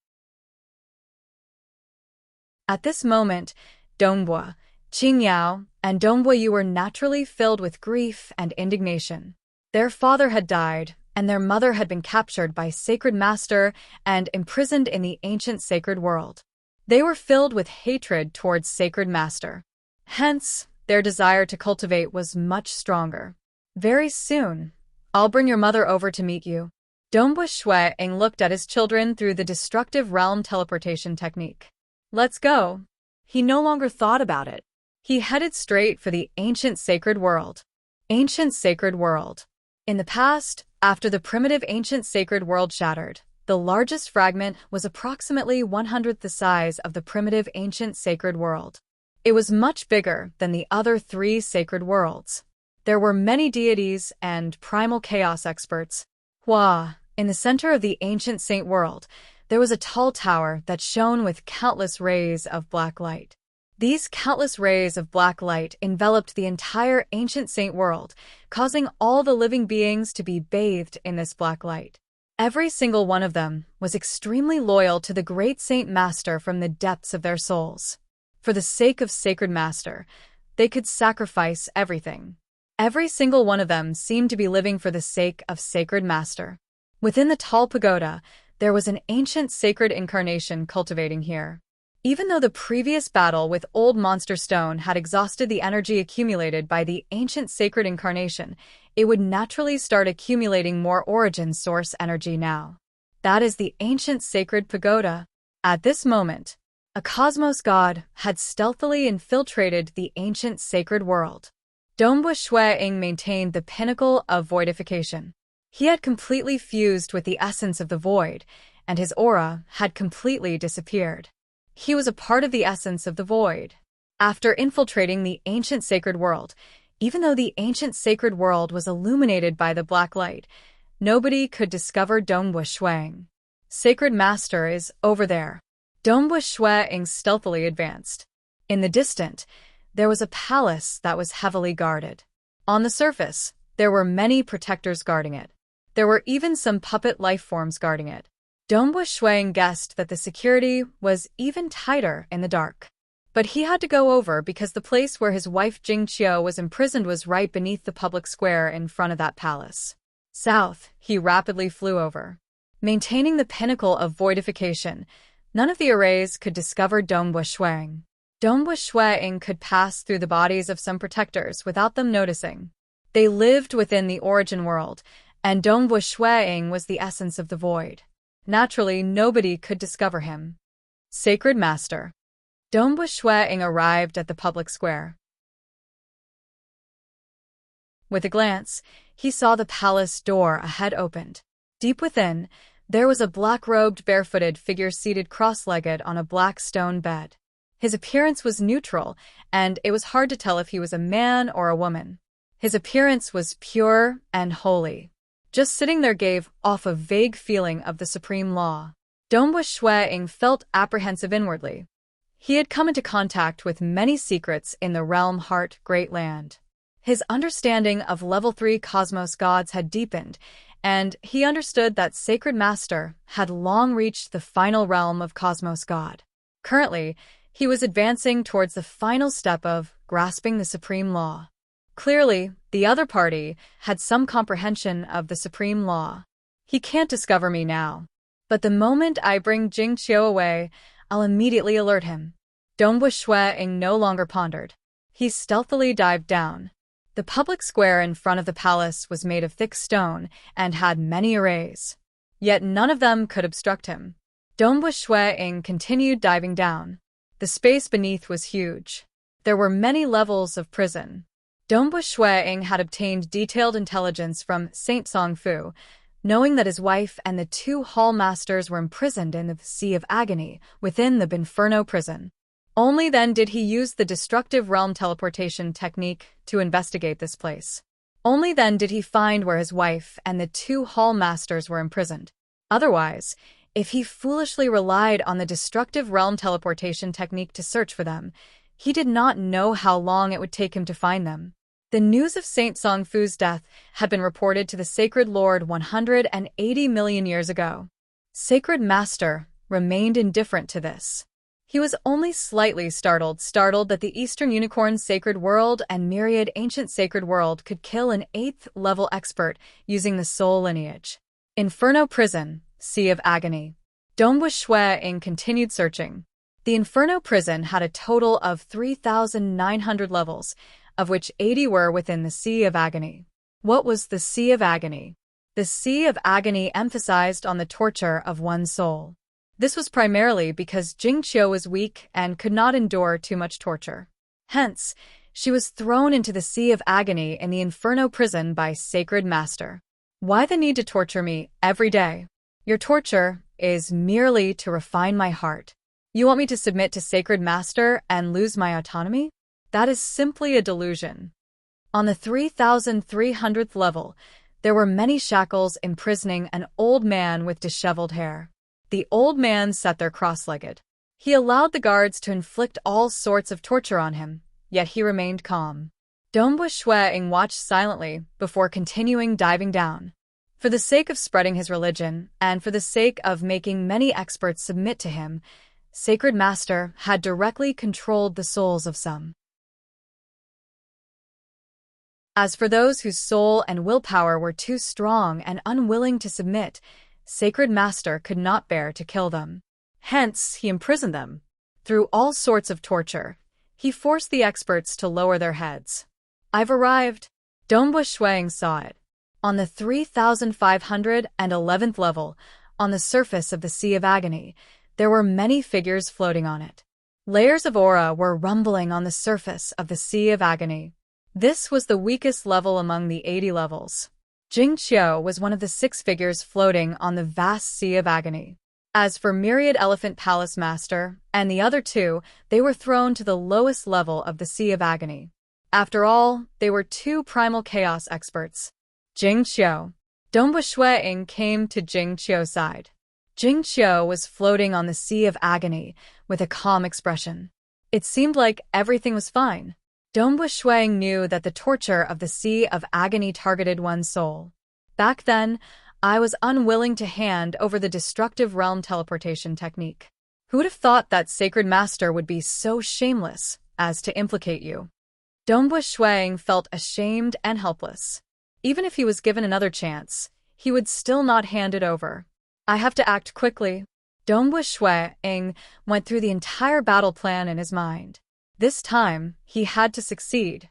At this moment, Dongbua, Qing Yao, and Dongbua Yu were naturally filled with grief and indignation. Their father had died, and their mother had been captured by Sacred Master and imprisoned in the ancient sacred world. They were filled with hatred towards Sacred Master. Hence, their desire to cultivate was much stronger. Very soon, I'll bring your mother over to meet you. Dongbua Shuang looked at his children through the destructive realm teleportation technique. Let's go. He no longer thought about it. He headed straight for the ancient sacred world. Ancient sacred world. In the past, after the primitive ancient sacred world shattered, the largest fragment was approximately 1/100th the size of the primitive ancient sacred world. It was much bigger than the other 3 sacred worlds. There were many deities and primal chaos experts. In the center of the ancient saint world, there was a tall tower that shone with countless rays of black light. These countless rays of black light enveloped the entire ancient saint world, causing all the living beings to be bathed in this black light. Every single one of them was extremely loyal to the great Saint Master from the depths of their souls. For the sake of Sacred Master, they could sacrifice everything. Every single one of them seemed to be living for the sake of Sacred Master. Within the tall pagoda, there was an ancient sacred incarnation cultivating here. Even though the previous battle with Old Monster Stone had exhausted the energy accumulated by the ancient sacred incarnation, it would naturally start accumulating more origin source energy now. That is the ancient sacred pagoda. At this moment, A cosmos god had stealthily infiltrated the ancient sacred world. Dongbu Shuiying maintained the pinnacle of voidification. He had completely fused with the essence of the void, and his aura had completely disappeared. He was a part of the essence of the void. After infiltrating the ancient sacred world, even though the ancient sacred world was illuminated by the black light, nobody could discover Dongbu Shuiying. Sacred Master is over there. Dongbu Shuiying stealthily advanced. In the distance, there was a palace that was heavily guarded. On the surface, there were many protectors guarding it. There were even some puppet life forms guarding it. Dongbu Shuiying guessed that the security was even tighter in the dark. But he had to go over because the place where his wife Jing was imprisoned was right beneath the public square in front of that palace. South, he rapidly flew over. Maintaining the pinnacle of voidification, none of the arrays could discover Dongbu Shuiying. Dongbu Shuiying could pass through the bodies of some protectors without them noticing. They lived within the origin world, and Dongbu Shuiying was the essence of the void. Naturally, nobody could discover him. Sacred Master. Dongbu Shuiying arrived at the public square. With a glance, he saw the palace door ahead opened. Deep within, there was a black-robed, barefooted figure seated cross-legged on a black stone bed. His appearance was neutral, and it was hard to tell if he was a man or a woman. His appearance was pure and holy. Just sitting there gave off a vague feeling of the supreme law. Dongbu Shuiying felt apprehensive inwardly. He had come into contact with many secrets in the realm Heart Great Land. His understanding of level 3 cosmos gods had deepened, and he understood that Sacred Master had long reached the final realm of Cosmos God. Currently, he was advancing towards the final step of grasping the supreme law. Clearly, the other party had some comprehension of the supreme law. He can't discover me now. But the moment I bring Jing away, I'll immediately alert him. Dongbu Shuiying no longer pondered. He stealthily dived down. The public square in front of the palace was made of thick stone and had many arrays. Yet none of them could obstruct him. Dongbu Shuiying continued diving down. The space beneath was huge. There were many levels of prison. Dongbu Shuiying had obtained detailed intelligence from Saint Songfu, knowing that his wife and the 2 hall masters were imprisoned in the Sea of Agony within the Binferno prison. Only then did he use the destructive realm teleportation technique to investigate this place. Only then did he find where his wife and the 2 hall masters were imprisoned. Otherwise, if he foolishly relied on the destructive realm teleportation technique to search for them, he did not know how long it would take him to find them. The news of Saint Songfu's death had been reported to the Sacred Lord 180 million years ago. Sacred Master remained indifferent to this. He was only slightly startled that the Eastern Unicorn Sacred World and Myriad Ancient Sacred World could kill an 8th-level expert using the soul lineage. Inferno Prison, Sea of Agony. Dongbu Shuiying continued searching. The Inferno Prison had a total of 3,900 levels, of which 80 were within the Sea of Agony. What was the Sea of Agony? The Sea of Agony emphasized on the torture of one's soul. This was primarily because Jing was weak and could not endure too much torture. Hence, she was thrown into the Sea of Agony in the Inferno Prison by Sacred Master. Why the need to torture me every day? Your torture is merely to refine my heart. You want me to submit to Sacred Master and lose my autonomy? That is simply a delusion. On the 3,300th level, there were many shackles imprisoning an old man with disheveled hair. The old man sat there cross-legged. He allowed the guards to inflict all sorts of torture on him, yet he remained calm. Dongbu Shuiying watched silently before continuing diving down. For the sake of spreading his religion, and for the sake of making many experts submit to him, Sacred Master had directly controlled the souls of some. As for those whose soul and willpower were too strong and unwilling to submit, Sacred Master could not bear to kill them. Hence, he imprisoned them. Through all sorts of torture, he forced the experts to lower their heads. I've arrived. Dongbu Shuiying saw it. On the 3,511th level, on the surface of the Sea of Agony, there were many figures floating on it. Layers of aura were rumbling on the surface of the Sea of Agony. This was the weakest level among the 80 levels. Jing Qiu was one of the 6 figures floating on the vast Sea of Agony. As for Myriad Elephant Palace Master and the other 2, they were thrown to the lowest level of the Sea of Agony. After all, they were 2 primal chaos experts. Jing Qiu. Dongbu Shuiying came to Jing Qiu's side. Jing Qiu was floating on the Sea of Agony with a calm expression. It seemed like everything was fine. Dongbu Shuiying knew that the torture of the Sea of Agony targeted one's soul. Back then, I was unwilling to hand over the destructive realm teleportation technique. Who would have thought that Sacred Master would be so shameless as to implicate you? Dongbu Shuiying felt ashamed and helpless. Even if he was given another chance, he would still not hand it over. I have to act quickly. Dongbu Shuiying went through the entire battle plan in his mind. This time, he had to succeed.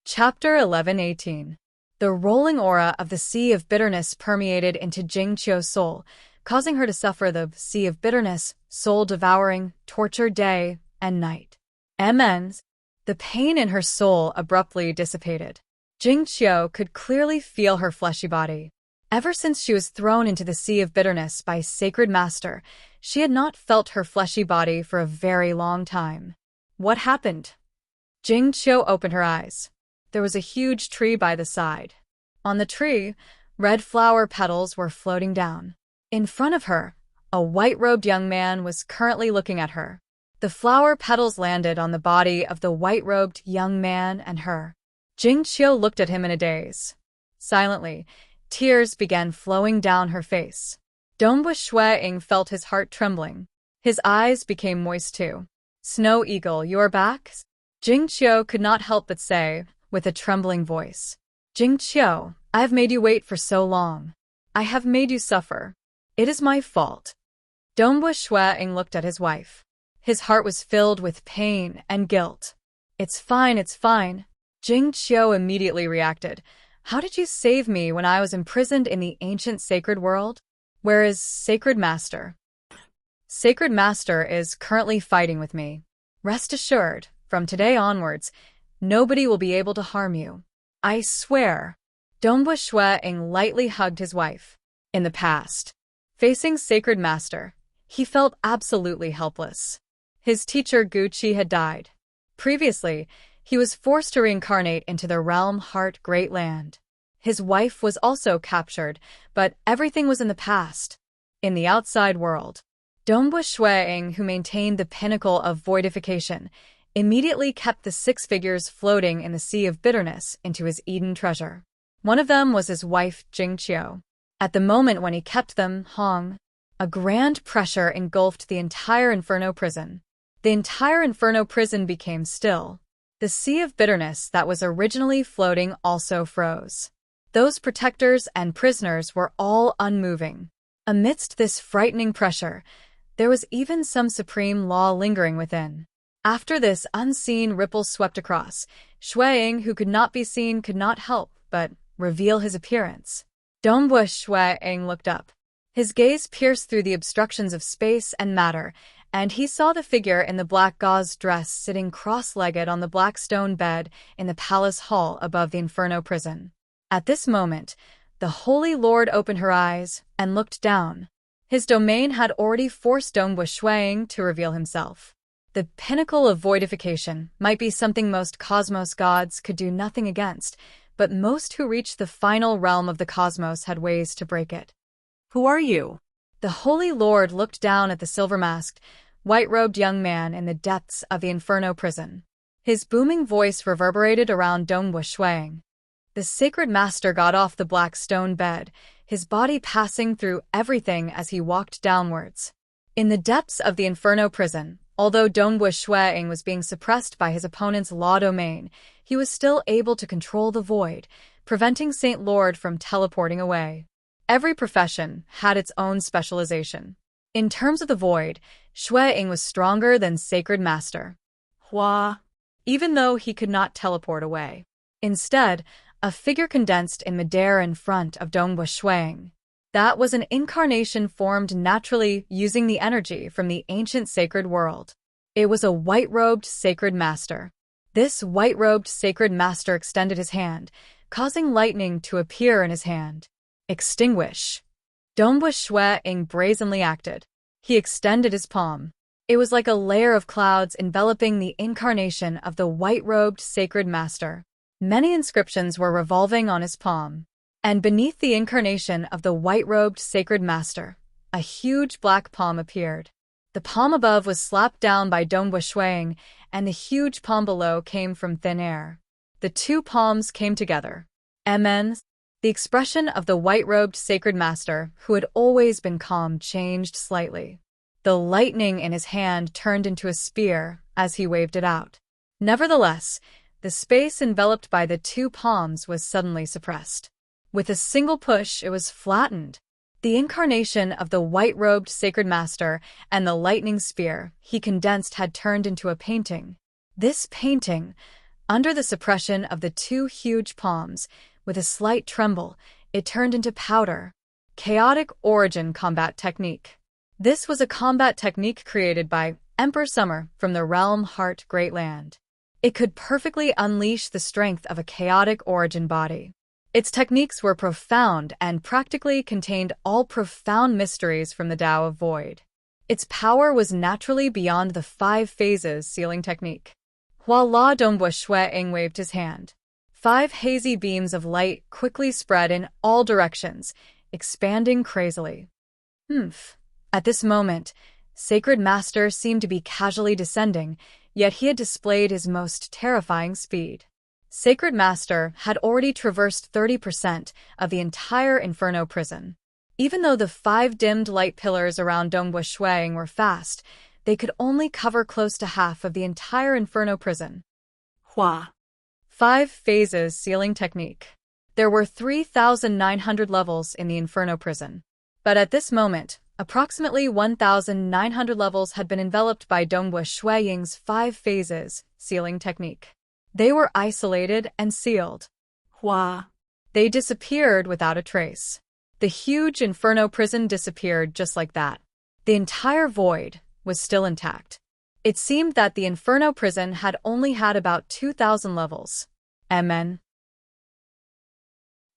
Chapter 11-18. The rolling aura of the Sea of Bitterness permeated into Jing Qiu's soul, causing her to suffer the Sea of Bitterness, soul-devouring, torture day and night. Ends. The pain in her soul abruptly dissipated. Jing Qiu could clearly feel her fleshy body. Ever since she was thrown into the Sea of Bitterness by Sacred Master, she had not felt her fleshy body for a very long time. What happened? Jing Qiu opened her eyes. There was a huge tree by the side. On the tree, red flower petals were floating down. In front of her, a white-robed young man was currently looking at her. The flower petals landed on the body of the white-robed young man and her. Jing Qiu looked at him in a daze. Silently, tears began flowing down her face. Dongbu Shuiying felt his heart trembling. His eyes became moist too. Snow Eagle, you are back? Jing Qiu could not help but say, with a trembling voice. Jing Qiu, I have made you wait for so long. I have made you suffer. It is my fault. Dongbu Shuiying looked at his wife. His heart was filled with pain and guilt. It's fine, it's fine. Jing Qiu immediately reacted. How did you save me when I was imprisoned in the ancient sacred world? Where is Sacred Master? Sacred Master is currently fighting with me. Rest assured, from today onwards, nobody will be able to harm you. I swear. Dongbu Shuiying lightly hugged his wife. In the past, facing Sacred Master, he felt absolutely helpless. His teacher Gu Qi had died. Previously, he was forced to reincarnate into the Realm Heart Great Land. His wife was also captured, but everything was in the past. In the outside world, Dongbu Shuiying, who maintained the pinnacle of voidification, immediately kept the 6 figures floating in the Sea of Bitterness into his Eden treasure. One of them was his wife, Jing Qiu. At the moment when he kept them, a grand pressure engulfed the entire Inferno prison. The entire Inferno prison became still. The Sea of Bitterness that was originally floating also froze. Those protectors and prisoners were all unmoving. Amidst this frightening pressure, there was even some supreme law lingering within. After this unseen ripple swept across, Shuiying, who could not be seen, could not help but reveal his appearance. Dongbu Shuiying looked up. His gaze pierced through the obstructions of space and matter, and he saw the figure in the black gauze dress sitting cross-legged on the black stone bed in the palace hall above the Inferno prison. At this moment, the Holy Lord opened her eyes and looked down. His domain had already forced Dongbu Shuiying to reveal himself. The pinnacle of voidification might be something most cosmos gods could do nothing against, but most who reached the final realm of the cosmos had ways to break it. Who are you? The Holy Lord looked down at the silver-masked, white-robed young man in the depths of the Inferno prison. His booming voice reverberated around Dongbu Shuiying. The Sacred Master got off the black stone bed, his body passing through everything as he walked downwards. In the depths of the Inferno prison, although Dongbu Shuiying was being suppressed by his opponent's law domain, he was still able to control the void, preventing Saint Lord from teleporting away. Every profession had its own specialization. In terms of the void, Shuiying was stronger than Sacred Master. Even though he could not teleport away. Instead, a figure condensed in midair in front of Dongbu Shuiying. That was an incarnation formed naturally using the energy from the ancient sacred world. It was a white-robed sacred master. This white-robed sacred master extended his hand, causing lightning to appear in his hand. Extinguish. Dongbua Shui Ying brazenly acted. He extended his palm. It was like a layer of clouds enveloping the incarnation of the white-robed sacred master. Many inscriptions were revolving on his palm. And beneath the incarnation of the white-robed sacred master, a huge black palm appeared. The palm above was slapped down by Dongbua Shui Ying, and the huge palm below came from thin air. The two palms came together. Amen. The expression of the white-robed sacred master, who had always been calm, changed slightly. The lightning in his hand turned into a spear as he waved it out. Nevertheless, the space enveloped by the two palms was suddenly suppressed. With a single push, it was flattened. The incarnation of the white-robed sacred master and the lightning spear he condensed had turned into a painting. This painting, under the suppression of the two huge palms, with a slight tremble, it turned into powder. Chaotic Origin Combat Technique. This was a combat technique created by Emperor Summer from the realm Heart Great Land. It could perfectly unleash the strength of a chaotic origin body. Its techniques were profound and practically contained all profound mysteries from the Tao of Void. Its power was naturally beyond the 5 phases sealing technique. While La Dongbua Shui Ying waved his hand, 5 hazy beams of light quickly spread in all directions, expanding crazily. At this moment, Sacred Master seemed to be casually descending, yet he had displayed his most terrifying speed. Sacred Master had already traversed 30% of the entire Inferno prison. Even though the 5 dimmed light pillars around Dongbua Shui Ying were fast, they could only cover close to half of the entire Inferno prison. Hua. 5 phases sealing technique. There were 3,900 levels in the Inferno prison. But at this moment, approximately 1,900 levels had been enveloped by Dongbua Shui Ying's 5 phases sealing technique. They were isolated and sealed. Hua. They disappeared without a trace. The huge Inferno prison disappeared just like that. The entire void was still intact. It seemed that the Inferno prison had only had about 2,000 levels. Amen.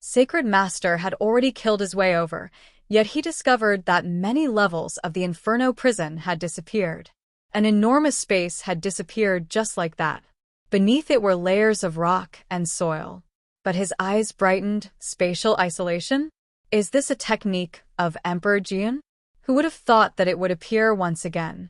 Sacred Master had already killed his way over, yet he discovered that many levels of the Inferno prison had disappeared. An enormous space had disappeared just like that. Beneath it were layers of rock and soil. But his eyes brightened. Spatial isolation? Is this a technique of Emperor Jian? Who would have thought that it would appear once again?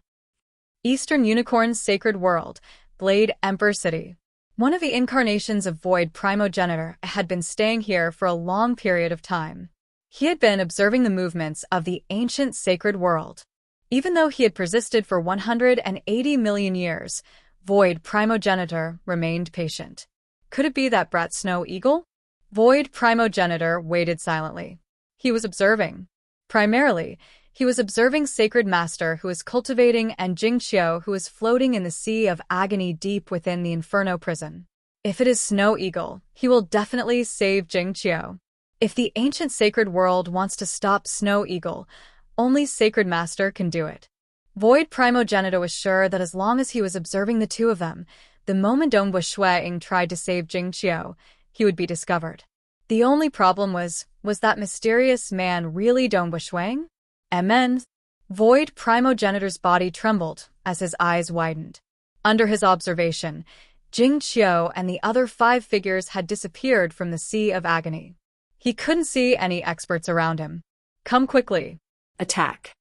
Eastern Unicorn's Sacred World, Blade Emperor City. One of the incarnations of Void Primogenitor had been staying here for a long period of time. He had been observing the movements of the ancient sacred world. Even though he had persisted for 180 million years, Void Primogenitor remained patient. Could it be that brat Snow Eagle? Void Primogenitor waited silently. He was observing. Primarily, he was observing Sacred Master who was cultivating and Jingqiu who was floating in the sea of agony deep within the Inferno prison. If it is Snow Eagle, he will definitely save Jingqiu. If the ancient sacred world wants to stop Snow Eagle, only Sacred Master can do it. Void Primogenitor was sure that as long as he was observing the two of them, the moment Dongbua Shui Ying tried to save Jingqiu, he would be discovered. The only problem was that mysterious man really Dongbua Shui Ying? Amen. Void Primogenitor's body trembled as his eyes widened. Under his observation, Jingqiu and the other 5 figures had disappeared from the sea of agony. He couldn't see any experts around him. Come quickly. Attack.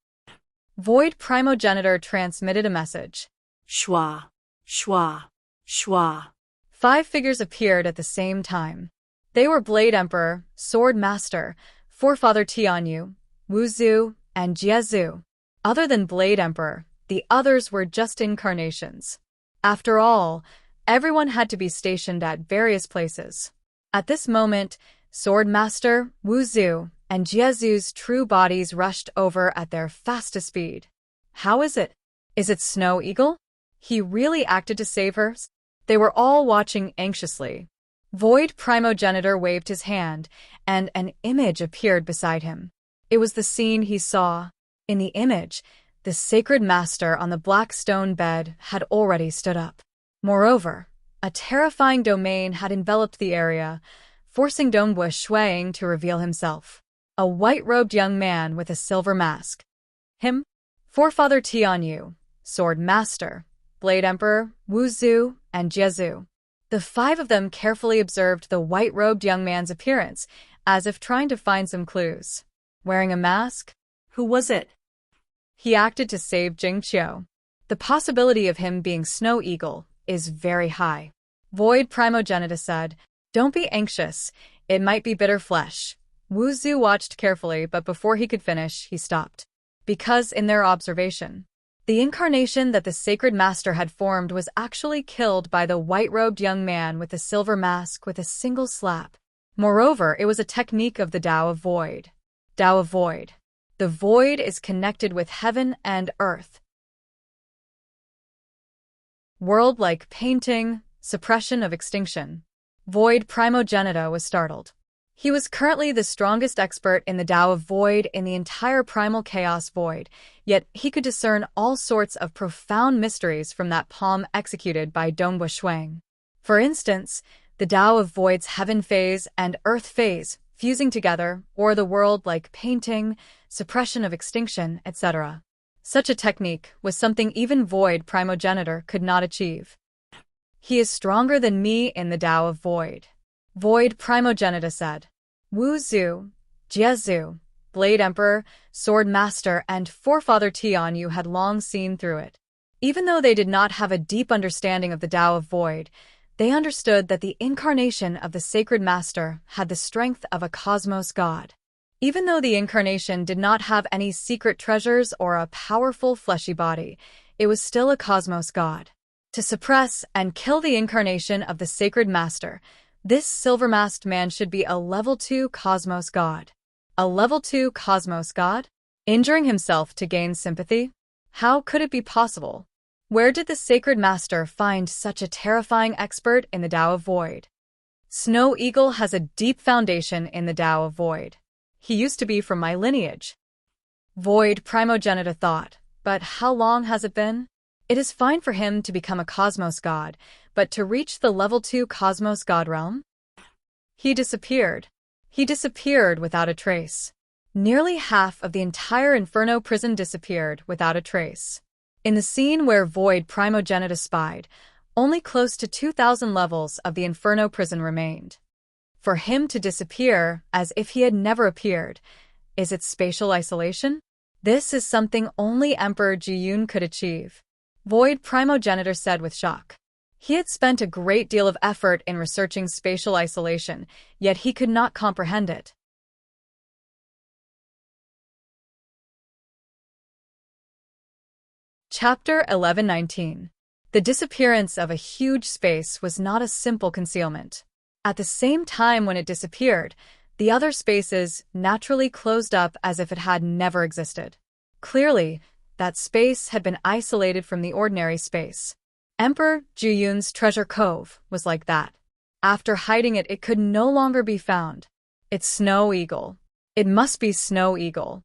Void Primogenitor transmitted a message. Shua. Shua. Shua. 5 figures appeared at the same time. They were Blade Emperor, Sword Master, Forefather Tianyu, Wuzhu, and Jiezu. Other than Blade Emperor, the others were just incarnations. After all, everyone had to be stationed at various places. At this moment, Sword Master, Wuzhu, and Jiezu's true bodies rushed over at their fastest speed. How is it? Is it Snow Eagle? He really acted to save her? They were all watching anxiously. Void Primogenitor waved his hand, and an image appeared beside him. It was the scene he saw. In the image, the sacred master on the black stone bed had already stood up. Moreover, a terrifying domain had enveloped the area, forcing Dong Shuang to reveal himself. A white-robed young man with a silver mask. Him? Forefather Tianyu, Sword Master, Blade Emperor, Wu Zhu, and Jiezu. The five of them carefully observed the white-robed young man's appearance, as if trying to find some clues. Wearing a mask? Who was it? He acted to save Jing Qiu. The possibility of him being Snow Eagle is very high. Void Primogenitus said, "Don't be anxious, it might be bitter flesh." Wu Zhu watched carefully, but before he could finish, he stopped. Because in their observation, the incarnation that the sacred master had formed was actually killed by the white-robed young man with the silver mask with a single slap. Moreover, it was a technique of the Tao of Void. Tao of Void. The void is connected with heaven and earth. World like painting, suppression of extinction. Void Primogenita was startled. He was currently the strongest expert in the Tao of Void in the entire primal chaos void, yet he could discern all sorts of profound mysteries from that palm executed by Dongbua Shuang. For instance, the Tao of Void's heaven phase and earth phase fusing together, or the world like painting, suppression of extinction, etc. Such a technique was something even Void Primogenitor could not achieve. He is stronger than me in the Tao of Void. Void Primogenitus said. Wu Zhu, Jiezu, Blade Emperor, Sword Master, and Forefather Tianyu had long seen through it. Even though they did not have a deep understanding of the Tao of Void, they understood that the incarnation of the sacred master had the strength of a cosmos god. Even though the incarnation did not have any secret treasures or a powerful fleshy body, it was still a cosmos god. To suppress and kill the incarnation of the sacred master, this silver-masked man should be a level 2 cosmos god. A level 2 cosmos god? Injuring himself to gain sympathy? How could it be possible? Where did the sacred master find such a terrifying expert in the Tao of Void? Snow Eagle has a deep foundation in the Tao of Void. He used to be from my lineage. Void Primogenitor thought, but how long has it been? It is fine for him to become a cosmos god, but to reach the level 2 cosmos god realm? He disappeared. He disappeared without a trace. Nearly half of the entire Inferno prison disappeared without a trace. In the scene where Void Primogenitus spied, only close to 2,000 levels of the Inferno prison remained. For him to disappear as if he had never appeared, is it spatial isolation? This is something only Emperor Jiyun could achieve. Void Primogenitor said with shock. He had spent a great deal of effort in researching spatial isolation, yet he could not comprehend it. Chapter 1119. The disappearance of a huge space was not a simple concealment. At the same time when it disappeared, the other spaces naturally closed up as if it had never existed. Clearly, that space had been isolated from the ordinary space. Emperor Jiyun's treasure cove was like that. After hiding it, it could no longer be found. It's Snow Eagle. It must be Snow Eagle.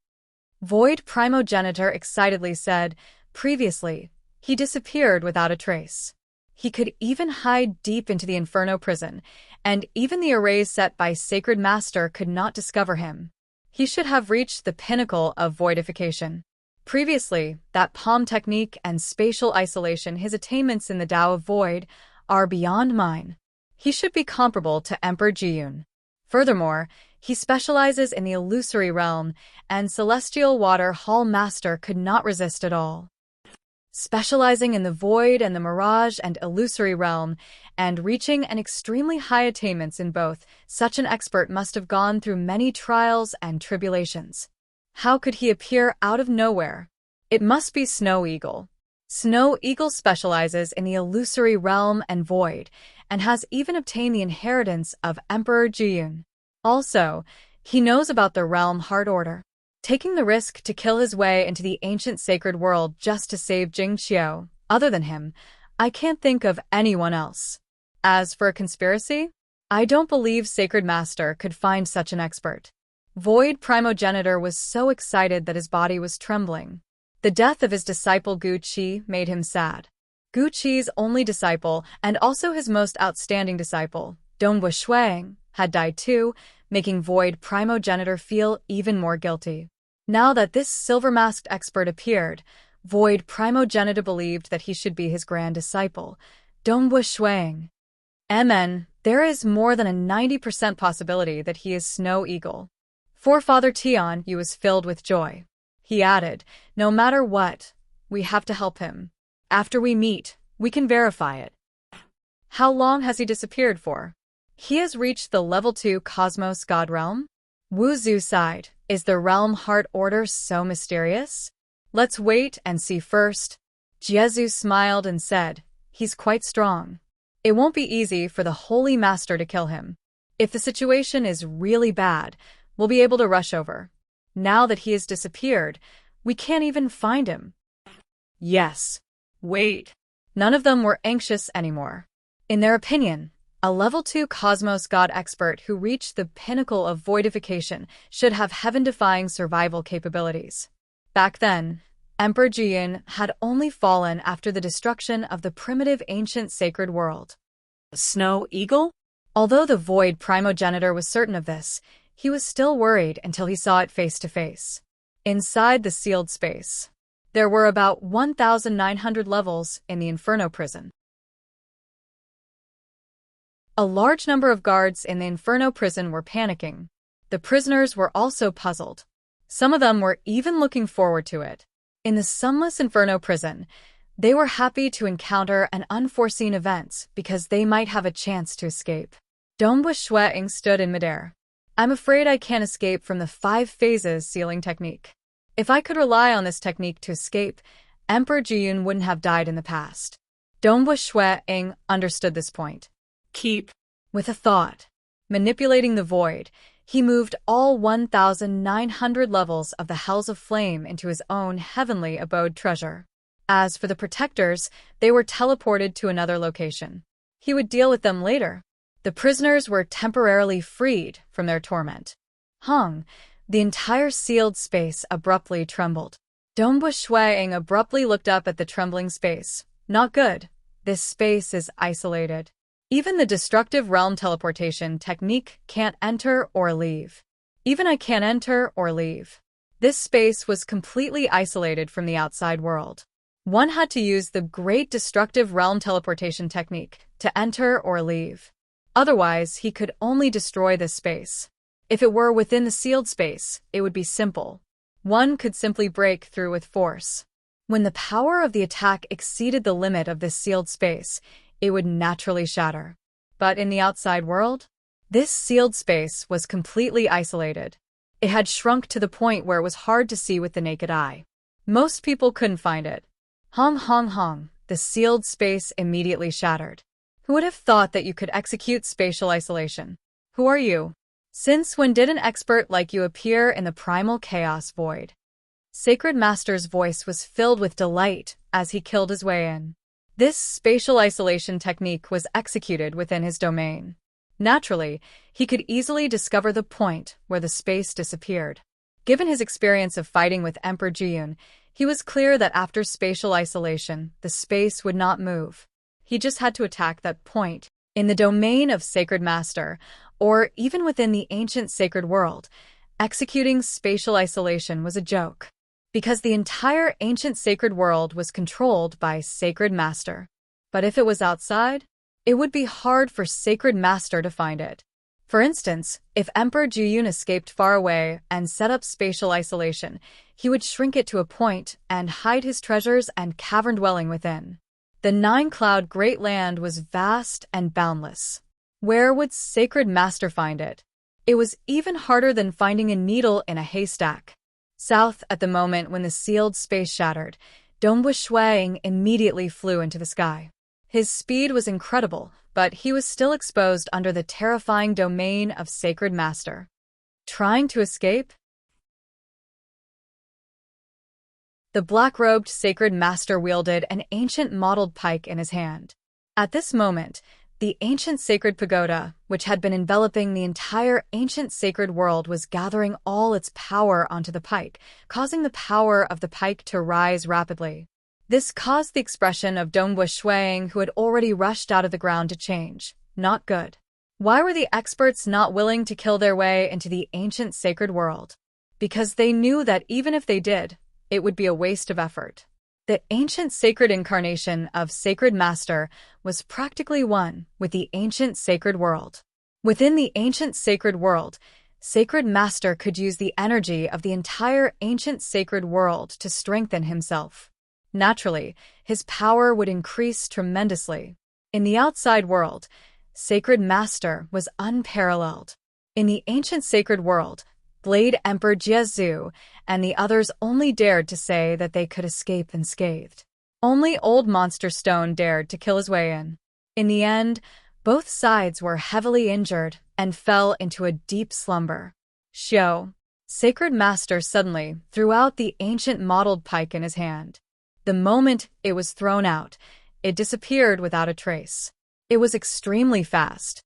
Void Primogenitor excitedly said, previously, he disappeared without a trace. He could even hide deep into the Inferno prison, and even the arrays set by Sacred Master could not discover him. He should have reached the pinnacle of voidification. Previously, that palm technique and spatial isolation, his attainments in the Tao of Void, are beyond mine. He should be comparable to Emperor Jiyun. Furthermore, he specializes in the illusory realm, and Celestial Water Hall Master could not resist at all. Specializing in the void and the mirage and illusory realm, and reaching an extremely high attainments in both, such an expert must have gone through many trials and tribulations. How could he appear out of nowhere? It must be Snow Eagle. Snow Eagle specializes in the illusory realm and void, and has even obtained the inheritance of Emperor Jiyun. Also, he knows about the realm heart order. Taking the risk to kill his way into the ancient sacred world just to save Jing Qiu, other than him, I can't think of anyone else. As for a conspiracy, I don't believe Sacred Master could find such an expert. Void Primogenitor was so excited that his body was trembling. The death of his disciple Gu Qi made him sad. Gu Qi's only disciple, and also his most outstanding disciple, Dongbui Shuang, had died too, making Void Primogenitor feel even more guilty. Now that this silver-masked expert appeared, Void Primogenitor believed that he should be his grand disciple, Dongbui Shuang. There is more than a 90% possibility that he is Snow Eagle. For Father Tian, he was filled with joy. He added, no matter what, we have to help him. After we meet, we can verify it. How long has he disappeared for? He has reached the level 2 Cosmos God Realm? Wu Zhu sighed. Is the Realm Heart Order so mysterious? Let's wait and see first. Jiezu smiled and said, he's quite strong. It won't be easy for the Holy Master to kill him. If the situation is really bad, we'll be able to rush over. Now that he has disappeared, we can't even find him. Yes. Wait. None of them were anxious anymore. In their opinion, a level 2 Cosmos God expert who reached the pinnacle of voidification should have heaven-defying survival capabilities. Back then, Emperor Jiyun had only fallen after the destruction of the primitive ancient sacred world. A Snow Eagle? Although the Void Primogenitor was certain of this, he was still worried until he saw it face to face. Inside the sealed space, there were about 1,900 levels in the Inferno prison. A large number of guards in the Inferno prison were panicking. The prisoners were also puzzled. Some of them were even looking forward to it. In the sunless Inferno prison, they were happy to encounter an unforeseen event because they might have a chance to escape. Dongbui Shuang stood in midair. I'm afraid I can't escape from the 5 phases sealing technique. If I could rely on this technique to escape, Emperor Jiyun wouldn't have died in the past. Dongbui Shuang understood this point. Keep. With a thought, manipulating the void, he moved all 1,900 levels of the Hells of Flame into his own heavenly abode treasure. As for the protectors, they were teleported to another location. He would deal with them later. The prisoners were temporarily freed from their torment. The entire sealed space abruptly trembled. Dongbui Shuang abruptly looked up at the trembling space. Not good. This space is isolated. Even the destructive realm teleportation technique can't enter or leave. Even I can't enter or leave. This space was completely isolated from the outside world. One had to use the great destructive realm teleportation technique to enter or leave. Otherwise, he could only destroy this space. If it were within the sealed space, it would be simple. One could simply break through with force. When the power of the attack exceeded the limit of this sealed space, it would naturally shatter. But in the outside world, this sealed space was completely isolated. It had shrunk to the point where it was hard to see with the naked eye. Most people couldn't find it. The sealed space immediately shattered. Who would have thought that you could execute spatial isolation? Who are you? Since when did an expert like you appear in the primal chaos void? Sacred Master's voice was filled with delight as he killed his way in. This spatial isolation technique was executed within his domain. Naturally, he could easily discover the point where the space disappeared. Given his experience of fighting with Emperor Jiyun, he was clear that after spatial isolation, the space would not move. He just had to attack that point. In the domain of Sacred Master, or even within the ancient sacred world, executing spatial isolation was a joke. Because the entire ancient sacred world was controlled by Sacred Master. But if it was outside, it would be hard for Sacred Master to find it. For instance, if Emperor Jiyun escaped far away and set up spatial isolation, he would shrink it to a point and hide his treasures and cavern dwelling within. The 9-cloud great land was vast and boundless. Where would Sacred Master find it? It was even harder than finding a needle in a haystack. South, at the moment when the sealed space shattered, Dongbui Shuang immediately flew into the sky. His speed was incredible, but he was still exposed under the terrifying domain of Sacred Master. Trying to escape? The black-robed Sacred Master wielded an ancient mottled pike in his hand. At this moment, The ancient sacred pagoda, which had been enveloping the entire ancient sacred world, was gathering all its power onto the pike, causing the power of the pike to rise rapidly. This caused the expression of Dongwu Shuang, who had already rushed out of the ground, to change. Not good. Why were the experts not willing to kill their way into the ancient sacred world? Because they knew that even if they did, it would be a waste of effort. The ancient sacred incarnation of Sacred Master was practically one with the ancient sacred world. Within the ancient sacred world, Sacred Master could use the energy of the entire ancient sacred world to strengthen himself. Naturally, his power would increase tremendously. In the outside world, Sacred Master was unparalleled. In the ancient sacred world, Blade Emperor Jiezu and the others only dared to say that they could escape unscathed. Only Old Monster Stone dared to kill his way in. In the end, both sides were heavily injured and fell into a deep slumber. Xiao, Sacred Master suddenly threw out the ancient mottled pike in his hand. The moment it was thrown out, it disappeared without a trace. It was extremely fast.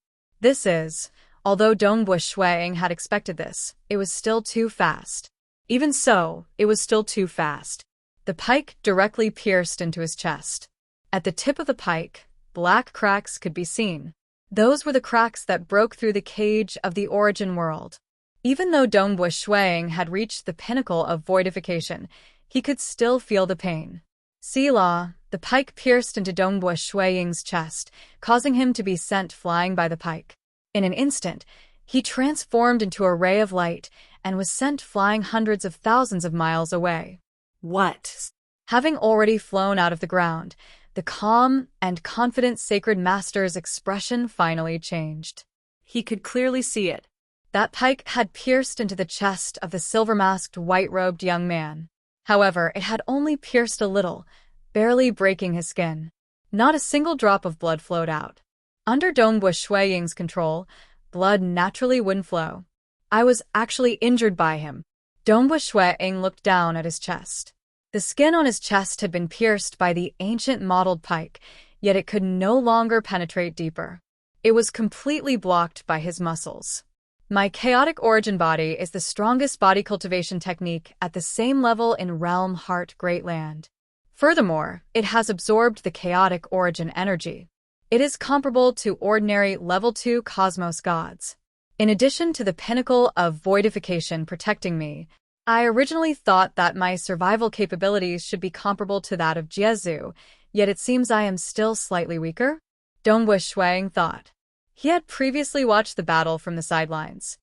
Although Dongwu Shuang had expected this, it was still too fast. Even so, it was still too fast. The pike directly pierced into his chest. At the tip of the pike, black cracks could be seen. Those were the cracks that broke through the cage of the origin world. Even though Dongwu Shuang had reached the pinnacle of voidification, he could still feel the pain. Selah, the pike pierced into Dongwu Shuang's chest, causing him to be sent flying by the pike. In an instant, he transformed into a ray of light and was sent flying hundreds of thousands of miles away. What? Having already flown out of the ground, the calm and confident Sacred Master's expression finally changed. He could clearly see it. That pike had pierced into the chest of the silver-masked, white-robed young man. However, it had only pierced a little, barely breaking his skin. Not a single drop of blood flowed out. Under Dongwu Shuang's control, blood naturally wouldn't flow. I was actually injured by him. Dongwu Shuang looked down at his chest. The skin on his chest had been pierced by the ancient mottled pike, yet it could no longer penetrate deeper. It was completely blocked by his muscles. My chaotic origin body is the strongest body cultivation technique at the same level in Realm Heart Great Land. Furthermore, it has absorbed the chaotic origin energy. It is comparable to ordinary level 2 cosmos gods. In addition to the pinnacle of voidification protecting me, I originally thought that my survival capabilities should be comparable to that of Jiezu, yet it seems I am still slightly weaker? Dongwu Shuang thought. He had previously watched the battle from the sidelines.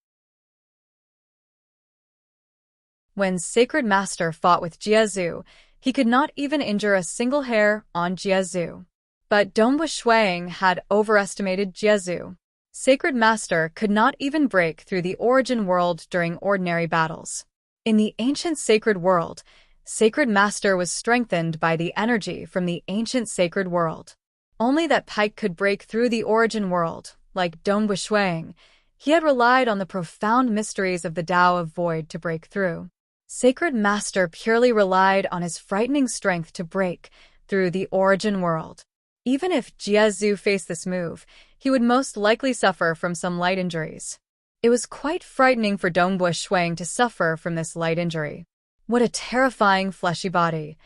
When Sacred Master fought with Jiezu, he could not even injure a single hair on Jiezu. But Dongwu Shuang had overestimated Jiezu. Sacred Master could not even break through the origin world during ordinary battles. In the ancient sacred world, Sacred Master was strengthened by the energy from the ancient sacred world. Only that pike could break through the origin world. Like Dongwu Shuang, he had relied on the profound mysteries of the Tao of Void to break through. Sacred Master purely relied on his frightening strength to break through the origin world. Even if Jiezu faced this move, he would most likely suffer from some light injuries. It was quite frightening for Dongwu Shuang to suffer from this light injury. What a terrifying fleshy body.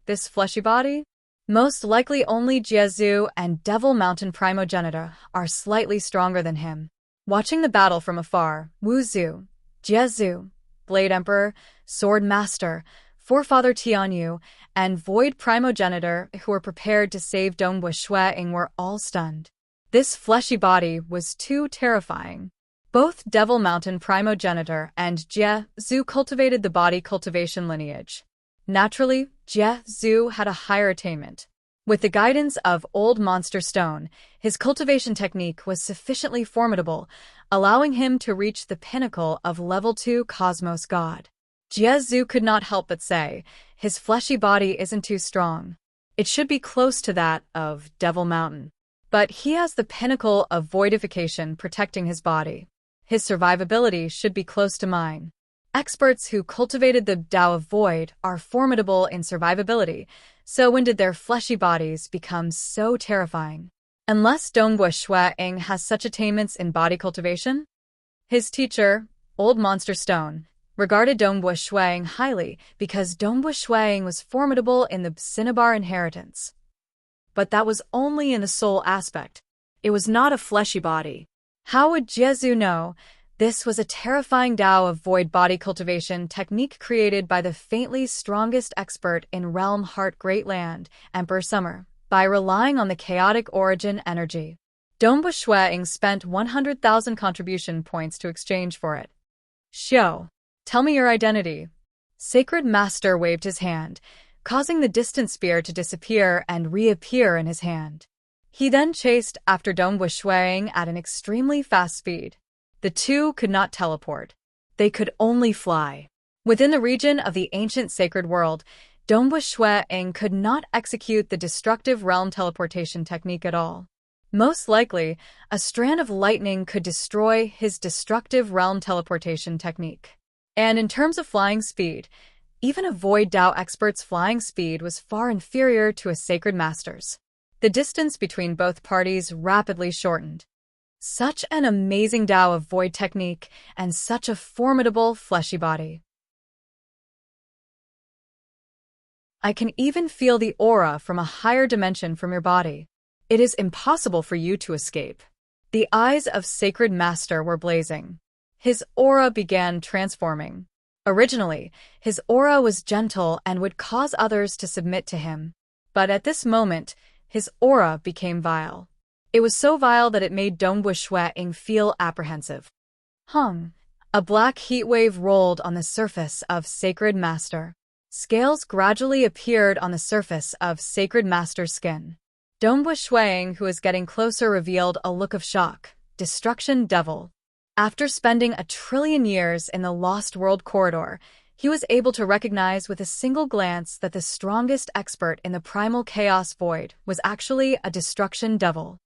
This fleshy body? Most likely only Jiezu and Devil Mountain Primogenitor are slightly stronger than him. Watching the battle from afar, Wuzu, Jiezu, Blade Emperor, Sword Master, Forefather Tianyu, and Void Primogenitor, who were prepared to save Dongwu Shuang, were all stunned. This fleshy body was too terrifying. Both Devil Mountain Primogenitor and Jiezu cultivated the body cultivation lineage. Naturally, Jiezu had a higher attainment. With the guidance of Old Monster Stone, his cultivation technique was sufficiently formidable, allowing him to reach the pinnacle of level 2 Cosmos God. Jiezu could not help but say, his fleshy body isn't too strong. It should be close to that of Devil Mountain. But he has the pinnacle of voidification protecting his body. His survivability should be close to mine. Experts who cultivated the Tao of Void are formidable in survivability, so when did their fleshy bodies become so terrifying? unless Dongbua Shuang has such attainments in body cultivation? His teacher, Old Monster Stone, regarded Dongbua Shuang highly because Dongbua Shuang was formidable in the Cinnabar inheritance. But that was only in the soul aspect. It was not a fleshy body. How would Jiezu know? This was a terrifying Tao of void body cultivation technique created by the faintly strongest expert in Realm Heart Great Land, Emperor Summer, by relying on the chaotic origin energy. Dongbua Shuang spent 100,000 contribution points to exchange for it. Xiao, tell me your identity. Sacred Master waved his hand, causing the distant spear to disappear and reappear in his hand. He then chased after Dongbua Shuang at an extremely fast speed. The two could not teleport. They could only fly. Within the region of the ancient sacred world, Dongbua Shuang could not execute the destructive realm teleportation technique at all. Most likely, a strand of lightning could destroy his destructive realm teleportation technique. And in terms of flying speed, even a Void Dao expert's flying speed was far inferior to a Sacred Master's. The distance between both parties rapidly shortened. Such an amazing Dao of Void technique and such a formidable fleshy body. I can even feel the aura from a higher dimension from your body. It is impossible for you to escape. The eyes of Sacred Master were blazing. His aura began transforming. Originally, his aura was gentle and would cause others to submit to him. But at this moment, his aura became vile. It was so vile that it made Dongbua Shuang feel apprehensive. A black heat wave rolled on the surface of Sacred Master. Scales gradually appeared on the surface of Sacred Master's skin. Dongbua Shuang, who was getting closer, revealed a look of shock. Destruction Devil. After spending 1 trillion years in the Lost World corridor, he was able to recognize with a single glance that the strongest expert in the primal chaos void was actually a destruction devil.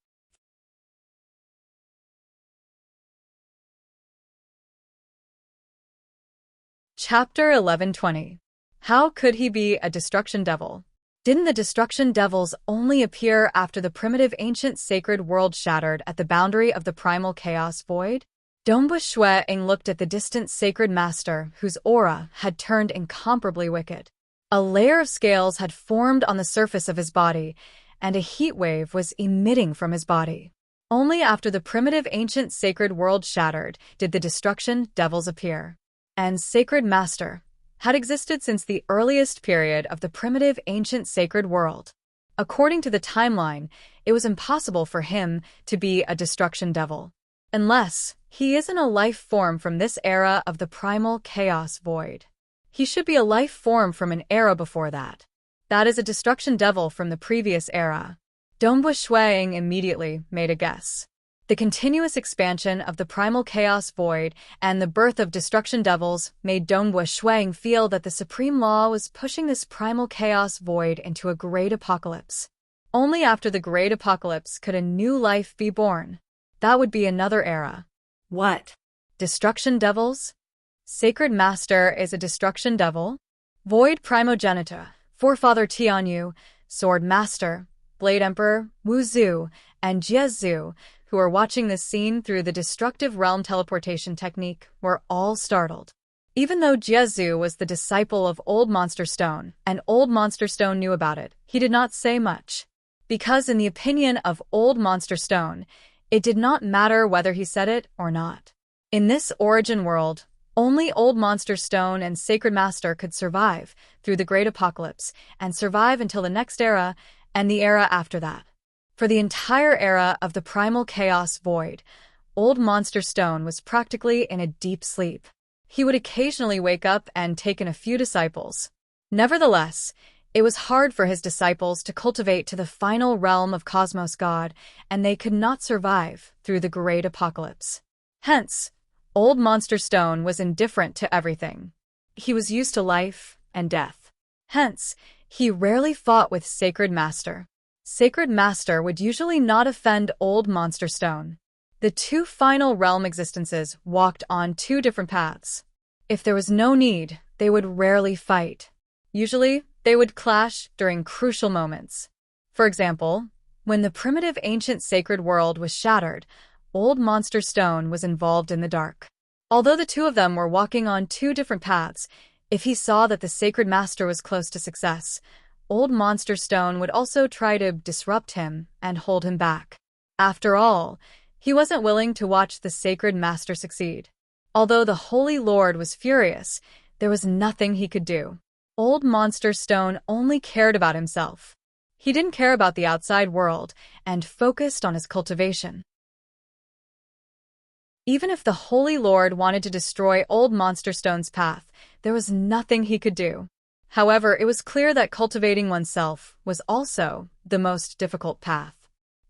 Chapter 1120. How could he be a destruction devil? Didn't the destruction devils only appear after the primitive ancient sacred world shattered at the boundary of the primal chaos void? Dongbua Shuang looked at the distant sacred master whose aura had turned incomparably wicked. A layer of scales had formed on the surface of his body, and a heat wave was emitting from his body. Only after the primitive ancient sacred world shattered did the destruction devils appear. And Sacred Master had existed since the earliest period of the primitive ancient sacred world. According to the timeline, it was impossible for him to be a destruction devil, unless he isn't a life form from this era of the primal chaos void. He should be a life form from an era before that. That is a destruction devil from the previous era. Dongbua Shuang immediately made a guess. The continuous expansion of the primal chaos void and the birth of destruction devils made Dongbua Shuang feel that the supreme law was pushing this primal chaos void into a great apocalypse. Only after the great apocalypse could a new life be born. That would be another era. What? Destruction devils? Sacred Master is a destruction devil? Void Primogenitor, Forefather Tianyu, Sword Master, Blade Emperor, Wu Zhu, and Jiezu, who are watching this scene through the destructive realm teleportation technique, were all startled. Even though Jiezu was the disciple of Old Monster Stone, and Old Monster Stone knew about it, he did not say much. Because in the opinion of Old Monster Stone, it did not matter whether he said it or not. In this origin world, only Old Monster Stone and Sacred Master could survive through the Great Apocalypse and survive until the next era and the era after that. For the entire era of the primal chaos void, Old Monster Stone was practically in a deep sleep. He would occasionally wake up and take in a few disciples. Nevertheless, it was hard for his disciples to cultivate to the final realm of Cosmos God, and they could not survive through the Great Apocalypse. Hence, Old Monster Stone was indifferent to everything. He was used to life and death. Hence, he rarely fought with Sacred Master. Sacred Master would usually not offend Old Monster Stone. The two final realm existences walked on two different paths. If there was no need, they would rarely fight. Usually, they would clash during crucial moments. For example, When the primitive ancient sacred world was shattered, Old Monster Stone was involved in the dark. Although the two of them were walking on two different paths, if he saw that the sacred master was close to success, Old Monster Stone would also try to disrupt him and hold him back. After all, he wasn't willing to watch the sacred master succeed. Although the Holy Lord was furious, there was nothing he could do. Old Monster Stone only cared about himself. He didn't care about the outside world and focused on his cultivation. Even if the Holy Lord wanted to destroy Old Monster Stone's path, there was nothing he could do. However, it was clear that cultivating oneself was also the most difficult path.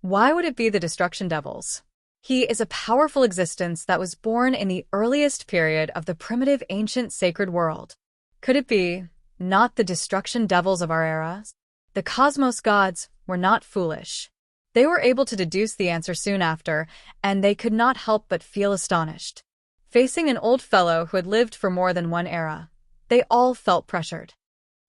Why would it be the Destruction Devils? He is a powerful existence that was born in the earliest period of the primitive ancient sacred world. Could it be not the Destruction Devils of our era? The cosmos gods were not foolish. They were able to deduce the answer soon after, and they could not help but feel astonished. Facing an old fellow who had lived for more than one era, they all felt pressured.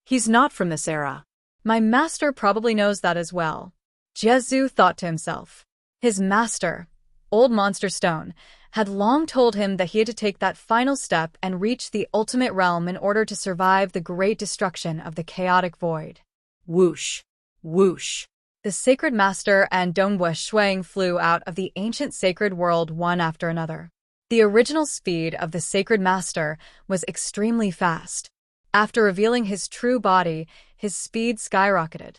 He's not from this era. My master probably knows that as well, Jezu thought to himself. His master, Old Monster Stone, had long told him that he had to take that final step and reach the ultimate realm in order to survive the great destruction of the chaotic void. Whoosh, whoosh. The sacred master and Dongbua Shuang flew out of the ancient sacred world one after another. The original speed of the sacred master was extremely fast. After revealing his true body, his speed skyrocketed.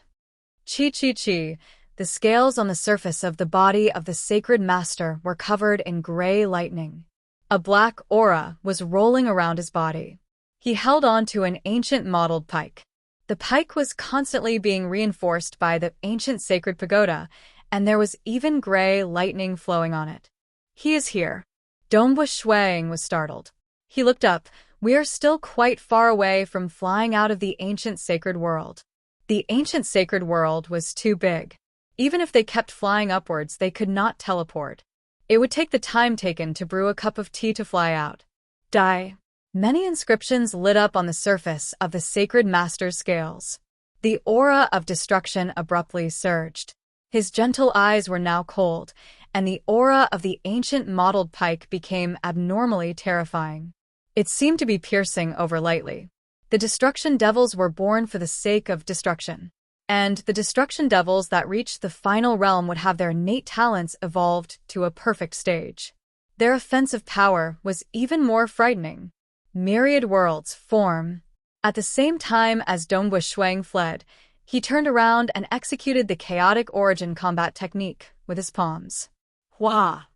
Chi. The scales on the surface of the body of the sacred master were covered in gray lightning. A black aura was rolling around his body. He held on to an ancient modeled pike. The pike was constantly being reinforced by the ancient sacred pagoda, and there was even gray lightning flowing on it. He is here. Dongbua Shuang was startled. He looked up. We are still quite far away from flying out of the ancient sacred world. The ancient sacred world was too big. Even if they kept flying upwards, they could not teleport. It would take the time taken to brew a cup of tea to fly out. Die. Many inscriptions lit up on the surface of the sacred master's scales. The aura of destruction abruptly surged. His gentle eyes were now cold, and the aura of the ancient mottled pike became abnormally terrifying. It seemed to be piercing over lightly. The destruction devils were born for the sake of destruction. And the destruction devils that reached the final realm would have their innate talents evolved to a perfect stage. Their offensive power was even more frightening. Myriad worlds form. At the same time as Dongbua Shuang fled, he turned around and executed the chaotic origin combat technique with his palms. Hua!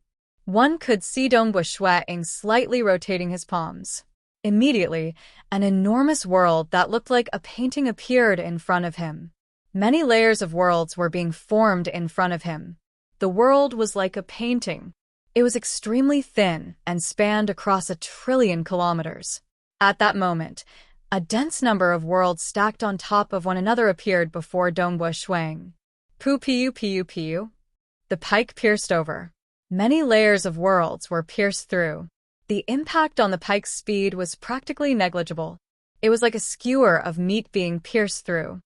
One could see Dongbua Shuang slightly rotating his palms. Immediately, an enormous world that looked like a painting appeared in front of him. Many layers of worlds were being formed in front of him. The world was like a painting. It was extremely thin and spanned across 1 trillion kilometers. At that moment, a dense number of worlds stacked on top of one another appeared before Dongbua Shuang. Pu. The pike pierced over. Many layers of worlds were pierced through. The impact on the pike's speed was practically negligible. It was like a skewer of meat being pierced through.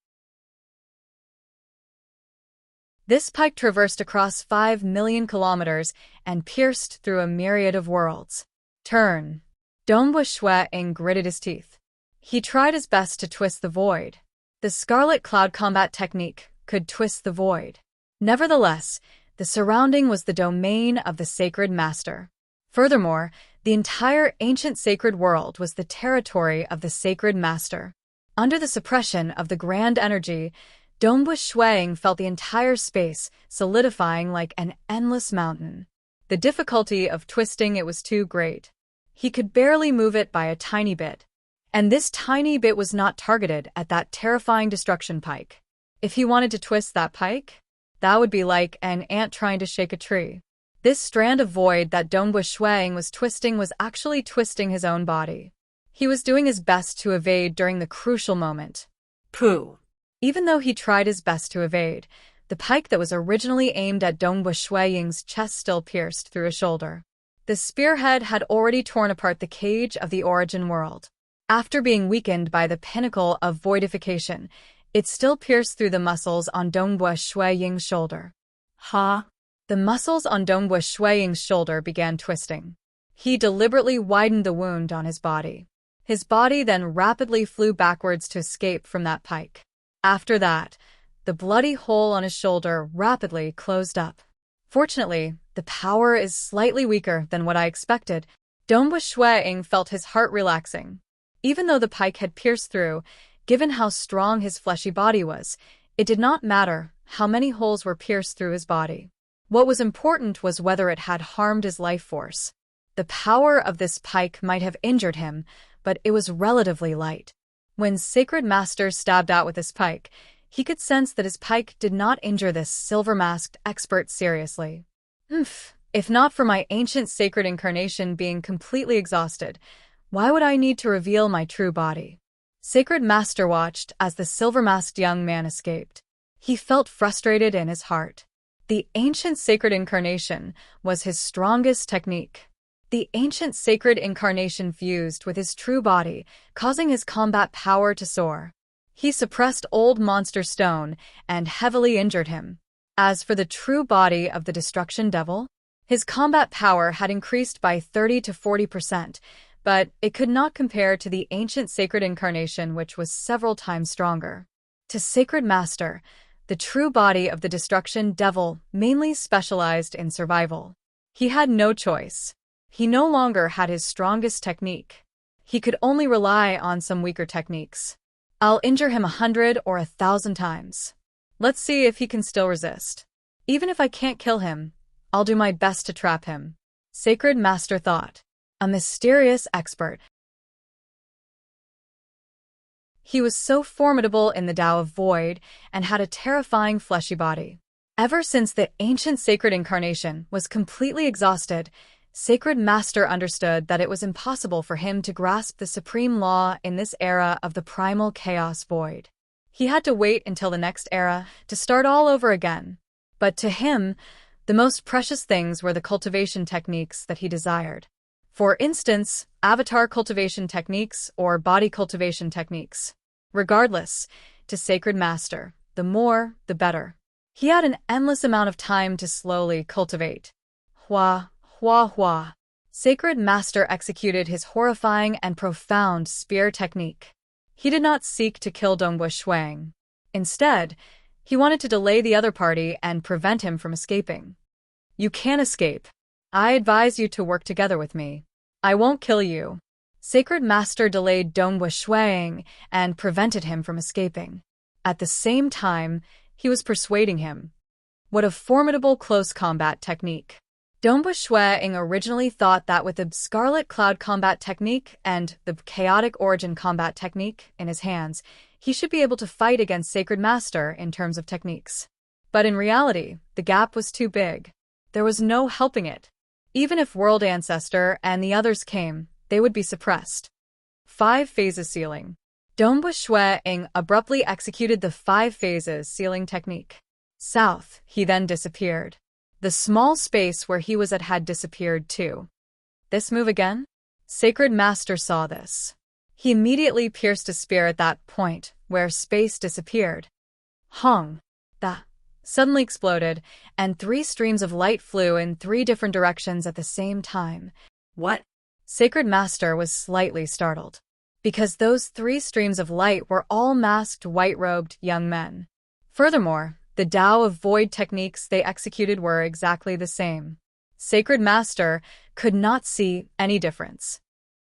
This pike traversed across 5 million kilometers and pierced through a myriad of worlds. Turn. Dongbua Shuang gritted his teeth. He tried his best to twist the void. The Scarlet Cloud combat technique could twist the void. Nevertheless, the surrounding was the domain of the sacred master. Furthermore, the entire ancient sacred world was the territory of the sacred master. Under the suppression of the grand energy, Dongbua Shuang felt the entire space solidifying like an endless mountain. The difficulty of twisting it was too great. He could barely move it by a tiny bit. And this tiny bit was not targeted at that terrifying destruction pike. If he wanted to twist that pike, that would be like an ant trying to shake a tree. This strand of void that Dongbua Shuang was twisting was actually twisting his own body. He was doing his best to evade during the crucial moment. Pooh! Even though he tried his best to evade, the pike that was originally aimed at Dongbua Shuang's chest still pierced through his shoulder. The spearhead had already torn apart the cage of the origin world. After being weakened by the pinnacle of voidification, it still pierced through the muscles on Dongbua Shuang's shoulder. Ha! The muscles on Dongwu Shuiying's shoulder began twisting. He deliberately widened the wound on his body. His body then rapidly flew backwards to escape from that pike. After that, the bloody hole on his shoulder rapidly closed up. Fortunately, the power is slightly weaker than what I expected. Dongwu Shuiying felt his heart relaxing. Even though the pike had pierced through, given how strong his fleshy body was, it did not matter how many holes were pierced through his body. What was important was whether it had harmed his life force. The power of this pike might have injured him, but it was relatively light. When Sacred Master stabbed out with his pike, he could sense that his pike did not injure this silver-masked expert seriously. If not for my ancient sacred incarnation being completely exhausted, why would I need to reveal my true body? Sacred Master watched as the silver-masked young man escaped. He felt frustrated in his heart. The ancient sacred incarnation was his strongest technique. The ancient sacred incarnation fused with his true body, causing his combat power to soar. He suppressed Old Monster Stone and heavily injured him. As for the true body of the Destruction Devil, his combat power had increased by 30 to 40%, but it could not compare to the ancient sacred incarnation, which was several times stronger. To Sacred Master, the true body of the Destruction Devil mainly specialized in survival. He had no choice. He no longer had his strongest technique. He could only rely on some weaker techniques. I'll injure him 100 or 1,000 times. Let's see if he can still resist. Even if I can't kill him, I'll do my best to trap him. Sacred Master thought. A mysterious expert. He was so formidable in the Tao of Void and had a terrifying fleshy body. Ever since the ancient sacred incarnation was completely exhausted, Sacred Master understood that it was impossible for him to grasp the supreme law in this era of the primal chaos void. He had to wait until the next era to start all over again. But to him, the most precious things were the cultivation techniques that he desired. For instance, avatar cultivation techniques or body cultivation techniques. Regardless, to Sacred Master, the more, the better. He had an endless amount of time to slowly cultivate. Hua. Sacred Master executed his horrifying and profound spear technique. He did not seek to kill Dongwu Shuiying. Instead, he wanted to delay the other party and prevent him from escaping. You can't escape. I advise you to work together with me. I won't kill you. Sacred Master delayed Dongwu Shuiying and prevented him from escaping. At the same time, he was persuading him. What a formidable close combat technique. Dongwu Shuiying originally thought that with the Scarlet Cloud combat technique and the Chaotic Origin combat technique in his hands, he should be able to fight against Sacred Master in terms of techniques. But in reality, the gap was too big. There was no helping it. Even if World Ancestor and the others came, they would be suppressed. 5 phases sealing. Dongwu Shuiying abruptly executed the 5 phases sealing technique. South, he then disappeared. The small space where he was at had disappeared too. This move again? Sacred Master saw this. He immediately pierced a spear at that point, where space disappeared. Hong! That suddenly exploded, and 3 streams of light flew in 3 different directions at the same time. What? Sacred Master was slightly startled. Because those 3 streams of light were all masked white-robed young men. Furthermore, the Tao of Void techniques they executed were exactly the same. Sacred Master could not see any difference.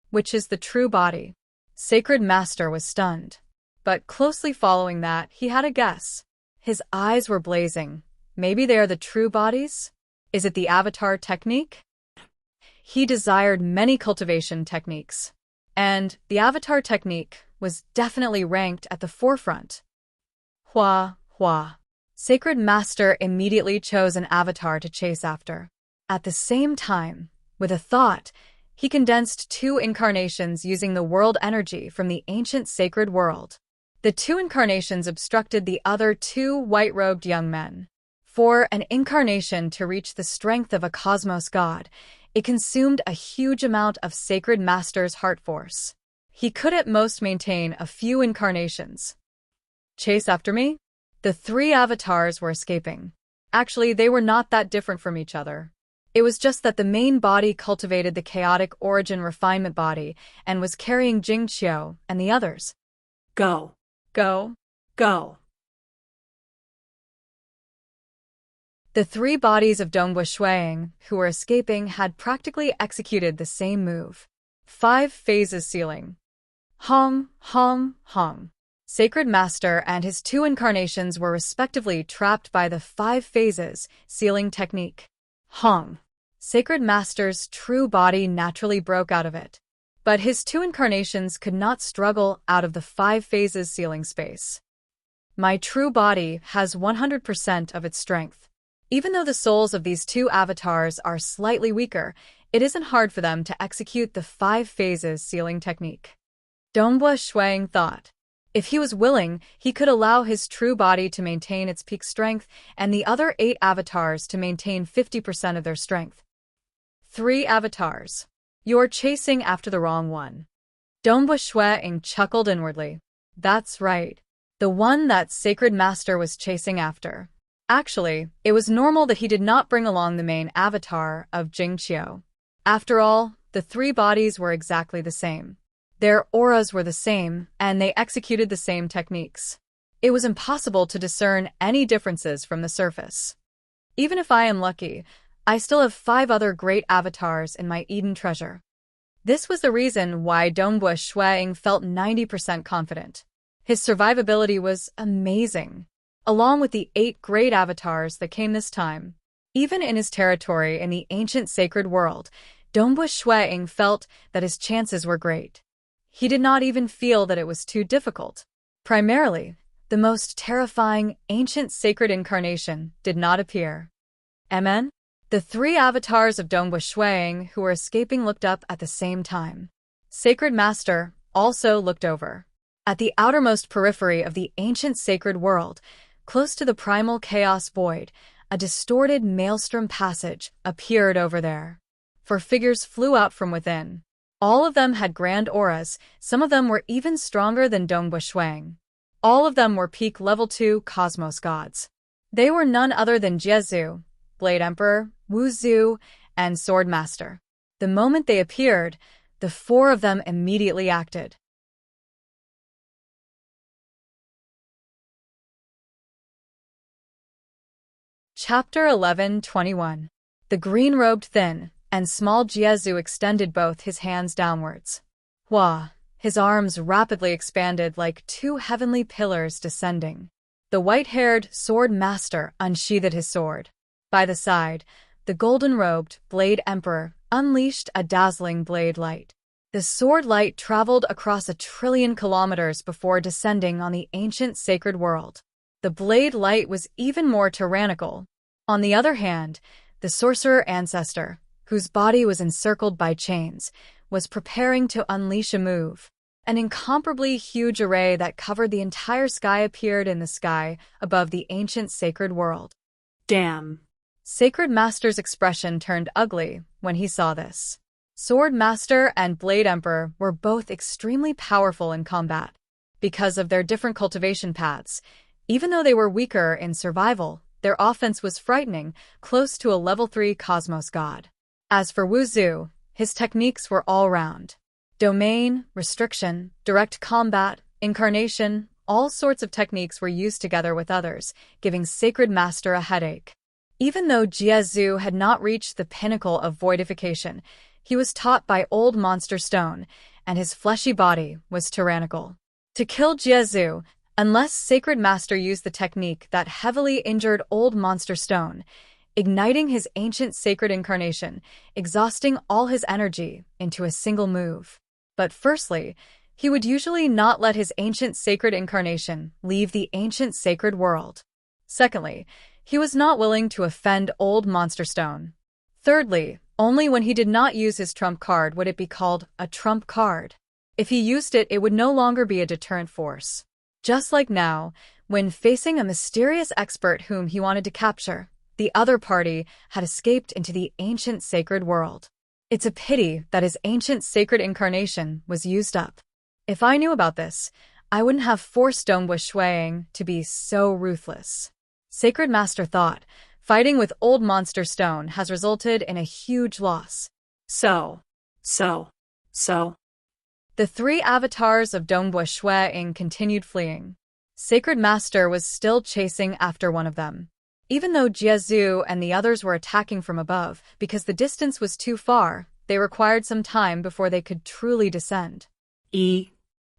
Which is the true body? Sacred Master was stunned. But closely following that, he had a guess. His eyes were blazing. Maybe they are the true bodies? Is it the avatar technique? He desired many cultivation techniques. And the avatar technique was definitely ranked at the forefront. Hua. Sacred Master immediately chose an avatar to chase after. At the same time, with a thought, he condensed 2 incarnations using the world energy from the ancient sacred world. The 2 incarnations obstructed the other 2 white-robed young men. For an incarnation to reach the strength of a cosmos god, it consumed a huge amount of Sacred Master's heart force. He could at most maintain a few incarnations. Chase after me? The 3 avatars were escaping. Actually, they were not that different from each other. It was just that the main body cultivated the chaotic origin refinement body and was carrying Jing Qiu and the others. Go. Go. Go. The three bodies of Dongba Shuang who were escaping had practically executed the same move. 5 phases sealing. Hong, Hong, Hong. Sacred Master and his 2 incarnations were respectively trapped by the 5 phases sealing technique. Hong. Sacred Master's true body naturally broke out of it. But his 2 incarnations could not struggle out of the 5 phases sealing space. My true body has 100% of its strength. Even though the souls of these 2 avatars are slightly weaker, it isn't hard for them to execute the 5 phases sealing technique. Donghua Shuang thought. If he was willing, he could allow his true body to maintain its peak strength and the other 8 avatars to maintain 50% of their strength. 3 avatars. You're chasing after the wrong one. Donghua Shuang chuckled inwardly. That's right. The one that Sacred Master was chasing after. Actually, it was normal that he did not bring along the main avatar of Jing Qiu. After all, the 3 bodies were exactly the same. Their auras were the same, and they executed the same techniques. It was impossible to discern any differences from the surface. Even if I am lucky, I still have 5 other great avatars in my Eden treasure. This was the reason why Donghua Shuang felt 90% confident. His survivability was amazing, along with the 8 great avatars that came this time. Even in his territory in the ancient sacred world, Donghua Shuang felt that his chances were great. He did not even feel that it was too difficult. Primarily, the most terrifying ancient sacred incarnation did not appear. Amen? The 3 avatars of Donghua Shuang who were escaping looked up at the same time. Sacred Master also looked over. At the outermost periphery of the ancient sacred world, close to the primal chaos void, a distorted maelstrom passage appeared over there. 4 figures flew out from within. All of them had grand auras, some of them were even stronger than Donghua Shuang. All of them were peak level 2 cosmos gods. They were none other than Jiezu, Blade Emperor, Wu Zhu, and Sword Master. The moment they appeared, the 4 of them immediately acted. Chapter 11:21. The green-robed thin and small Jiezu extended both his hands downwards. Hua, his arms rapidly expanded like 2 heavenly pillars descending. The white-haired Sword Master unsheathed his sword. By the side, the golden-robed Blade Emperor unleashed a dazzling blade light. The sword light traveled across 1 trillion kilometers before descending on the ancient sacred world. The blade light was even more tyrannical. On the other hand, the sorcerer ancestor, whose body was encircled by chains, was preparing to unleash a move. An incomparably huge array that covered the entire sky appeared in the sky above the ancient sacred world. Damn. Sacred Master's expression turned ugly when he saw this. Sword Master and Blade Emperor were both extremely powerful in combat. Because of their different cultivation paths, even though they were weaker in survival, their offense was frightening, close to a level 3 cosmos god. As for Wu Zhu, his techniques were all-round. Domain, restriction, direct combat, incarnation, all sorts of techniques were used together with others, giving Sacred Master a headache. Even though Jiezu had not reached the pinnacle of voidification, he was taught by Old Monster Stone, and his fleshy body was tyrannical. To kill Jiezu, unless Sacred Master used the technique that heavily injured Old Monster Stone, igniting his ancient sacred incarnation, exhausting all his energy into a single move. But firstly, he would usually not let his ancient sacred incarnation leave the ancient sacred world. Secondly, he was not willing to offend Old Monster Stone. Thirdly, only when he did not use his trump card would it be called a trump card. If he used it, it would no longer be a deterrent force. Just like now, when facing a mysterious expert whom he wanted to capture, the other party had escaped into the ancient sacred world. It's a pity that his ancient sacred incarnation was used up. If I knew about this, I wouldn't have forced Donghua Shuang to be so ruthless. Sacred Master thought, Fighting with Old Monster Stone has resulted in a huge loss. So. The three avatars of Dongbua Shui Ying continued fleeing. Sacred Master was still chasing after one of them. Even though Jiezu and the others were attacking from above, because the distance was too far, they required some time before they could truly descend.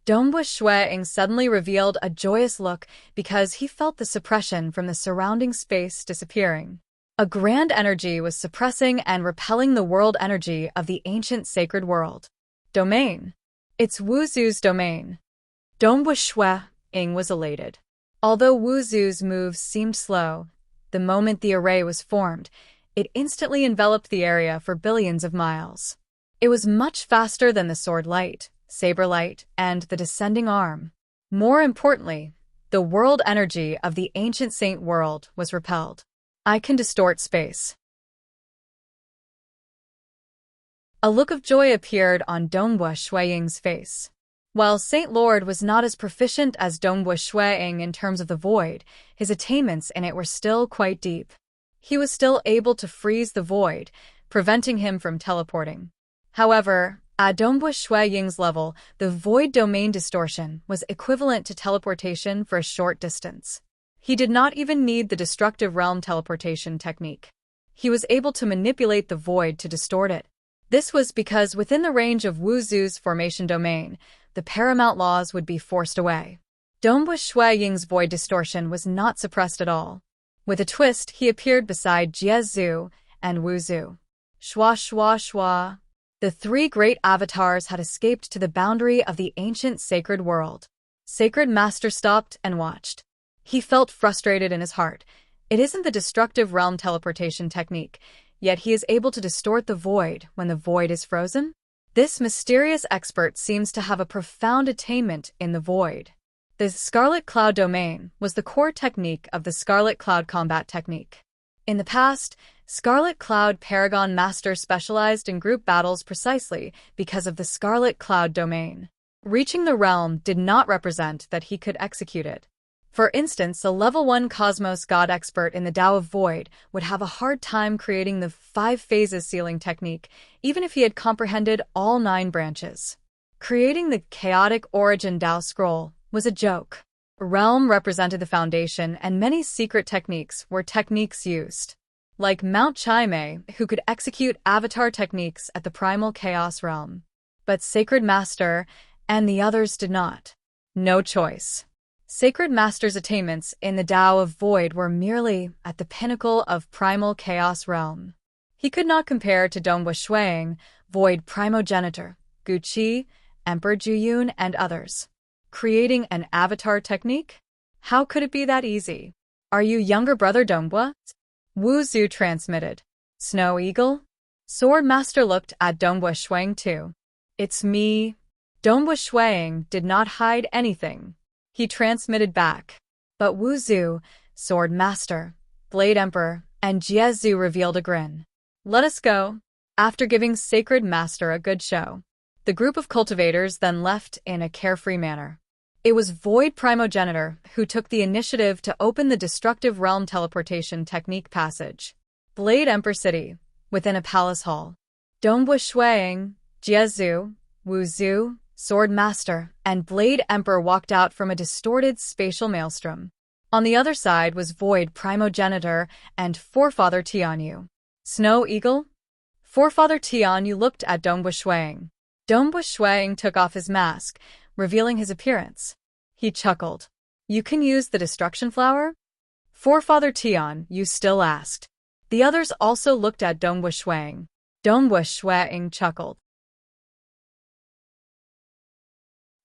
Dongbua Shui Ying suddenly revealed a joyous look because he felt the suppression from the surrounding space disappearing. A grand energy was suppressing and repelling the world energy of the ancient sacred world. Domain. It's Wuzu's domain. Dongbua Shui Ying was elated. Although Wuzu's moves seemed slow, the moment the array was formed, it instantly enveloped the area for billions of miles. It was much faster than the sword light, saber light, and the descending arm. More importantly, the world energy of the ancient saint world was repelled. I can distort space. A look of joy appeared on Dongbua Shui Ying's face. While Saint Lord was not as proficient as Dongbua Shui Ying in terms of the void, his attainments in it were still quite deep. He was still able to freeze the void, preventing him from teleporting. However, at Dongbua Shui Ying's level, the void domain distortion was equivalent to teleportation for a short distance. He did not even need the destructive realm teleportation technique. He was able to manipulate the void to distort it. This was because within the range of Wuzu's formation domain, the paramount laws would be forced away. Dongbua Shui Ying's void distortion was not suppressed at all. With a twist, he appeared beside Jiezu and Wuzu. Shwa. The three great avatars had escaped to the boundary of the ancient sacred world. Sacred Master stopped and watched. He felt frustrated in his heart. It isn't the destructive realm teleportation technique, yet he is able to distort the void when the void is frozen? This mysterious expert seems to have a profound attainment in the void. The Scarlet Cloud domain was the core technique of the Scarlet Cloud combat technique. In the past, Scarlet Cloud Paragon Master specialized in group battles precisely because of the Scarlet Cloud domain. Reaching the realm did not represent that he could execute it. For instance, a level 1 Cosmos God expert in the Tao of Void would have a hard time creating the 5 phases sealing technique, even if he had comprehended all 9 branches. Creating the Chaotic Origin Tao scroll was a joke. Realm represented the foundation, and many secret techniques were techniques used. Like Mount Chai-Mei, who could execute avatar techniques at the Primal Chaos realm. But Sacred Master and the others did not. No choice. Sacred Master's attainments in the Tao of Void were merely at the pinnacle of Primal Chaos realm. He could not compare to Dongbua Shui Ying, Void Primogenitor, Gu Qi, Emperor Juyun, and others. Creating an avatar technique? How could it be that easy? Are you younger brother Dongbua? Wuzu transmitted. Snow Eagle? Sword Master looked at Dongbua Shui Ying too. It's me. Dongbua Shui Ying did not hide anything. He transmitted back. But Wuzu, Sword Master, Blade Emperor, and Jiezu revealed a grin. Let us go. After giving Sacred Master a good show, the group of cultivators then left in a carefree manner. It was Void Primogenitor who took the initiative to open the Destructive Realm Teleportation Technique passage. Blade Emperor City, within a palace hall. Dongbua Shui Ying, Jiezu, Wuzu, Sword Master, and Blade Emperor walked out from a distorted spatial maelstrom. On the other side was Void Primogenitor and Forefather Tianyu. Snow Eagle? Forefather Tianyu looked at Dongbua Shui Ying. Dongbua Shui Ying took off his mask, revealing his appearance. He chuckled. You can use the Destruction Flower? Forefather Tianyu still asked. The others also looked at Dongbua Shui Ying. Dongbua Shui Ying chuckled.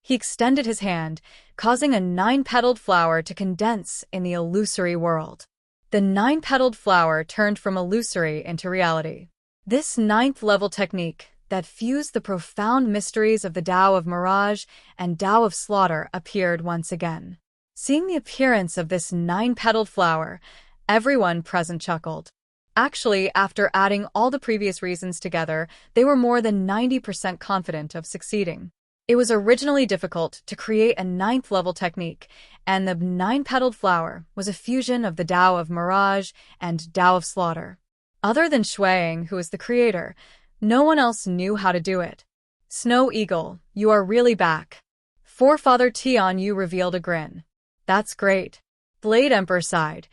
He extended his hand, causing a 9-petaled flower to condense in the illusory world. The 9-petaled flower turned from illusory into reality. This 9th-level technique that fused the profound mysteries of the Tao of Mirage and Tao of Slaughter appeared once again. Seeing the appearance of this 9-petaled flower, everyone present chuckled. Actually, after adding all the previous reasons together, they were more than 90% confident of succeeding. It was originally difficult to create a 9th-level technique, and the nine-petaled flower was a fusion of the Tao of Mirage and Tao of Slaughter. Other than Shuang, who was the creator, no one else knew how to do it. Snow Eagle, you are really back. Forefather Tian Yu revealed a grin. That's great. Blade Emperor sighed.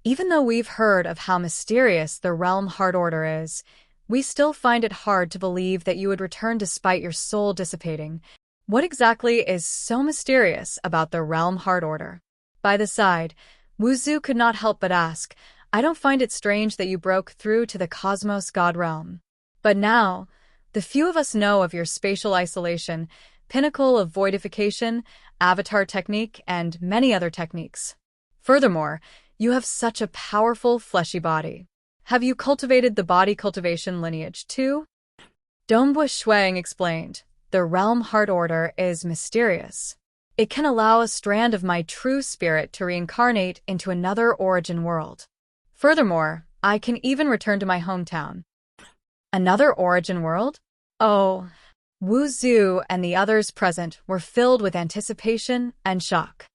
Even though we've heard of how mysterious the Realm Heart Order is, we still find it hard to believe that you would return despite your soul dissipating. What exactly is so mysterious about the Realm Heart Order? By the side, Wuzu could not help but ask, I don't find it strange that you broke through to the Cosmos God Realm. But now, the few of us know of your spatial isolation, pinnacle of voidification, avatar technique, and many other techniques. Furthermore, you have such a powerful fleshy body. Have you cultivated the body cultivation lineage too? Dongbua Shuang explained, the Realm Heart Order is mysterious. It can allow a strand of my true spirit to reincarnate into another origin world. Furthermore, I can even return to my hometown. Another origin world? Oh, Wu Zhu and the others present were filled with anticipation and shock.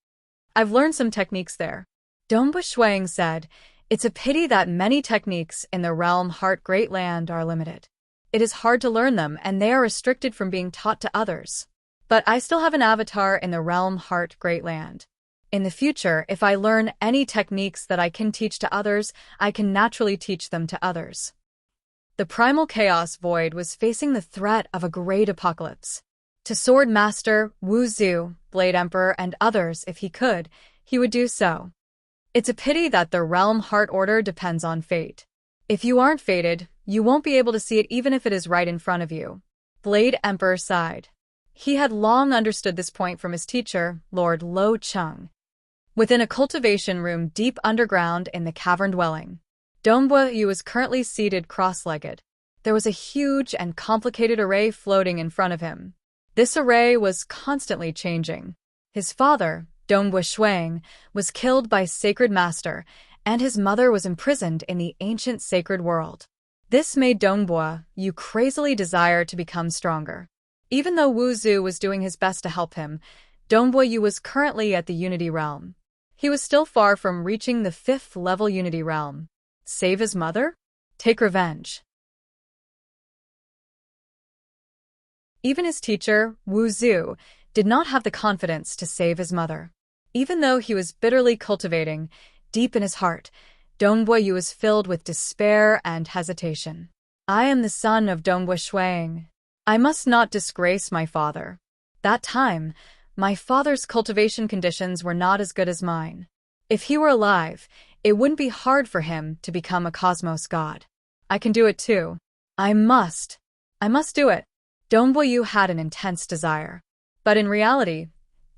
I've learned some techniques there. Dongbua Shuang said, it's a pity that many techniques in the Realm Heart Great Land are limited. It is hard to learn them and they are restricted from being taught to others. But I still have an avatar in the Realm Heart Great Land. In the future, if I learn any techniques that I can teach to others, I can naturally teach them to others. The primal chaos void was facing the threat of a great apocalypse. To Sword Master, Wu Zhu, Blade Emperor, and others, if he could, he would do so. It's a pity that the Realm Heart Order depends on fate. If you aren't fated, you won't be able to see it even if it is right in front of you. Blade Emperor sighed. He had long understood this point from his teacher, Lord Lo Chung. Within a cultivation room deep underground in the cavern dwelling, Dongbua Yu was currently seated cross-legged. There was a huge and complicated array floating in front of him. This array was constantly changing. His father, Dongbua Shuang, was killed by Sacred Master, and his mother was imprisoned in the ancient sacred world. This made Dongbua Yu crazily desire to become stronger. Even though Wu Zhu was doing his best to help him, Dongbua Yu was currently at the Unity Realm. He was still far from reaching the 5th level Unity Realm. Save his mother? Take revenge. Even his teacher, Wu Zhu, did not have the confidence to save his mother. Even though he was bitterly cultivating, deep in his heart, Dongbua Yu was filled with despair and hesitation. I am the son of Dongbua Shuang. I must not disgrace my father. That time, my father's cultivation conditions were not as good as mine. If he were alive, it wouldn't be hard for him to become a cosmos god. I can do it too. I must do it. Dongbua Yu had an intense desire. But in reality,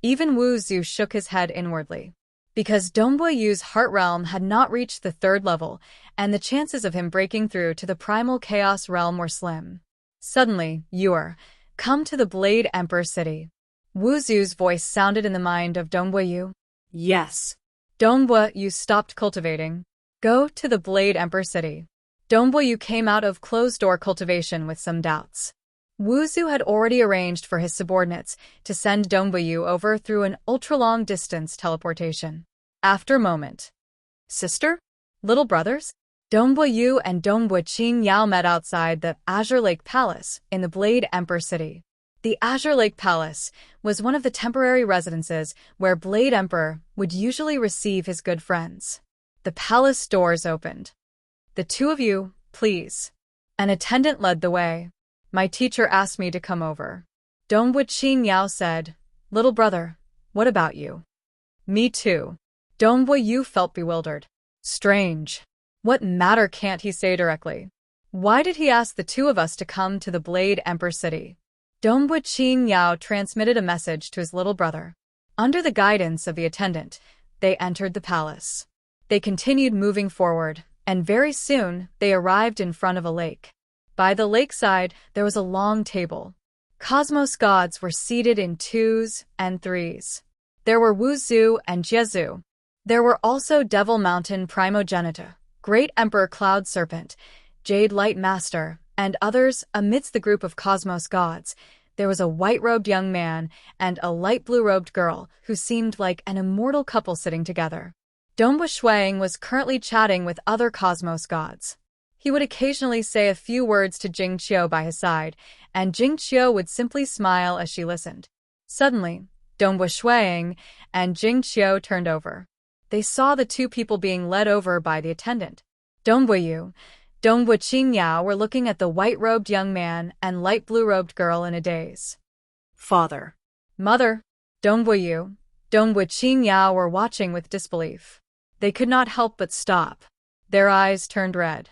even Wu Zhu shook his head inwardly. Because Dongbua Yu's heart realm had not reached the 3rd level, and the chances of him breaking through to the primal chaos realm were slim. Suddenly, come to the Blade Emperor city. Wu Zhu's voice sounded in the mind of Dongbua Yu. Yes. Dongbua Yu stopped cultivating. Go to the Blade Emperor city. Dongbua Yu came out of closed-door cultivation with some doubts. Wu Zhu had already arranged for his subordinates to send Dongbua Yu over through an ultra-long distance teleportation. After a moment. Sister? Little brothers? Dongbua Yu and Dongbua Qingyao met outside the Azure Lake Palace in the Blade Emperor city. The Azure Lake Palace was one of the temporary residences where Blade Emperor would usually receive his good friends. The palace doors opened. The two of you, please. An attendant led the way. My teacher asked me to come over. Dongbua Qingyao said, Little brother, what about you? Me too. Dongbua Yu felt bewildered. Strange. What matter can't he say directly? Why did he ask the two of us to come to the Blade Emperor city? Dongbua Qingyao transmitted a message to his little brother. Under the guidance of the attendant, they entered the palace. They continued moving forward, and very soon they arrived in front of a lake. By the lakeside, there was a long table. Cosmos gods were seated in 2s and 3s. There were Wu Zhu and Jiezu. There were also Devil Mountain Primogenita, Great Emperor Cloud Serpent, Jade Light Master, and others amidst the group of cosmos gods. there was a white-robed young man and a light blue-robed girl who seemed like an immortal couple sitting together. Dongwu Shuang was currently chatting with other cosmos gods. He would occasionally say a few words to Jing Qiu by his side, and Jing Qiu would simply smile as she listened. Suddenly, Dongwu Shuang and Jing Qiu turned over. They saw the two people being led over by the attendant. Dongwu Yu, Dongwu Qingyao were looking at the white-robed young man and light blue-robed girl in a daze. Father. Mother, Dongwu Yu, Dongwu Qingyao were watching with disbelief. They could not help but stop. Their eyes turned red.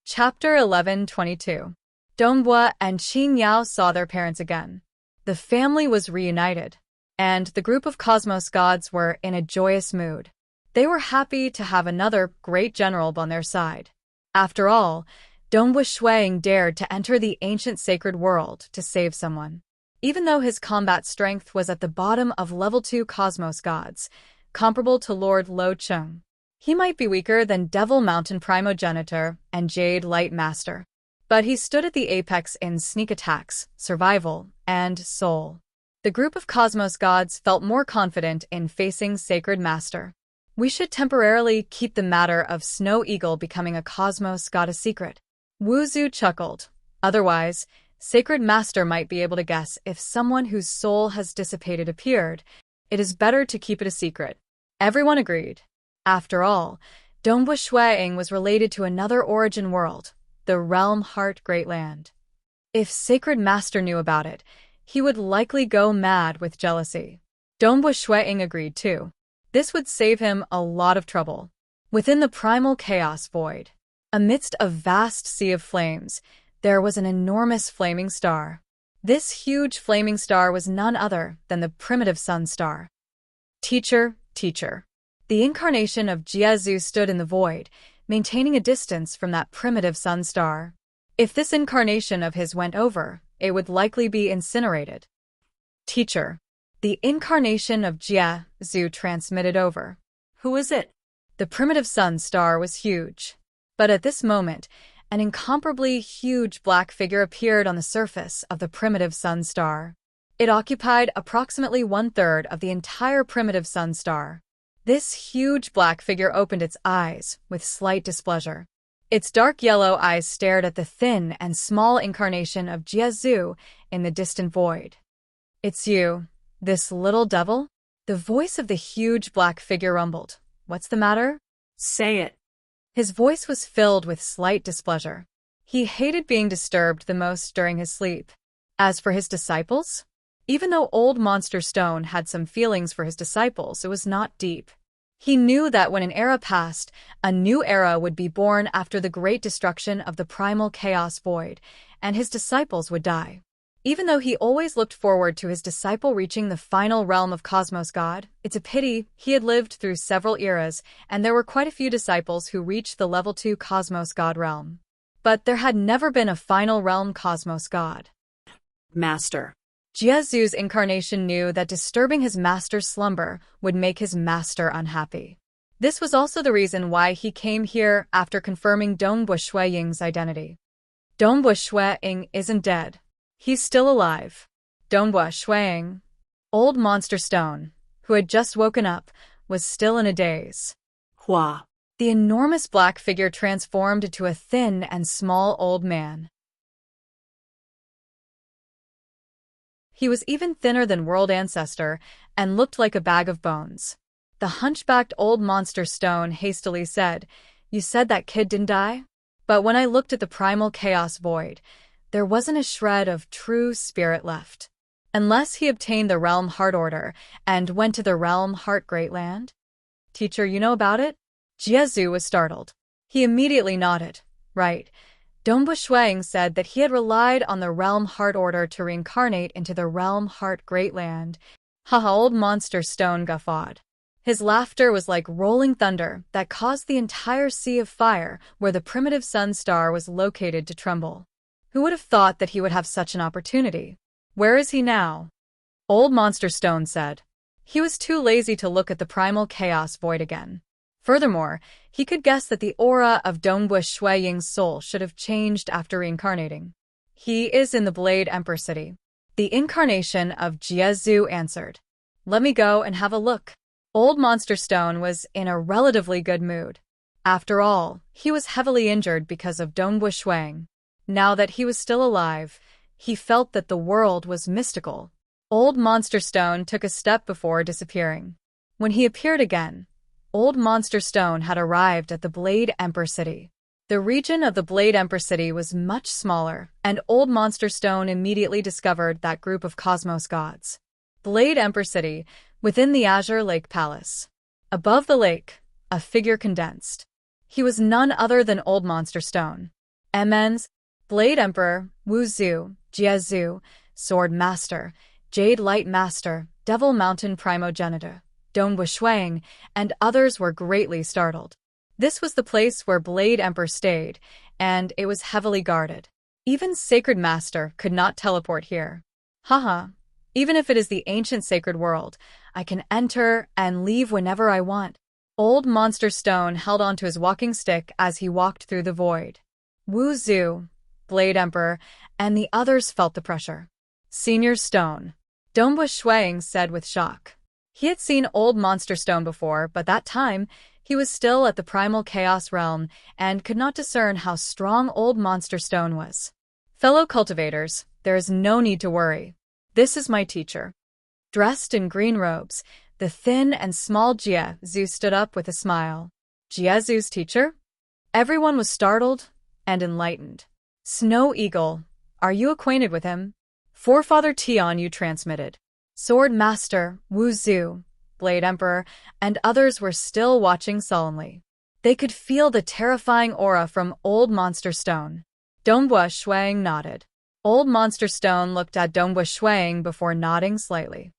Chapter 11:22. Dongwu and Qingyao saw their parents again. The family was reunited, and the group of cosmos gods were in a joyous mood. They were happy to have another great general on their side. After all, Dongwu Shuang dared to enter the ancient sacred world to save someone. Even though his combat strength was at the bottom of level 2 cosmos gods, comparable to Lord Lo Chung, he might be weaker than Devil Mountain Primogenitor and Jade Light Master. But he stood at the apex in sneak attacks, survival, and soul. The group of cosmos gods felt more confident in facing Sacred Master. We should temporarily keep the matter of Snow Eagle becoming a cosmos god a secret. Wu Zhu chuckled. Otherwise, Sacred Master might be able to guess if someone whose soul has dissipated appeared. It is better to keep it a secret. Everyone agreed. After all, Dongwu Shuang was related to another origin world, the Realm Heart Great Land. If Sacred Master knew about it, he would likely go mad with jealousy. Dongwu Shuang agreed too. This would save him a lot of trouble. Within the primal chaos void, amidst a vast sea of flames, there was an enormous flaming star. This huge flaming star was none other than the primitive sun star. Teacher, teacher. The incarnation of Jiezu stood in the void, maintaining a distance from that primitive sun star. If this incarnation of his went over, it would likely be incinerated. Teacher. The incarnation of Jiezu transmitted over. Who is it? The primitive sun star was huge. But at this moment, an incomparably huge black figure appeared on the surface of the primitive sun star. It occupied approximately 1/3 of the entire primitive sun star. This huge black figure opened its eyes with slight displeasure. Its dark yellow eyes stared at the thin and small incarnation of Jiezu in the distant void. It's you, this little devil? The voice of the huge black figure rumbled. What's the matter? Say it. His voice was filled with slight displeasure. He hated being disturbed the most during his sleep. As for his disciples? Even though Old Monster Stone had some feelings for his disciples, it was not deep. He knew that when an era passed, a new era would be born after the great destruction of the primal chaos void, and his disciples would die. Even though he always looked forward to his disciple reaching the final realm of Cosmos God, it's a pity he had lived through several eras, and there were quite a few disciples who reached the level 2 Cosmos God realm. But there had never been a final realm Cosmos God. Master. Jiezu's incarnation knew that disturbing his master's slumber would make his master unhappy. This was also the reason why he came here after confirming Dongwu Shuang's identity. Dongwu Shuang isn't dead. He's still alive. Dongwu Shuang, Old Monster Stone, who had just woken up, was still in a daze. Hua. The enormous black figure transformed into a thin and small old man. He was even thinner than World Ancestor and looked like a bag of bones. The hunchbacked Old Monster Stone hastily said, "You said that kid didn't die?" But when I looked at the primal chaos void, there wasn't a shred of true spirit left. Unless he obtained the Realm Heart Order and went to the Realm Heart Great Land? Teacher, you know about it? Jiezu was startled. He immediately nodded. Right. Dongwu Shuang said that he had relied on the Realm Heart Order to reincarnate into the Realm Heart Great Land. Haha, Old Monster Stone guffawed. His laughter was like rolling thunder that caused the entire sea of fire where the primitive sun star was located to tremble. Who would have thought that he would have such an opportunity? Where is he now? Old Monster Stone said. He was too lazy to look at the primal chaos void again. Furthermore, he could guess that the aura of Dongbu Shuiying's soul should have changed after reincarnating. He is in the Blade Emperor City. The incarnation of Jiezu answered. Let me go and have a look. Old Monster Stone was in a relatively good mood. After all, he was heavily injured because of Dongbu Shuiying. Now that he was still alive, he felt that the world was mystical. Old Monster Stone took a step before disappearing. When he appeared again, Old Monster Stone had arrived at the Blade Emperor City. The region of the Blade Emperor City was much smaller, and Old Monster Stone immediately discovered that group of cosmos gods. Blade Emperor City, within the Azure Lake Palace. Above the lake, a figure condensed. He was none other than Old Monster Stone. MNs, Blade Emperor, Wu Zhu, Jiezu, Sword Master, Jade Light Master, Devil Mountain Primogenitor, Dongbu Shuiying, and others were greatly startled. This was the place where Blade Emperor stayed, and it was heavily guarded. Even Sacred Master could not teleport here. Haha, even if it is the ancient sacred world, I can enter and leave whenever I want. Old Monster Stone held onto his walking stick as he walked through the void. Wu Zhu, Blade Emperor, and the others felt the pressure. Senior Stone, Dongbu Shuiying said with shock. He had seen Old Monster Stone before, but that time, he was still at the Primal Chaos Realm and could not discern how strong Old Monster Stone was. Fellow cultivators, there is no need to worry. This is my teacher. Dressed in green robes, the thin and small Jiezu stood up with a smile. Jiezu's teacher? Everyone was startled and enlightened. Snow Eagle, are you acquainted with him? Forefather Tian Yu transmitted. Sword Master, Wu Zhu, Blade Emperor, and others were still watching sullenly. They could feel the terrifying aura from Old Monster Stone. Dongbu Shuiying nodded. Old Monster Stone looked at Dongbu Shuiying before nodding slightly.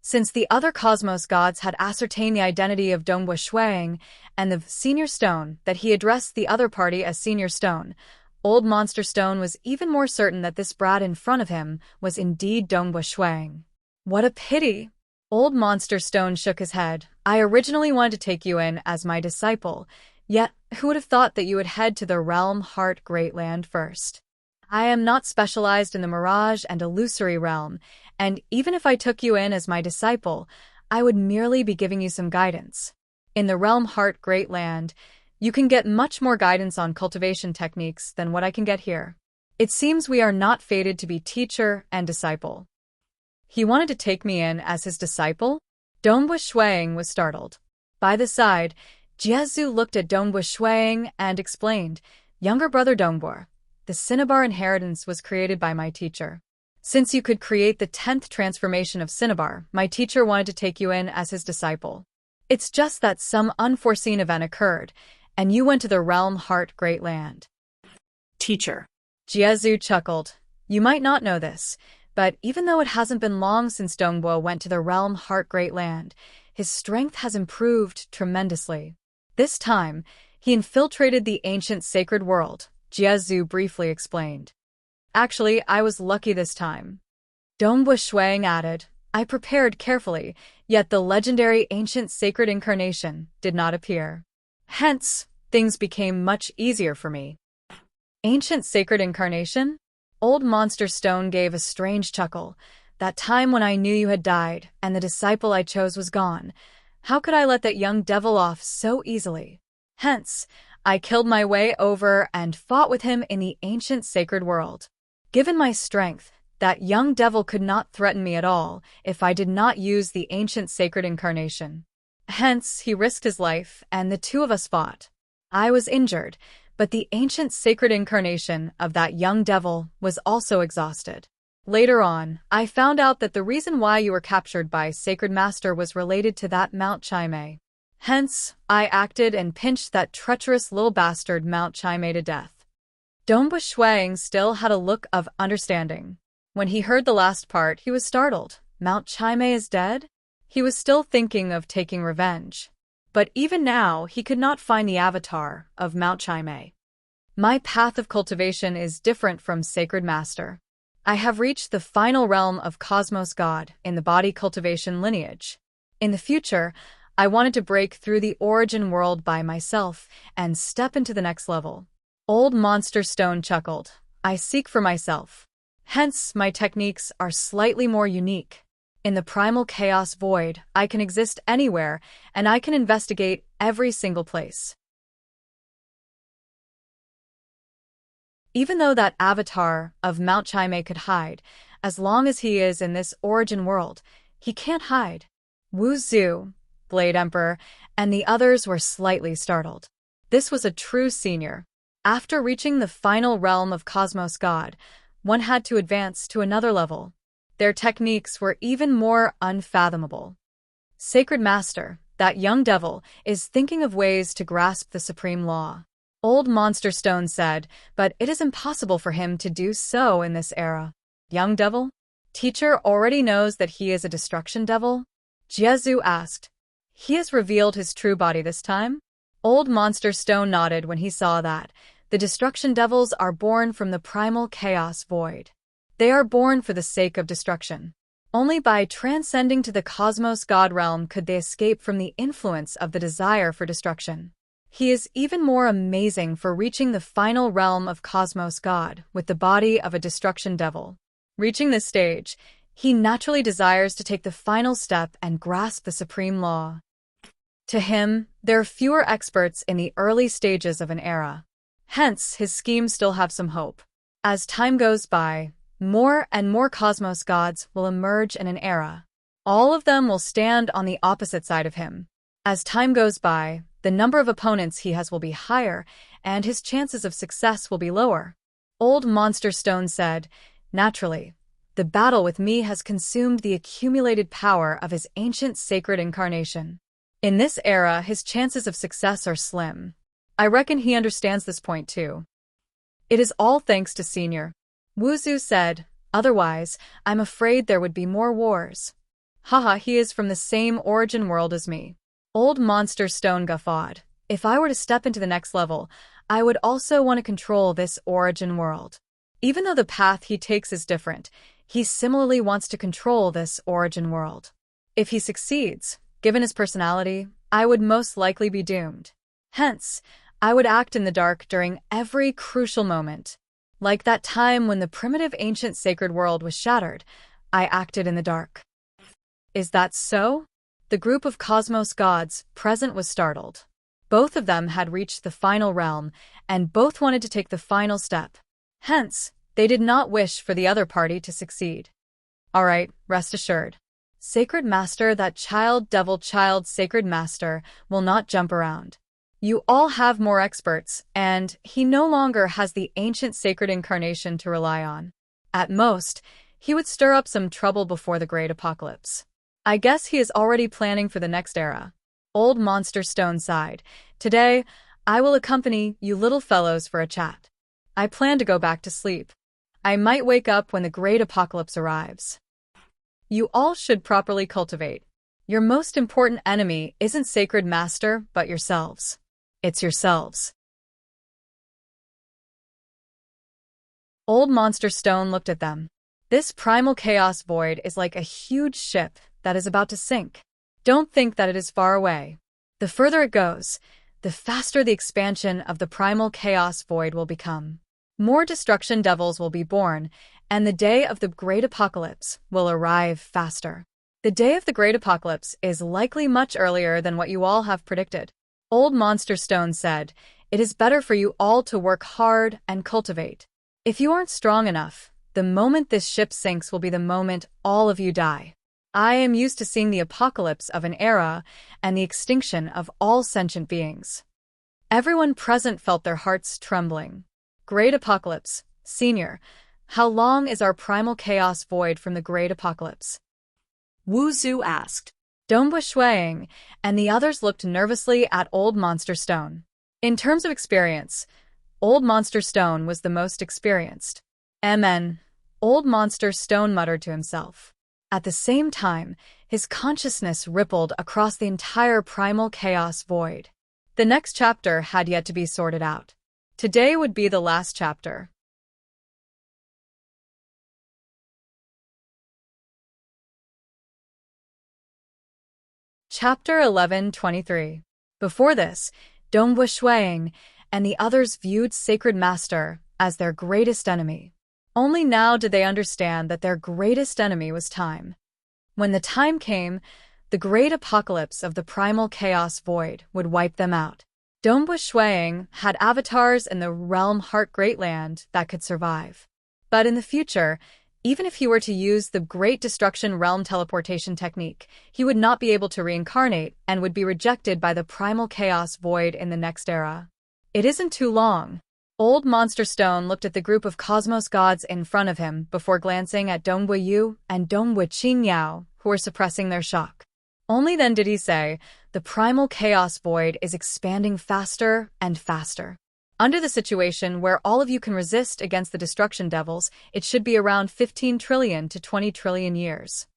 Since the other cosmos gods had ascertained the identity of Dongbu Shuiying and the Senior Stone, that he addressed the other party as Senior Stone, Old Monster Stone was even more certain that this brat in front of him was indeed Dongbu Shuiying. What a pity! Old Monster Stone shook his head. I originally wanted to take you in as my disciple, yet who would have thought that you would head to the Realm Heart Great Land first? I am not specialized in the Mirage and Illusory Realm, and even if I took you in as my disciple, I would merely be giving you some guidance. In the Realm Heart Great Land, you can get much more guidance on cultivation techniques than what I can get here. It seems we are not fated to be teacher and disciple. He wanted to take me in as his disciple? Dongbu Shuiying was startled. By the side, Jiezu looked at Dongbu Shuiying and explained, Younger brother Dongbu, the Cinnabar inheritance was created by my teacher. Since you could create the 10th transformation of Cinnabar, my teacher wanted to take you in as his disciple. It's just that some unforeseen event occurred, and you went to the Realm Heart Great Land. Teacher. Jiezu chuckled. You might not know this, but even though it hasn't been long since Dongbu went to the Realm Heart Great Land, his strength has improved tremendously. This time, he infiltrated the ancient sacred world, Jiezu briefly explained. Actually, I was lucky this time. Dongbu Shuiying added, I prepared carefully, yet the legendary ancient sacred incarnation did not appear. Hence, things became much easier for me. Ancient sacred incarnation? Old Monster Stone gave a strange chuckle. That time when I knew you had died, and the disciple I chose was gone. How could I let that young devil off so easily? Hence, I killed my way over and fought with him in the ancient sacred world. Given my strength, that young devil could not threaten me at all if I did not use the ancient sacred incarnation. Hence, he risked his life, and the two of us fought. I was injured, but the ancient sacred incarnation of that young devil was also exhausted. Later on, I found out that the reason why you were captured by Sacred Master was related to that Mount Chime. Hence, I acted and pinched that treacherous little bastard Mount Chime to death. Dongbu Shuiying still had a look of understanding. When he heard the last part, he was startled. Mount Chime is dead? He was still thinking of taking revenge. But even now, he could not find the avatar of Mount Chime. My path of cultivation is different from Sacred Master. I have reached the final realm of Cosmos God in the body cultivation lineage. In the future, I wanted to break through the origin world by myself and step into the next level. Old Monster Stone chuckled. I seek for myself. Hence, my techniques are slightly more unique. In the primal chaos void, I can exist anywhere, and I can investigate every single place. Even though that avatar of Mount Chime could hide, as long as he is in this origin world, he can't hide. Wu Zhu, Blade Emperor, and the others were slightly startled. This was a true senior. After reaching the final realm of Cosmos God, one had to advance to another level. Their techniques were even more unfathomable. Sacred Master, that young devil, is thinking of ways to grasp the supreme law. Old Monster Stone said, but it is impossible for him to do so in this era. Young devil? Teacher already knows that he is a destruction devil? Jiezu asked. He has revealed his true body this time? Old Monster Stone nodded when he saw that. The destruction devils are born from the primal chaos void. They are born for the sake of destruction. Only by transcending to the Cosmos God realm could they escape from the influence of the desire for destruction. He is even more amazing for reaching the final realm of Cosmos God with the body of a destruction devil. Reaching this stage, he naturally desires to take the final step and grasp the supreme law. To him, there are fewer experts in the early stages of an era. Hence, his schemes still have some hope. As time goes by, more and more Cosmos gods will emerge in an era. All of them will stand on the opposite side of him. As time goes by, the number of opponents he has will be higher, and his chances of success will be lower. Old Monster Stone said, naturally, the battle with me has consumed the accumulated power of his ancient sacred incarnation. In this era, his chances of success are slim. I reckon he understands this point too. It is all thanks to Senior. Wu Zhu said, otherwise, I'm afraid there would be more wars. Haha, he is from the same origin world as me. Old Monster Stone guffawed. If I were to step into the next level, I would also want to control this origin world. Even though the path he takes is different, he similarly wants to control this origin world. If he succeeds, given his personality, I would most likely be doomed. Hence, I would act in the dark during every crucial moment. Like that time when the primitive ancient sacred world was shattered, I acted in the dark. Is that so? The group of Cosmos gods present was startled. Both of them had reached the final realm, and both wanted to take the final step. Hence, they did not wish for the other party to succeed. All right, rest assured. Sacred Master, that child devil child Sacred Master, will not jump around. You all have more experts, and he no longer has the ancient sacred incarnation to rely on. At most, he would stir up some trouble before the great apocalypse. I guess he is already planning for the next era. Old Monster Stone sighed. Today, I will accompany you little fellows for a chat. I plan to go back to sleep. I might wake up when the great apocalypse arrives. You all should properly cultivate. Your most important enemy isn't Sacred Master, but yourselves. It's yourselves. Old Monster Stone looked at them. This primal chaos void is like a huge ship that is about to sink. Don't think that it is far away. The further it goes, the faster the expansion of the primal chaos void will become. More destruction devils will be born, and the day of the great apocalypse will arrive faster. The day of the great apocalypse is likely much earlier than what you all have predicted. Old Monster Stone said, it is better for you all to work hard and cultivate. If you aren't strong enough, the moment this ship sinks will be the moment all of you die. I am used to seeing the apocalypse of an era and the extinction of all sentient beings. Everyone present felt their hearts trembling. Great apocalypse, Senior, how long is our primal chaos void from the great apocalypse? Wu Zhu asked. Dongbu Shuang and the others looked nervously at Old Monster Stone. In terms of experience, Old Monster Stone was the most experienced. Old Monster Stone muttered to himself. At the same time, his consciousness rippled across the entire primal chaos void. The next chapter had yet to be sorted out. Today would be the last chapter. Chapter 11:23. Before this, Dongwu Shuang and the others viewed Sacred Master as their greatest enemy. Only now did they understand that their greatest enemy was time. When the time came, the great apocalypse of the primal chaos void would wipe them out. Dongwu Shuang had avatars in the realm Heart Great Land that could survive. But in the future, even if he were to use the Great Destruction Realm teleportation technique, he would not be able to reincarnate and would be rejected by the primal chaos void in the next era. It isn't too long. Old Monster Stone looked at the group of cosmos gods in front of him before glancing at Dongwu Yu and Dongwu Qingyao, who were suppressing their shock. Only then did he say, "The primal chaos void is expanding faster and faster. Under the situation where all of you can resist against the destruction devils, it should be around 15 trillion to 20 trillion years."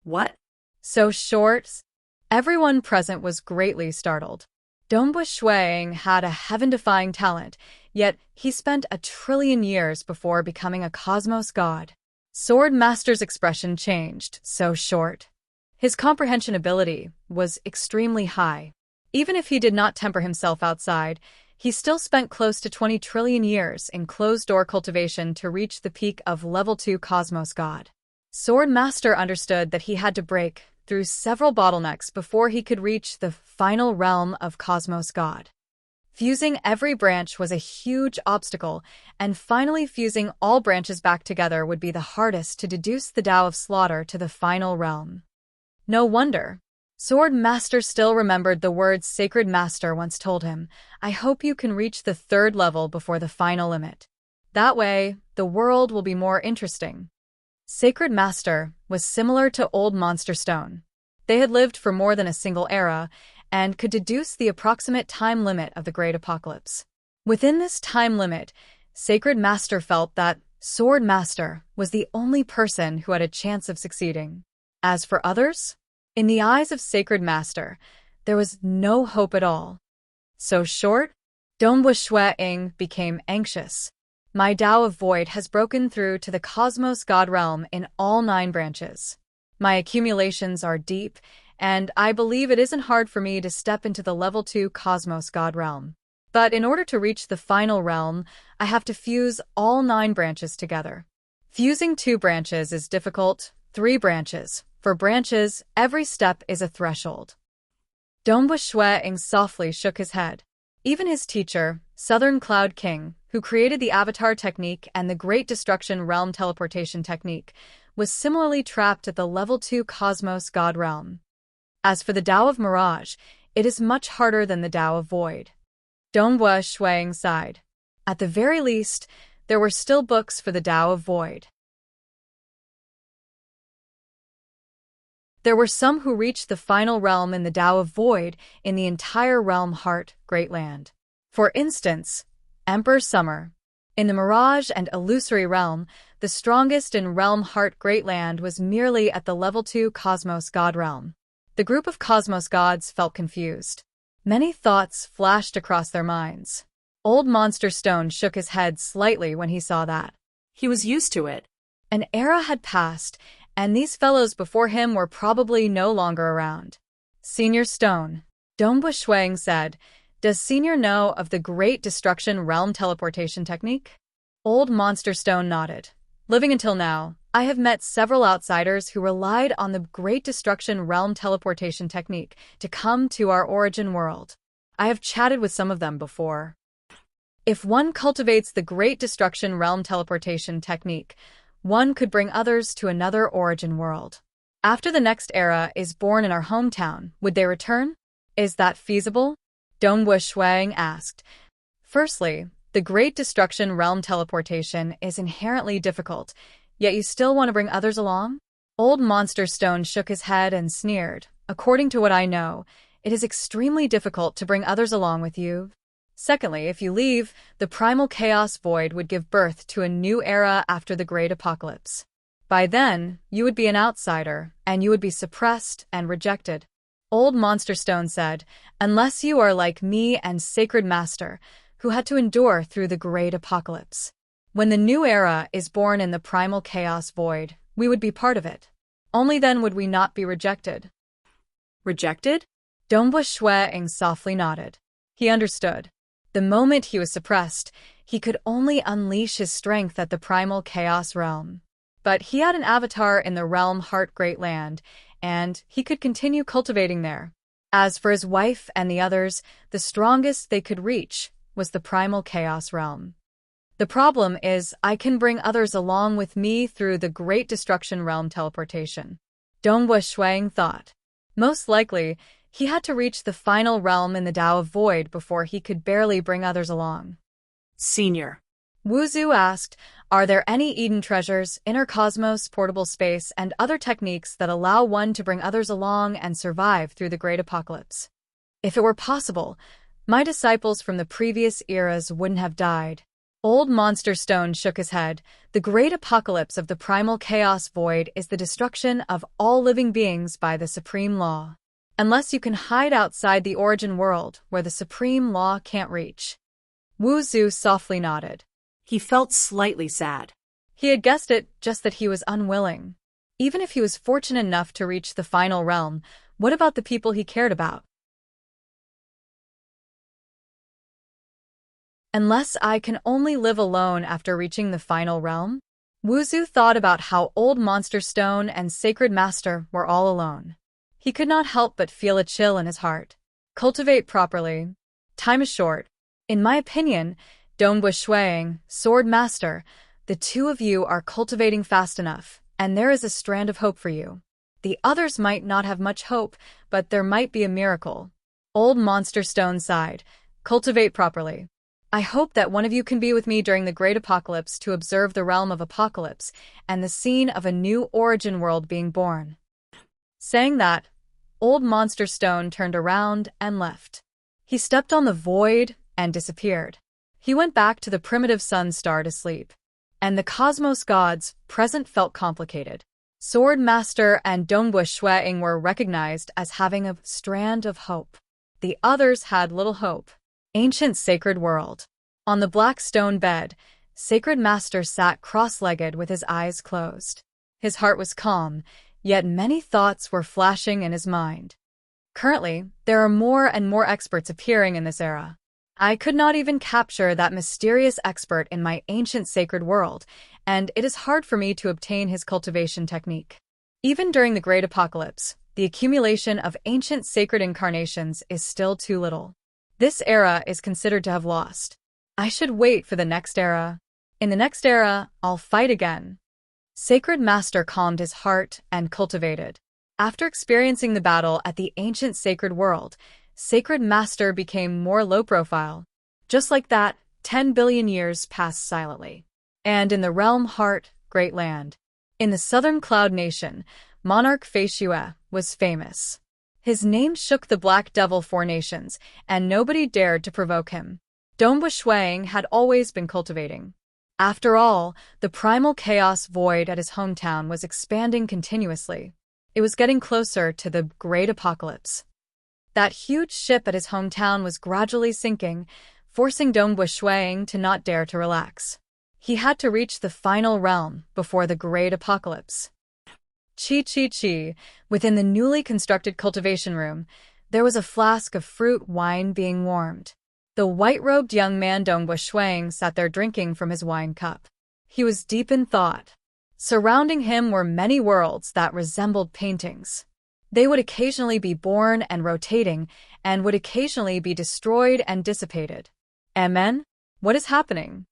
What? So short? Everyone present was greatly startled. Dongwu Shuang had a heaven-defying talent, yet he spent 1 trillion years before becoming a cosmos god. Sword Master's expression changed. So short. His comprehension ability was extremely high. Even if he did not temper himself outside, he still spent close to 20 trillion years in closed-door cultivation to reach the peak of level 2 Cosmos God. Sword Master understood that he had to break through several bottlenecks before he could reach the final realm of Cosmos God. Fusing every branch was a huge obstacle, and finally fusing all branches back together would be the hardest to deduce the Tao of Slaughter to the final realm. No wonder. Sword Master still remembered the words Sacred Master once told him, "I hope you can reach the 3rd level before the final limit. That way, the world will be more interesting." Sacred Master was similar to Old Monster Stone. They had lived for more than a single era, and could deduce the approximate time limit of the Great Apocalypse. Within this time limit, Sacred Master felt that Sword Master was the only person who had a chance of succeeding. As for others, in the eyes of Sacred Master, there was no hope at all. So short? Dongwu Shuang became anxious. "My Tao of Void has broken through to the Cosmos God realm in all 9 branches. My accumulations are deep, and I believe it isn't hard for me to step into the level 2 Cosmos God realm. But in order to reach the final realm, I have to fuse all 9 branches together. Fusing 2 branches is difficult, 3 branches. For branches, every step is a threshold." Dongwu Shuang softly shook his head. Even his teacher, Southern Cloud King, who created the Avatar technique and the Great Destruction Realm teleportation technique, was similarly trapped at the level 2 Cosmos God realm. As for the Tao of Mirage, it is much harder than the Tao of Void. Dongwu Shuang sighed. At the very least, there were still books for the Tao of Void. There were some who reached the final realm in the Tao of Void in the entire realm Heart Great Land. For instance, Emperor Summer. In the Mirage and Illusory realm, the strongest in realm Heart Great Land was merely at the level 2 Cosmos God realm. The group of Cosmos gods felt confused. Many thoughts flashed across their minds. Old Monster Stone shook his head slightly when he saw that. He was used to it. An era had passed, and these fellows before him were probably no longer around. "Senior Stone," Dongwu Shuang said, "does Senior know of the Great Destruction Realm teleportation technique?" Old Monster Stone nodded. "Living until now, I have met several outsiders who relied on the Great Destruction Realm teleportation technique to come to our origin world. I have chatted with some of them before. If one cultivates the Great Destruction Realm teleportation technique, one could bring others to another origin world. After the next era is born in our hometown, would they return? Is that feasible?" Dongwu Shuang asked. "Firstly, the Great Destruction Realm teleportation is inherently difficult, yet you still want to bring others along?" Old Monster Stone shook his head and sneered. "According to what I know, it is extremely difficult to bring others along with you. Secondly, if you leave, the primal chaos void would give birth to a new era after the Great Apocalypse. By then, you would be an outsider, and you would be suppressed and rejected." Old Monster Stone said, "Unless you are like me and Sacred Master, who had to endure through the Great Apocalypse. When the new era is born in the primal chaos void, we would be part of it. Only then would we not be rejected." Rejected? Dongbua Shueing softly nodded. He understood. The moment he was suppressed, he could only unleash his strength at the primal chaos realm. But he had an avatar in the realm Heart Great Land, and he could continue cultivating there. As for his wife and the others, the strongest they could reach was the primal chaos realm. The problem is, I can bring others along with me through the Great Destruction Realm teleportation. Dongbua Shueing thought. Most likely, he had to reach the final realm in the Tao of Void before he could barely bring others along. Senior. Wuzu asked, are there any Eden treasures, inner cosmos, portable space, and other techniques that allow one to bring others along and survive through the Great Apocalypse? If it were possible, my disciples from the previous eras wouldn't have died. Old Monster Stone shook his head. The Great Apocalypse of the Primal Chaos Void is the destruction of all living beings by the Supreme Law. Unless you can hide outside the origin world where the Supreme Law can't reach. Wuzu softly nodded. He felt slightly sad. He had guessed it, just that he was unwilling. Even if he was fortunate enough to reach the final realm, what about the people he cared about? Unless I can only live alone after reaching the final realm? Wuzu thought about how Old Monster Stone and Sacred Master were all alone. He could not help but feel a chill in his heart. Cultivate properly. Time is short. In my opinion, Dongbua Shueing, Sword Master, the two of you are cultivating fast enough, and there is a strand of hope for you. The others might not have much hope, but there might be a miracle. Old Monster Stone sighed. Cultivate properly. I hope that one of you can be with me during the Great Apocalypse to observe the realm of Apocalypse and the scene of a new origin world being born. Saying that, Old Monster Stone turned around and left. He stepped on the void and disappeared. He went back to the primitive sun star to sleep. And the cosmos gods present felt complicated. Sword Master and Dongbua Shueing were recognized as having a strand of hope. The others had little hope. Ancient Sacred World. On the black stone bed, Sacred Master sat cross-legged with his eyes closed. His heart was calm, yet many thoughts were flashing in his mind. Currently, there are more and more experts appearing in this era. I could not even capture that mysterious expert in my ancient sacred world, and it is hard for me to obtain his cultivation technique. Even during the Great Apocalypse, the accumulation of ancient sacred incarnations is still too little. This era is considered to have lost. I should wait for the next era. In the next era, I'll fight again. Sacred Master calmed his heart and cultivated. After experiencing the battle at the ancient sacred world, Sacred Master became more low-profile. Just like that, 10 billion years passed silently. And in the realm Heart, Great Land, in the southern Cloud Nation, Monarch Feishue was famous. His name shook the Black Devil Four Nations, and nobody dared to provoke him. Dongbua Shueing had always been cultivating. After all, the primal chaos void at his hometown was expanding continuously. It was getting closer to the Great Apocalypse. That huge ship at his hometown was gradually sinking, forcing Dongbua Shueing to not dare to relax. He had to reach the final realm before the Great Apocalypse. Chi. Within the newly constructed cultivation room, there was a flask of fruit wine being warmed. The white-robed young man Dongbua Shueing sat there drinking from his wine cup. He was deep in thought. Surrounding him were many worlds that resembled paintings. They would occasionally be born and rotating, and would occasionally be destroyed and dissipated. Amen? What is happening?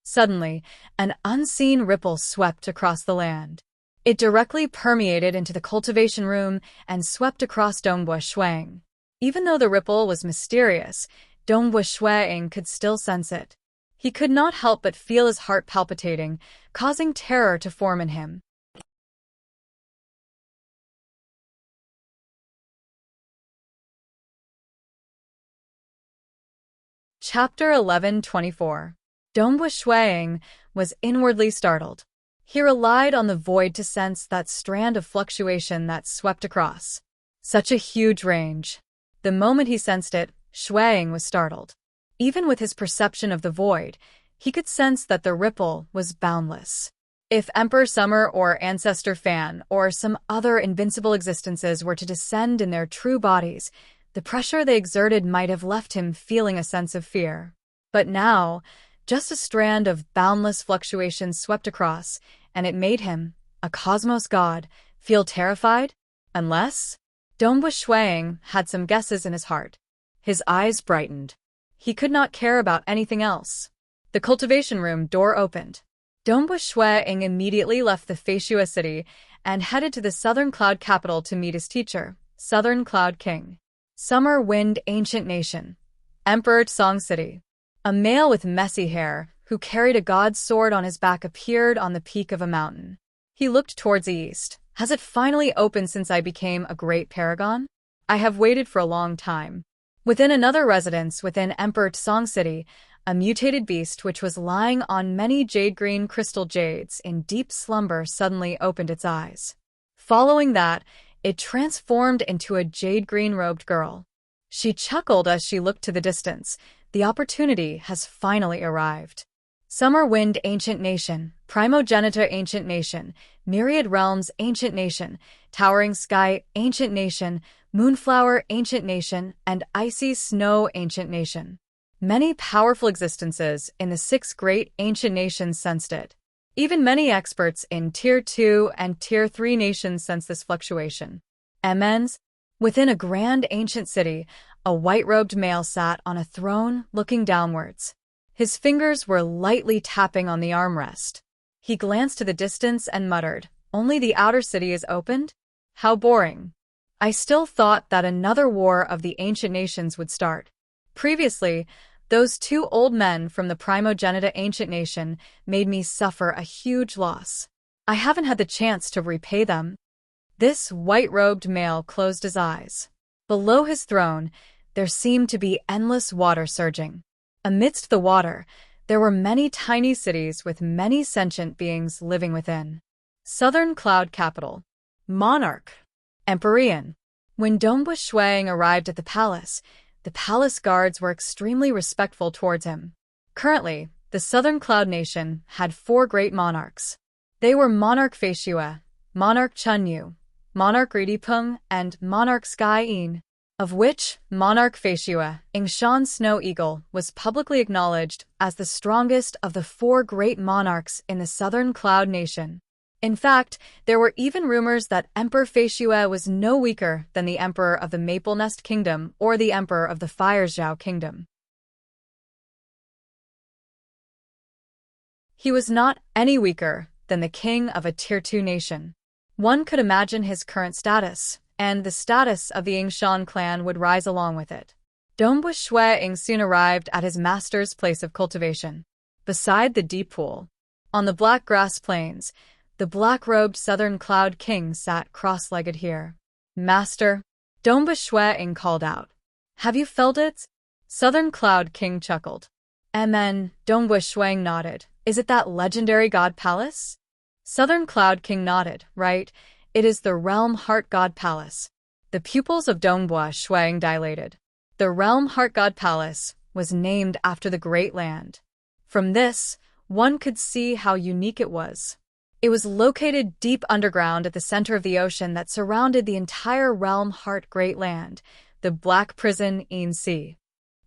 Suddenly, an unseen ripple swept across the land. It directly permeated into the cultivation room and swept across Dongbua Shueing. Even though the ripple was mysterious, Dongbua Shueing could still sense it. He could not help but feel his heart palpitating, causing terror to form in him. Chapter 11:24. Dongbua Shueing was inwardly startled. He relied on the void to sense that strand of fluctuation that swept across. Such a huge range. The moment he sensed it, Shueing was startled. Even with his perception of the void, he could sense that the ripple was boundless. If Emperor Summer or Ancestor Fan or some other invincible existences were to descend in their true bodies, the pressure they exerted might have left him feeling a sense of fear. But now, just a strand of boundless fluctuations swept across, and it made him, a cosmos god, feel terrified? Unless? Dongbu Shuang had some guesses in his heart. His eyes brightened. He could not care about anything else. The cultivation room door opened. Dongbu Shuang immediately left the Feishua city and headed to the Southern Cloud capital to meet his teacher, Southern Cloud King. Summer Wind Ancient Nation. Emperor Song City. A male with messy hair, who carried a god's sword on his back, appeared on the peak of a mountain. He looked towards the east. Has it finally opened since I became a great paragon? I have waited for a long time. Within another residence within Emperor Song City, a mutated beast which was lying on many jade-green crystal jades in deep slumber suddenly opened its eyes. Following that, it transformed into a jade-green robed girl. She chuckled as she looked to the distance. The opportunity has finally arrived. Summer Wind Ancient Nation, Primogenitor Ancient Nation, Myriad Realms Ancient Nation, Towering Sky Ancient Nation, Moonflower Ancient Nation, and Icy Snow Ancient Nation. Many powerful existences in the 6 great ancient nations sensed it. Even many experts in Tier 2 and Tier 3 nations sense this fluctuation. MNs. Within a grand ancient city, a white-robed male sat on a throne looking downwards. His fingers were lightly tapping on the armrest. He glanced to the distance and muttered, "Only the outer city is opened? How boring." I still thought that another war of the ancient nations would start. Previously, those 2 old men from the Primogenitor Ancient Nation made me suffer a huge loss. I haven't had the chance to repay them. This white-robed male closed his eyes. Below his throne, there seemed to be endless water surging. Amidst the water, there were many tiny cities with many sentient beings living within. Southern Cloud Capital. Monarch. Empyrean. When Dongbu Shuang arrived at the palace guards were extremely respectful towards him. Currently, the Southern Cloud Nation had 4 great monarchs. They were Monarch Feishua, Monarch Chunyu, Monarch Ridipeng, and Monarch Sky Yin, of which Monarch Feishua, Ingshan Snow Eagle, was publicly acknowledged as the strongest of the 4 great monarchs in the Southern Cloud Nation. In fact, there were even rumors that Emperor Feishua was no weaker than the Emperor of the Maple Nest Kingdom or the Emperor of the Fire Zhao Kingdom. He was not any weaker than the king of a Tier 2 nation. One could imagine his current status, and the status of the Yingshan clan would rise along with it. Dongbu Shuang soon arrived at his master's place of cultivation. Beside the deep pool, on the black grass plains, the black-robed Southern Cloud King sat cross-legged here. "Master," Dongbu Shuang called out. "Have you felt it?" Southern Cloud King chuckled. "Amen," Dongbu Shuang nodded. "Is it that legendary god palace?" Southern Cloud King nodded. "Right, it is the Realm Heart God Palace." The pupils of Dongbu Shuang dilated. The Realm Heart God Palace was named after the Great Land. From this, one could see how unique it was. It was located deep underground at the center of the ocean that surrounded the entire Realm Heart Great Land, the Black Prison Yin Sea.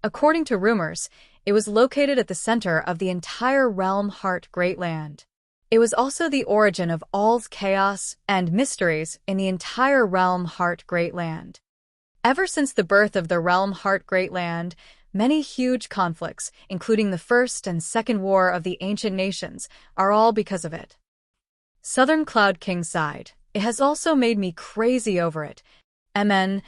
According to rumors, it was located at the center of the entire Realm Heart Great Land. It was also the origin of all chaos and mysteries in the entire Realm Heart Great Land. Ever since the birth of the Realm Heart Great Land, many huge conflicts, including the First and Second War of the Ancient Nations, are all because of it. Southern Cloud King sighed. "It has also made me crazy over it." Dongbu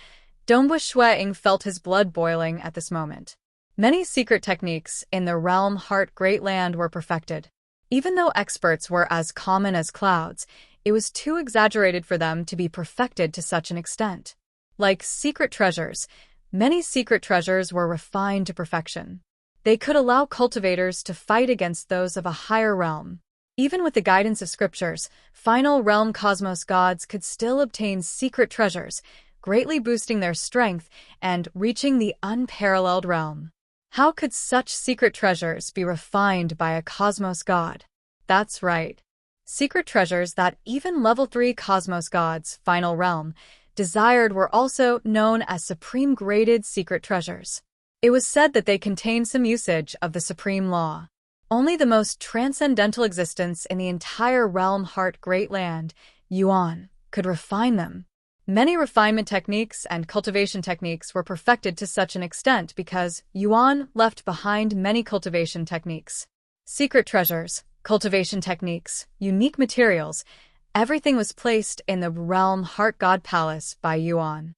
Shuang felt his blood boiling at this moment. Many secret techniques in the Realm Heart Great Land were perfected. Even though experts were as common as clouds, it was too exaggerated for them to be perfected to such an extent. Like secret treasures, many secret treasures were refined to perfection. They could allow cultivators to fight against those of a higher realm. Even with the guidance of scriptures, final realm cosmos gods could still obtain secret treasures, greatly boosting their strength and reaching the unparalleled realm. How could such secret treasures be refined by a cosmos god? That's right. Secret treasures that even level 3 Cosmos Gods, final realm, desired were also known as supreme graded secret treasures. It was said that they contained some usage of the supreme law. Only the most transcendental existence in the entire realm heart great land, Yuan, could refine them. Many refinement techniques and cultivation techniques were perfected to such an extent because Yuan left behind many cultivation techniques. Secret treasures, cultivation techniques, unique materials, everything was placed in the Realm Heart God Palace by Yuan.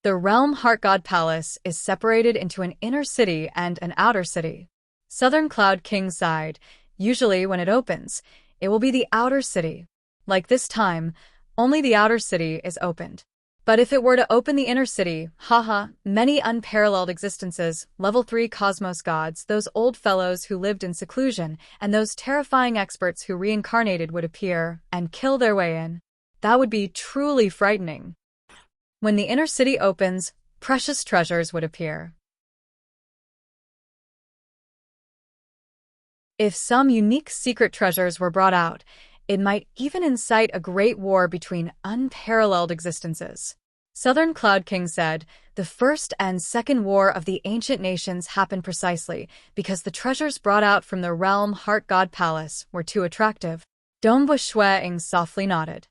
The Realm Heart God Palace is separated into an inner city and an outer city. Southern Cloud King sighed. Usually when it opens, it will be the outer city. Like this time, only the outer city is opened. But if it were to open the inner city, many unparalleled existences, level 3 Cosmos Gods, those old fellows who lived in seclusion, and those terrifying experts who reincarnated would appear and kill their way in. That would be truly frightening. When the inner city opens, precious treasures would appear. If some unique secret treasures were brought out, it might even incite a great war between unparalleled existences. Southern Cloud King said, the first and second war of the ancient nations happened precisely because the treasures brought out from the Realm Heart God Palace were too attractive. Dongbu Shueing softly nodded.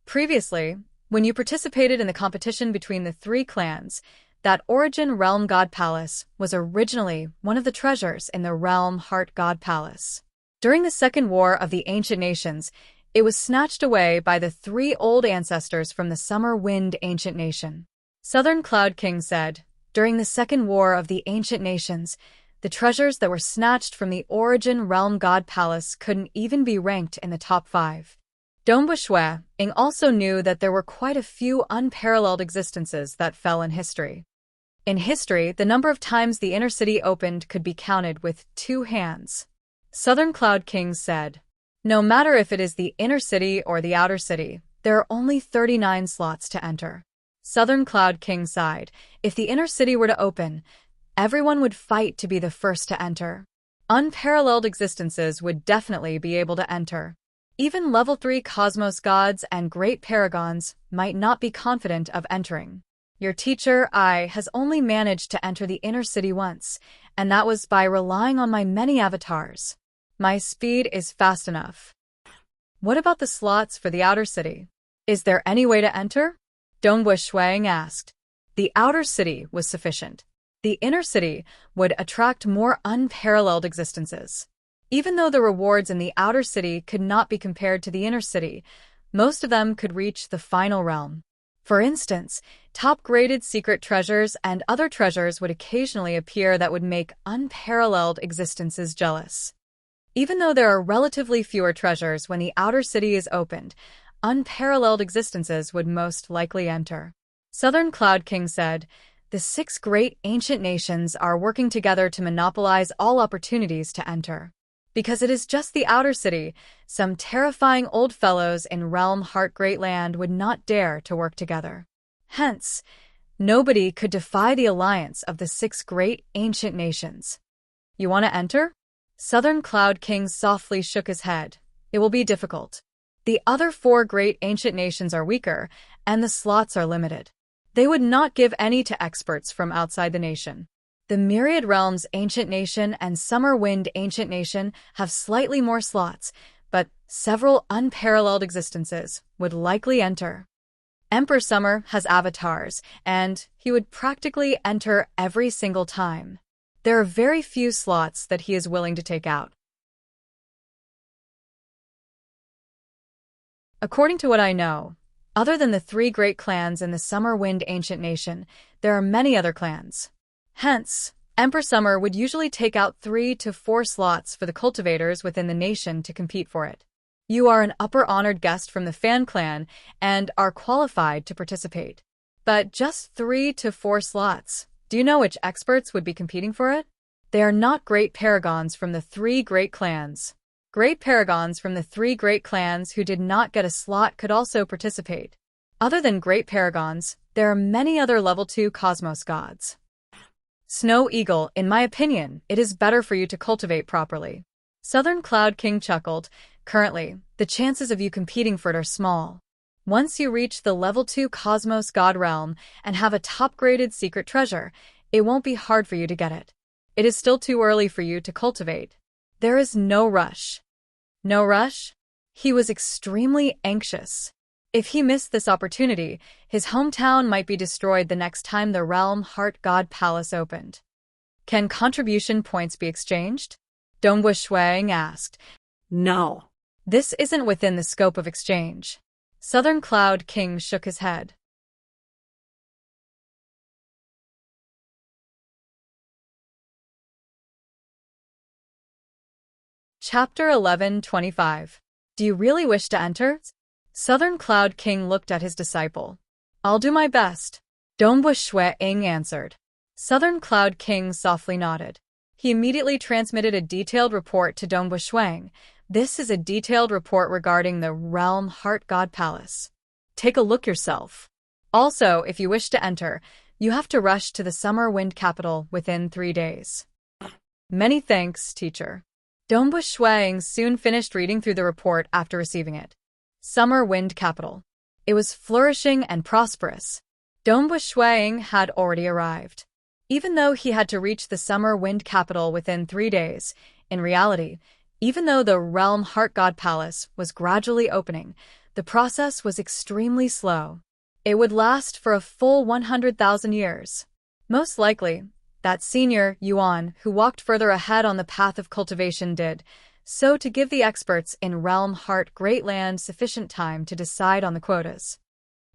Previously, when you participated in the competition between the 3 clans, that Origin Realm God Palace was originally one of the treasures in the Realm Heart God Palace. During the Second War of the Ancient Nations, it was snatched away by the 3 old ancestors from the Summer Wind Ancient Nation. Southern Cloud King said, during the Second War of the Ancient Nations, the treasures that were snatched from the Origin Realm God Palace couldn't even be ranked in the top 5. Dongbu Shueing also knew that there were quite a few unparalleled existences that fell in history. In history, the number of times the inner city opened could be counted with 2 hands. Southern Cloud King said, no matter if it is the inner city or the outer city, there are only 39 slots to enter. Southern Cloud King sighed. If the inner city were to open, everyone would fight to be the first to enter. Unparalleled existences would definitely be able to enter. Even level 3 Cosmos Gods and Great Paragons might not be confident of entering. Your teacher, I, has only managed to enter the inner city once, and that was by relying on my many avatars. My speed is fast enough. What about the slots for the outer city? Is there any way to enter? Dongbu Shueing asked. The outer city was sufficient. The inner city would attract more unparalleled existences. Even though the rewards in the outer city could not be compared to the inner city, most of them could reach the final realm. For instance, top-graded secret treasures and other treasures would occasionally appear that would make unparalleled existences jealous. Even though there are relatively fewer treasures when the outer city is opened, unparalleled existences would most likely enter. Southern Cloud King said, the 6 great ancient nations are working together to monopolize all opportunities to enter. Because it is just the outer city, some terrifying old fellows in Realm Heart Great Land would not dare to work together. Hence, nobody could defy the alliance of the 6 great ancient nations. You want to enter? Southern Cloud King softly shook his head. It will be difficult. The other 4 great ancient nations are weaker, and the slots are limited. They would not give any to experts from outside the nation. The Myriad Realms Ancient Nation and Summer Wind Ancient Nation have slightly more slots, but several unparalleled existences would likely enter. Emperor Summer has avatars, and he would practically enter every single time. There are very few slots that he is willing to take out. According to what I know, other than the 3 great clans in the Summer Wind Ancient Nation, there are many other clans. Hence, Emperor Summer would usually take out 3 to 4 slots for the cultivators within the nation to compete for it. You are an upper honored guest from the Fan Clan and are qualified to participate. But just 3 to 4 slots. Do you know which experts would be competing for it? They are not great paragons from the 3 great clans. Great paragons from the 3 great clans who did not get a slot could also participate. Other than great paragons, there are many other level 2 Cosmos Gods. Snow Eagle, in my opinion, it is better for you to cultivate properly. Southern Cloud King chuckled. Currently, the chances of you competing for it are small. Once you reach the level 2 Cosmos God Realm and have a top-graded secret treasure, it won't be hard for you to get it. It is still too early for you to cultivate. There is no rush. No rush? He was extremely anxious. If he missed this opportunity, his hometown might be destroyed the next time the Realm Heart God Palace opened. Can contribution points be exchanged? Dongbu Shuang asked. No. This isn't within the scope of exchange. Southern Cloud King shook his head. Chapter 11:25. Do you really wish to enter? Southern Cloud King looked at his disciple. I'll do my best. Dongbu Shuang answered. Southern Cloud King softly nodded. He immediately transmitted a detailed report to Dongbu Shuang. This is a detailed report regarding the Realm Heart God Palace. Take a look yourself. Also, if you wish to enter, you have to rush to the Summer Wind Capital within 3 days. Many thanks, teacher. Dongbu Shuang soon finished reading through the report after receiving it. Summer Wind Capital. It was flourishing and prosperous. Dongbu Shuang had already arrived. Even though he had to reach the Summer Wind Capital within 3 days, in reality, even though the Realm Heart God Palace was gradually opening, the process was extremely slow. It would last for a full 100,000 years. Most likely, that senior Yuan who walked further ahead on the path of cultivation did, so to give the experts in Realm Heart Great Land sufficient time to decide on the quotas.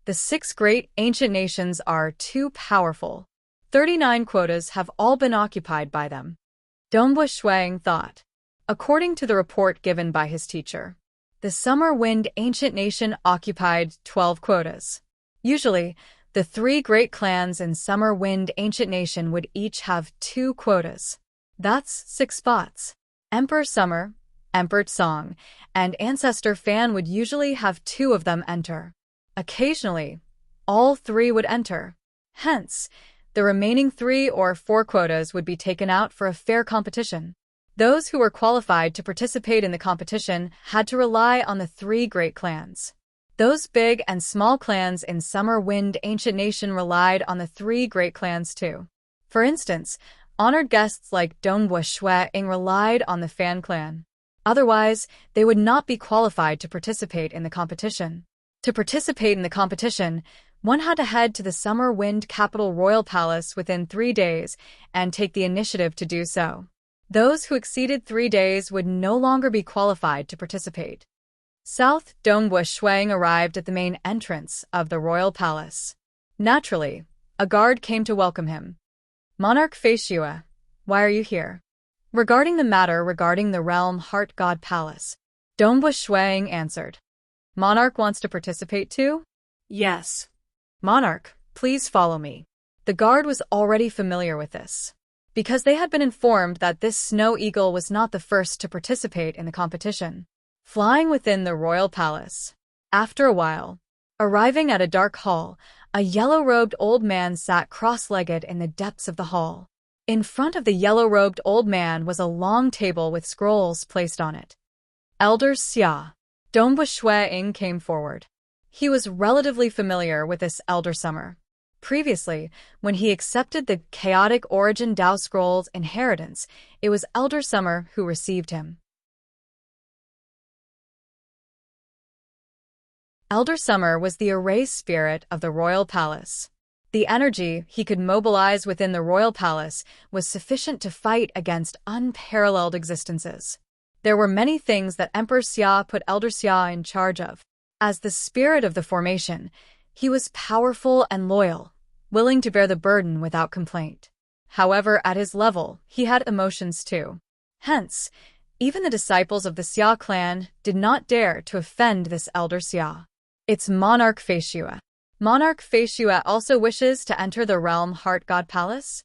The 6 great ancient nations are too powerful. 39 quotas have all been occupied by them. Dongbu Shuang thought. According to the report given by his teacher, the Summer Wind Ancient Nation occupied 12 quotas. Usually, the 3 great clans in Summer Wind Ancient Nation would each have 2 quotas. That's 6 spots. Emperor Summer, Emperor Song, and Ancestor Fan would usually have 2 of them enter. Occasionally, all 3 would enter. Hence, the remaining 3 or 4 quotas would be taken out for a fair competition. Those who were qualified to participate in the competition had to rely on the 3 great clans. Those big and small clans in Summer Wind Ancient Nation relied on the 3 great clans too. For instance, honored guests like Dongbu Shuang relied on the Fan clan. Otherwise, they would not be qualified to participate in the competition. To participate in the competition, one had to head to the Summer Wind Capital Royal Palace within 3 days and take the initiative to do so. Those who exceeded 3 days would no longer be qualified to participate. South Dongbu Shuang arrived at the main entrance of the royal palace. Naturally, a guard came to welcome him. Monarch Feishua, why are you here? Regarding the matter regarding the Realm Heart God Palace, Dongbu Shuang answered. Monarch wants to participate too? Yes. Monarch, please follow me. The guard was already familiar with this, because they had been informed that this snow eagle was not the first to participate in the competition. Flying within the royal palace. After a while, arriving at a dark hall, a yellow-robed old man sat cross-legged in the depths of the hall. In front of the yellow-robed old man was a long table with scrolls placed on it. Elder Xia. Dongbu Shuang came forward. He was relatively familiar with this Elder Summer. Previously, when he accepted the Chaotic Origin Dao Scroll's inheritance, it was Elder Summer who received him. Elder Summer was the erased spirit of the royal palace. The energy he could mobilize within the royal palace was sufficient to fight against unparalleled existences. There were many things that Emperor Xia put Elder Xia in charge of. As the spirit of the formation, he was powerful and loyal, willing to bear the burden without complaint. However, at his level, he had emotions too. Hence, even the disciples of the Xia clan did not dare to offend this Elder Xia. It's Monarch Feishua. Monarch Feishua also wishes to enter the Realm Heart God Palace?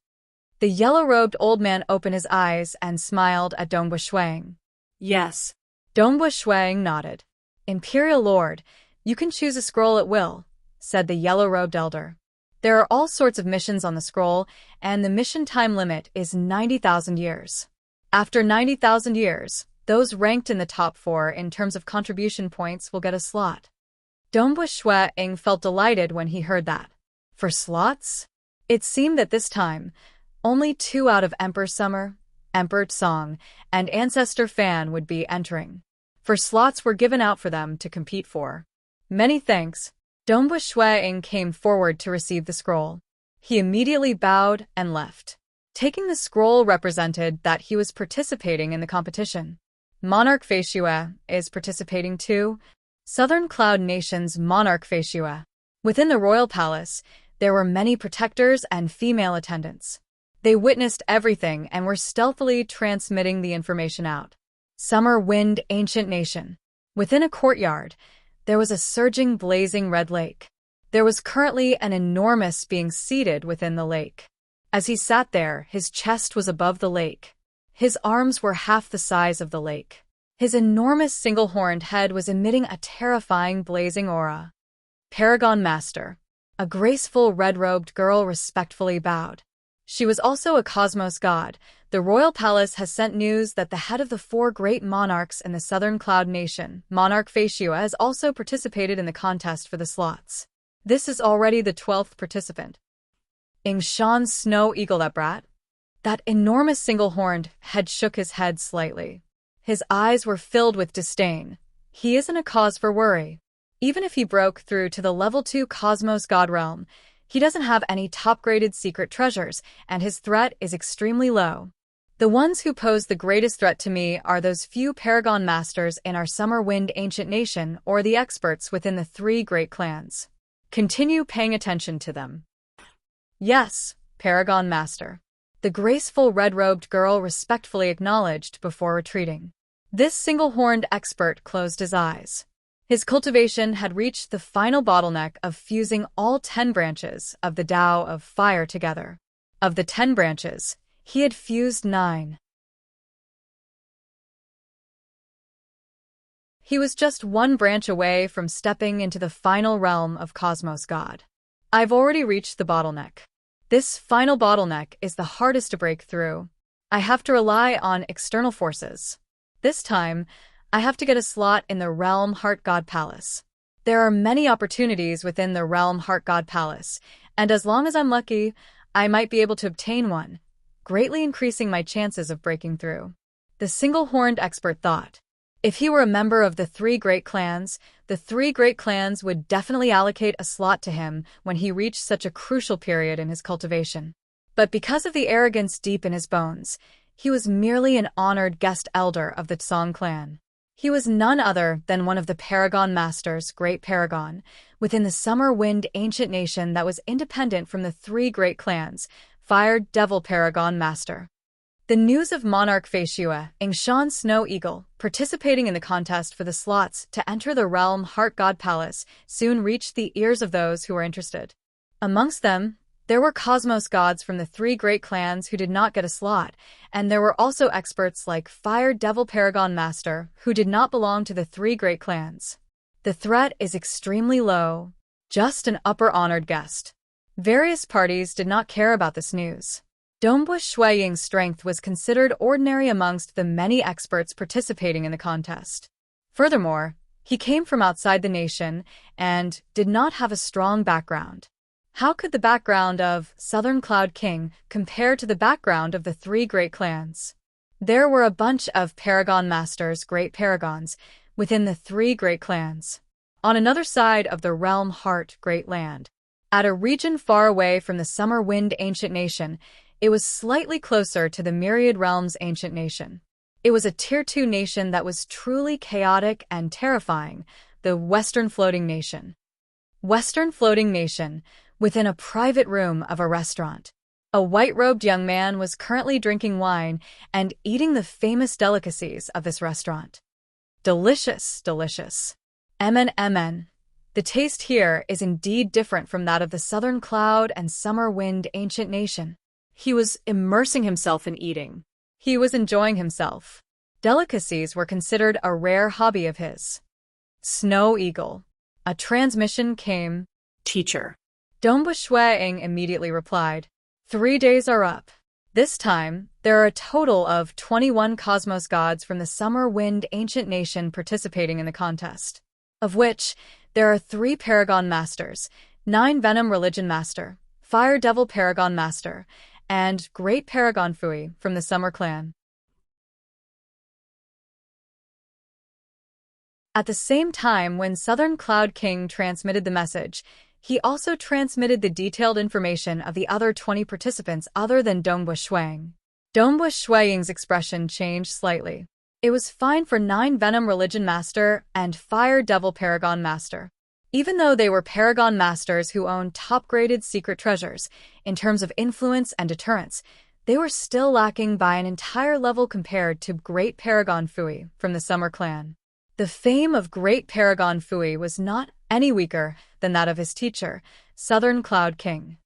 The yellow-robed old man opened his eyes and smiled at Dongbu Shuang. Yes. Dongbu Shuang nodded. Imperial Lord, you can choose a scroll at will, said the yellow-robed elder. There are all sorts of missions on the scroll, and the mission time limit is 90,000 years. After 90,000 years, Those ranked in the top 4 in terms of contribution points will get a slot. Dongbu Shueing felt delighted when he heard that. For slots? It seemed that this time, only 2 out of Emperor Summer, Emperor Song, and Ancestor Fan would be entering. For slots were given out for them to compete for. Many thanks. Dongbu Shueing came forward to receive the scroll. He immediately bowed and left. Taking the scroll represented that he was participating in the competition. Monarch Feishue is participating too. Southern Cloud Nation's Monarch Feishue. Within the royal palace, there were many protectors and female attendants. They witnessed everything and were stealthily transmitting the information out. Summer Wind Ancient Nation. Within a courtyard, there was a surging, blazing red lake. There was currently an enormous being seated within the lake. As he sat there, his chest was above the lake. His arms were half the size of the lake. His enormous single-horned head was emitting a terrifying blazing aura. Paragon Master. A graceful red-robed girl respectfully bowed. She was also a cosmos god. The royal palace has sent news that the head of the 4 great monarchs in the Southern Cloud Nation, Monarch Feishue, has also participated in the contest for the slots. This is already the 12th participant. Ying Shan's Snow Eagle. That brat? That enormous single-horned head shook his head slightly. His eyes were filled with disdain. He isn't a cause for worry. Even if he broke through to the level 2 Cosmos God realm, he doesn't have any top-graded secret treasures, and his threat is extremely low. The ones who pose the greatest threat to me are those few Paragon Masters in our Summer Wind Ancient Nation or the experts within the 3 great clans. Continue paying attention to them. Yes, Paragon Master. The graceful red-robed girl respectfully acknowledged before retreating. This single-horned expert closed his eyes. His cultivation had reached the final bottleneck of fusing all 10 branches of the Tao of Fire together. Of the 10 branches, he had fused 9. He was just 1 branch away from stepping into the final realm of Cosmos God. I've already reached the bottleneck. This final bottleneck is the hardest to break through. I have to rely on external forces. This time, I have to get a slot in the Realm Heart God Palace. There are many opportunities within the Realm Heart God Palace, and as long as I'm lucky, I might be able to obtain one, greatly increasing my chances of breaking through. The single-horned expert thought. If he were a member of the 3 great clans, the 3 great clans would definitely allocate a slot to him when he reached such a crucial period in his cultivation. But because of the arrogance deep in his bones, he was merely an honored guest elder of the Song clan. He was none other than one of the Paragon Masters, Great Paragon, within the Summer Wind Ancient Nation that was independent from the 3 great clans, Fire Devil Paragon Master. The news of Monarch Feishue, Ying Shan's Snow Eagle, participating in the contest for the slots to enter the Realm Heart God Palace, soon reached the ears of those who were interested. Amongst them, there were cosmos gods from the 3 great clans who did not get a slot, and there were also experts like Fire Devil Paragon Master who did not belong to the 3 great clans. The threat is extremely low, just an upper honored guest. Various parties did not care about this news. Dongbu Shueying's strength was considered ordinary amongst the many experts participating in the contest. Furthermore, he came from outside the nation and did not have a strong background. How could the background of Southern Cloud King compare to the background of the 3 great clans? There were a bunch of Paragon Masters, Great Paragons, within the 3 great clans. On another side of the Realm Heart Great Land, at a region far away from the Summer Wind Ancient Nation, it was slightly closer to the Myriad Realms Ancient Nation. It was a Tier 2 nation that was truly chaotic and terrifying, the Western Floating Nation. Western Floating Nation, within a private room of a restaurant. A white-robed young man was currently drinking wine and eating the famous delicacies of this restaurant. Delicious, delicious. MN. The taste here is indeed different from that of the Southern Cloud and Summer Wind Ancient Nation. He was immersing himself in eating. He was enjoying himself. Delicacies were considered a rare hobby of his. Snow Eagle. A transmission came. Teacher. Dongbu Shueying immediately replied. 3 days are up. This time, there are a total of 21 cosmos gods from the Summer Wind ancient nation participating in the contest, of which there are 3 Paragon Masters, 9 Venom Religion Master, Fire Devil Paragon Master, and Great Paragon Fui from the Summer Clan. At the same time, when Southern Cloud King transmitted the message, he also transmitted the detailed information of the other 20 participants other than Dongbush Shuang. Dongbush Shuang's expression changed slightly. It was fine for 9 Venom Religion Master and Fire Devil Paragon Master. Even though they were Paragon Masters who owned top-graded secret treasures, in terms of influence and deterrence, they were still lacking by an entire level compared to Great Paragon Fui from the Summer Clan. The fame of Great Paragon Fui was not any weaker than that of his teacher, Southern Cloud King.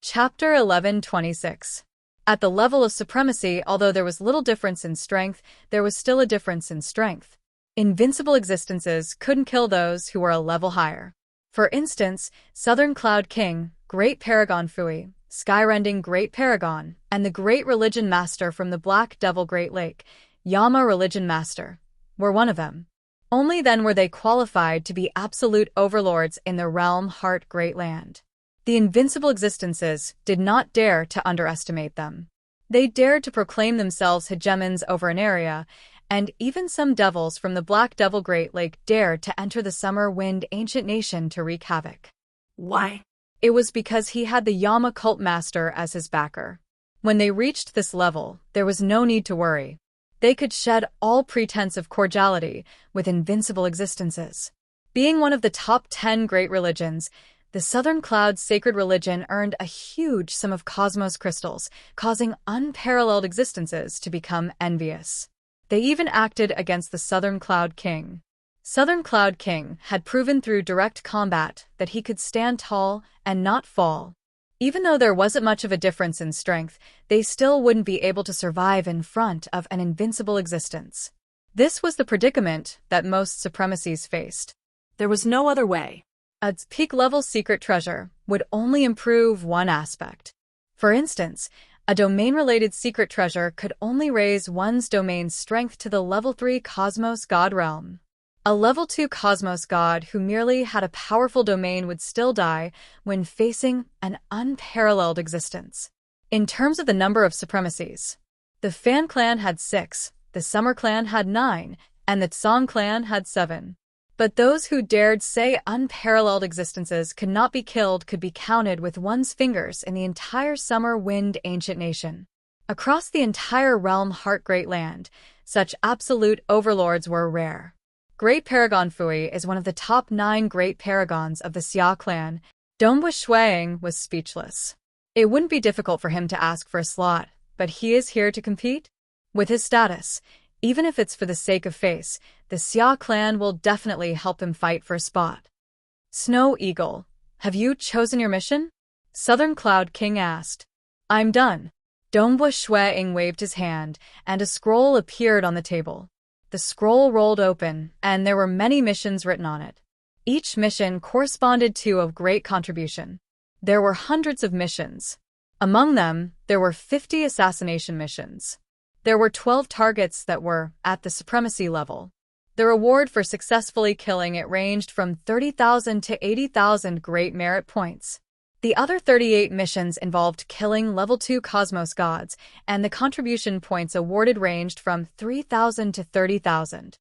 Chapter 1126. At the level of supremacy, although there was little difference in strength, there was still a difference in strength. Invincible existences couldn't kill those who were a level higher. For instance, Southern Cloud King, Great Paragon Fui, Skyrending Great Paragon, and the Great Religion Master from the Black Devil Great Lake, Yama Religion Master, were one of them. Only then were they qualified to be absolute overlords in the realm Heart Great Land. The invincible existences did not dare to underestimate them. They dared to proclaim themselves hegemons over an area, and even some devils from the Black Devil Great Lake dared to enter the Summer Wind ancient nation to wreak havoc. Why? It was because he had the Yama cult master as his backer. When they reached this level, there was no need to worry. They could shed all pretense of cordiality with invincible existences. Being one of the top 10 great religions, the Southern Cloud's sacred religion earned a huge sum of cosmos crystals, causing unparalleled existences to become envious. They even acted against the Southern Cloud King. Southern Cloud King had proven through direct combat that he could stand tall and not fall. Even though there wasn't much of a difference in strength, they still wouldn't be able to survive in front of an invincible existence. This was the predicament that most supremacies faced. There was no other way. A peak-level secret treasure would only improve one aspect. For instance, a domain-related secret treasure could only raise one's domain's strength to the level 3 Cosmos God realm. A level 2 Cosmos God who merely had a powerful domain would still die when facing an unparalleled existence. In terms of the number of supremacies, the Fan Clan had 6, the Summer Clan had 9, and the Tsong Clan had 7. But those who dared say unparalleled existences could not be killed could be counted with one's fingers in the entire Summer Wind ancient nation. Across the entire realm Heart Great Land, such absolute overlords were rare. Great Paragon Fui is one of the top 9 great paragons of the Xia clan. Dongbush Shuang was speechless. It wouldn't be difficult for him to ask for a slot, but he is here to compete? With his status, even if it's for the sake of face, the Xia clan will definitely help him fight for a spot. Snow Eagle, have you chosen your mission? Southern Cloud King asked. I'm done. Dongbush Shuang waved his hand, and a scroll appeared on the table. The scroll rolled open, and there were many missions written on it. Each mission corresponded to a great contribution. There were hundreds of missions. Among them, there were 50 assassination missions. There were 12 targets that were at the supremacy level. The reward for successfully killing it ranged from 30,000 to 80,000 great merit points. The other 38 missions involved killing level 2 Cosmos gods, and the contribution points awarded ranged from 3,000 to 30,000.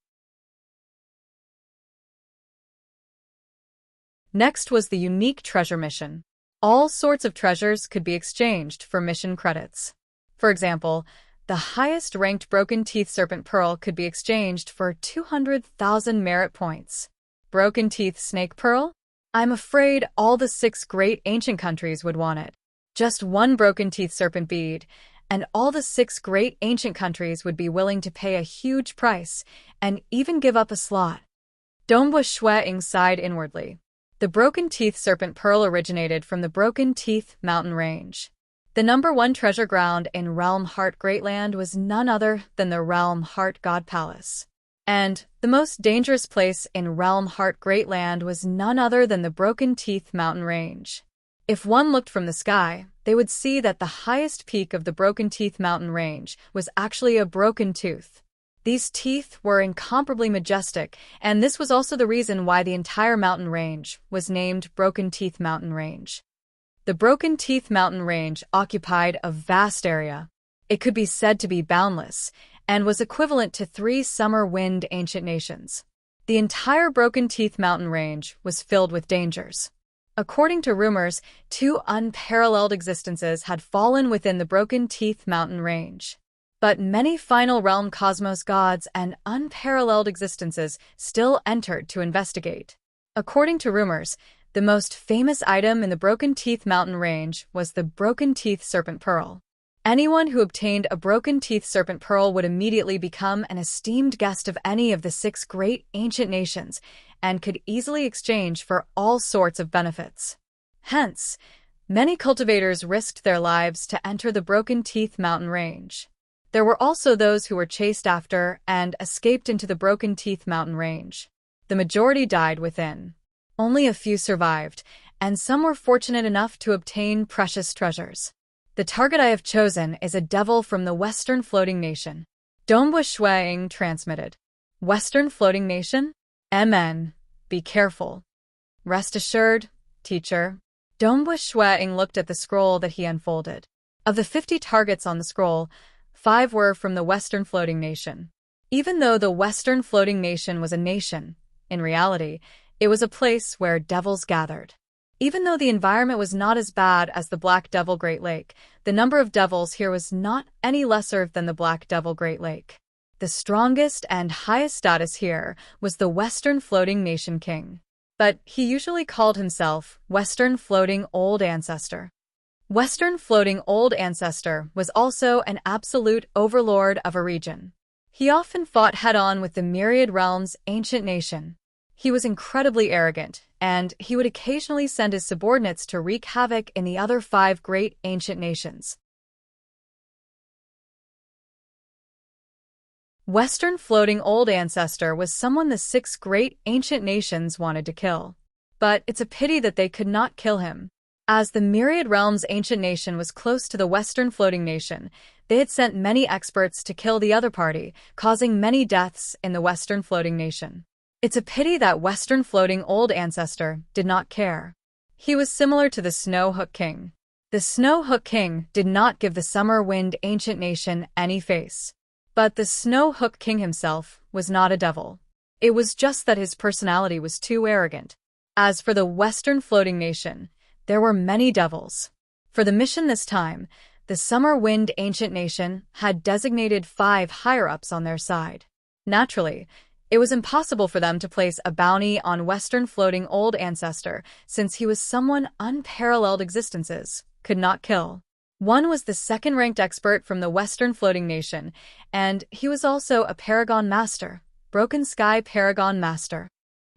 Next was the unique treasure mission. All sorts of treasures could be exchanged for mission credits. For example, the highest-ranked Broken Teeth Serpent Pearl could be exchanged for 200,000 merit points. Broken Teeth Snake Pearl? I'm afraid all the 6 great ancient countries would want it. Just one Broken Teeth Serpent bead, and all the 6 great ancient countries would be willing to pay a huge price and even give up a slot. Dongbush Shuang sighed inwardly. The Broken Teeth Serpent Pearl originated from the Broken Teeth Mountain Range. The number 1 treasure ground in Realm Heart Great Land was none other than the Realm Heart God Palace. And the most dangerous place in Realm Heart Great Land was none other than the Broken Teeth mountain range. If one looked from the sky, they would see that the highest peak of the Broken Teeth mountain range was actually a broken tooth. These teeth were incomparably majestic, and this was also the reason why the entire mountain range was named Broken Teeth Mountain Range. The Broken Teeth Mountain Range occupied a vast area. It could be said to be boundless, and was equivalent to 3 summer wind ancient nations. The entire Broken Teeth Mountain Range was filled with dangers. According to rumors, 2 unparalleled existences had fallen within the Broken Teeth Mountain Range. But many final realm cosmos gods and unparalleled existences still entered to investigate. According to rumors, the most famous item in the Broken Teeth Mountain Range was the Broken Teeth Serpent Pearl. Anyone who obtained a Broken Teeth Serpent Pearl would immediately become an esteemed guest of any of the 6 great ancient nations and could easily exchange for all sorts of benefits. Hence, many cultivators risked their lives to enter the Broken Teeth Mountain Range. There were also those who were chased after and escaped into the Broken Teeth Mountain Range. The majority died within. Only a few survived, and some were fortunate enough to obtain precious treasures. The target I have chosen is a devil from the Western Floating Nation. Dongbua Shuang transmitted. Western Floating Nation? MN. Be careful. Rest assured, teacher. Dongbua Shuang looked at the scroll that he unfolded. Of the 50 targets on the scroll, 5 were from the Western Floating Nation. Even though the Western Floating Nation was a nation, in reality, it was a place where devils gathered. Even though the environment was not as bad as the Black Devil Great Lake, the number of devils here was not any lesser than the Black Devil Great Lake. The strongest and highest status here was the Western Floating Nation King. But he usually called himself Western Floating Old Ancestor. Western Floating Old Ancestor was also an absolute overlord of a region. He often fought head-on with the Myriad Realms' ancient nation. He was incredibly arrogant, and he would occasionally send his subordinates to wreak havoc in the other 5 great ancient nations. Western Floating Old Ancestor was someone the 6 great ancient nations wanted to kill. But it's a pity that they could not kill him. As the Myriad Realms' ancient nation was close to the Western Floating Nation, they had sent many experts to kill the other party, causing many deaths in the Western Floating Nation. It's a pity that Western Floating Old Ancestor did not care. He was similar to the Snow Hook King. The Snow Hook King did not give the Summer Wind ancient nation any face. But the Snow Hook King himself was not a devil. It was just that his personality was too arrogant. As for the Western Floating Nation, there were many devils. For the mission this time, the Summer Wind Ancient Nation had designated 5 higher-ups on their side. Naturally, it was impossible for them to place a bounty on Western Floating Old Ancestor since he was someone unparalleled existences could not kill. One was the 2nd-ranked expert from the Western Floating Nation, and he was also a Paragon Master, Broken Sky Paragon Master.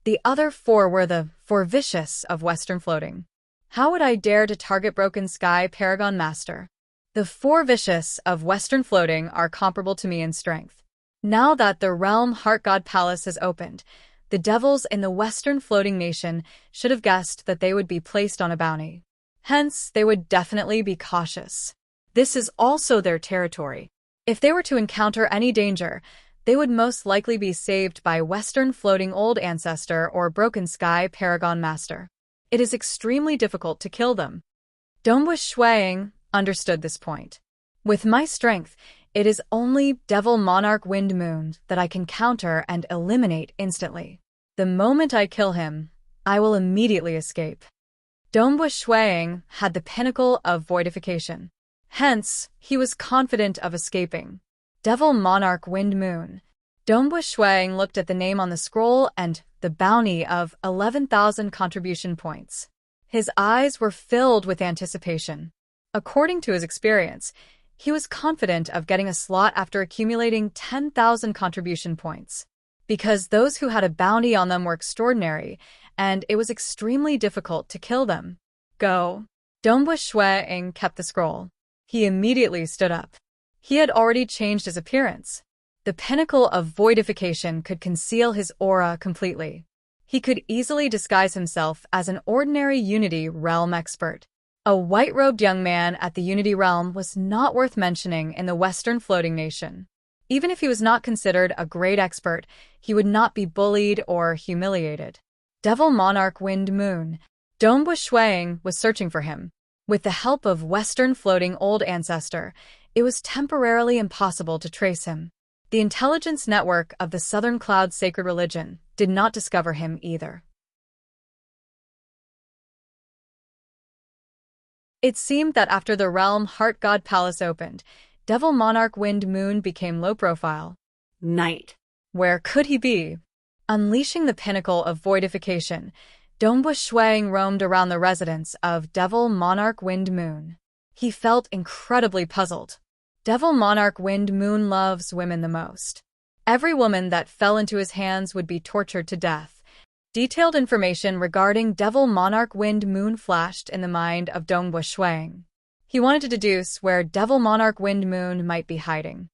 The other 4 were the 4 vicious of Western Floating. How would I dare to target Broken Sky Paragon Master? The 4 vicious of Western Floating are comparable to me in strength. Now that the Realm Heart God Palace has opened, the devils in the Western Floating Nation should have guessed that they would be placed on a bounty. Hence, they would definitely be cautious. This is also their territory. If they were to encounter any danger, they would most likely be saved by Western Floating Old Ancestor or Broken Sky Paragon Master. It is extremely difficult to kill them. Dongbua Shuang understood this point. With my strength, it is only Devil Monarch Wind Moon that I can counter and eliminate instantly. The moment I kill him, I will immediately escape. Dongbua Shuang had the pinnacle of voidification. Hence, he was confident of escaping. Devil Monarch Wind Moon. Dongbua Shuang looked at the name on the scroll and the bounty of 11,000 contribution points. His eyes were filled with anticipation. According to his experience, he was confident of getting a slot after accumulating 10,000 contribution points. Because those who had a bounty on them were extraordinary, and it was extremely difficult to kill them. Go. Dongbua Shuang kept the scroll. He immediately stood up. He had already changed his appearance. The pinnacle of voidification could conceal his aura completely. He could easily disguise himself as an ordinary Unity Realm expert. A white-robed young man at the Unity Realm was not worth mentioning in the Western floating nation. Even if he was not considered a great expert, he would not be bullied or humiliated. Devil Monarch Wind Moon. Dongbu Shuang was searching for him. With the help of Western floating old ancestor, it was temporarily impossible to trace him. The intelligence network of the Southern Cloud Sacred Religion did not discover him either. It seemed that after the Realm Heart God Palace opened, Devil Monarch Wind Moon became low profile. Night. Where could he be? Unleashing the pinnacle of voidification, Dongbu Shuang roamed around the residence of Devil Monarch Wind Moon. He felt incredibly puzzled. Devil Monarch Wind Moon loves women the most. Every woman that fell into his hands would be tortured to death. Detailed information regarding Devil Monarch Wind Moon flashed in the mind of Dongbu Shuang. He wanted to deduce where Devil Monarch Wind Moon might be hiding.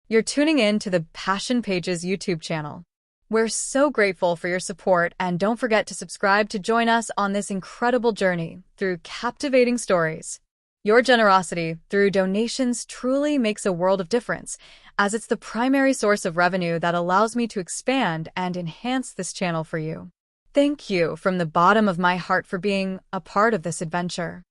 You're tuning in to the Passion Pages YouTube channel. We're so grateful for your support, and don't forget to subscribe to join us on this incredible journey through captivating stories. Your generosity through donations truly makes a world of difference, as it's the primary source of revenue that allows me to expand and enhance this channel for you. Thank you from the bottom of my heart for being a part of this adventure.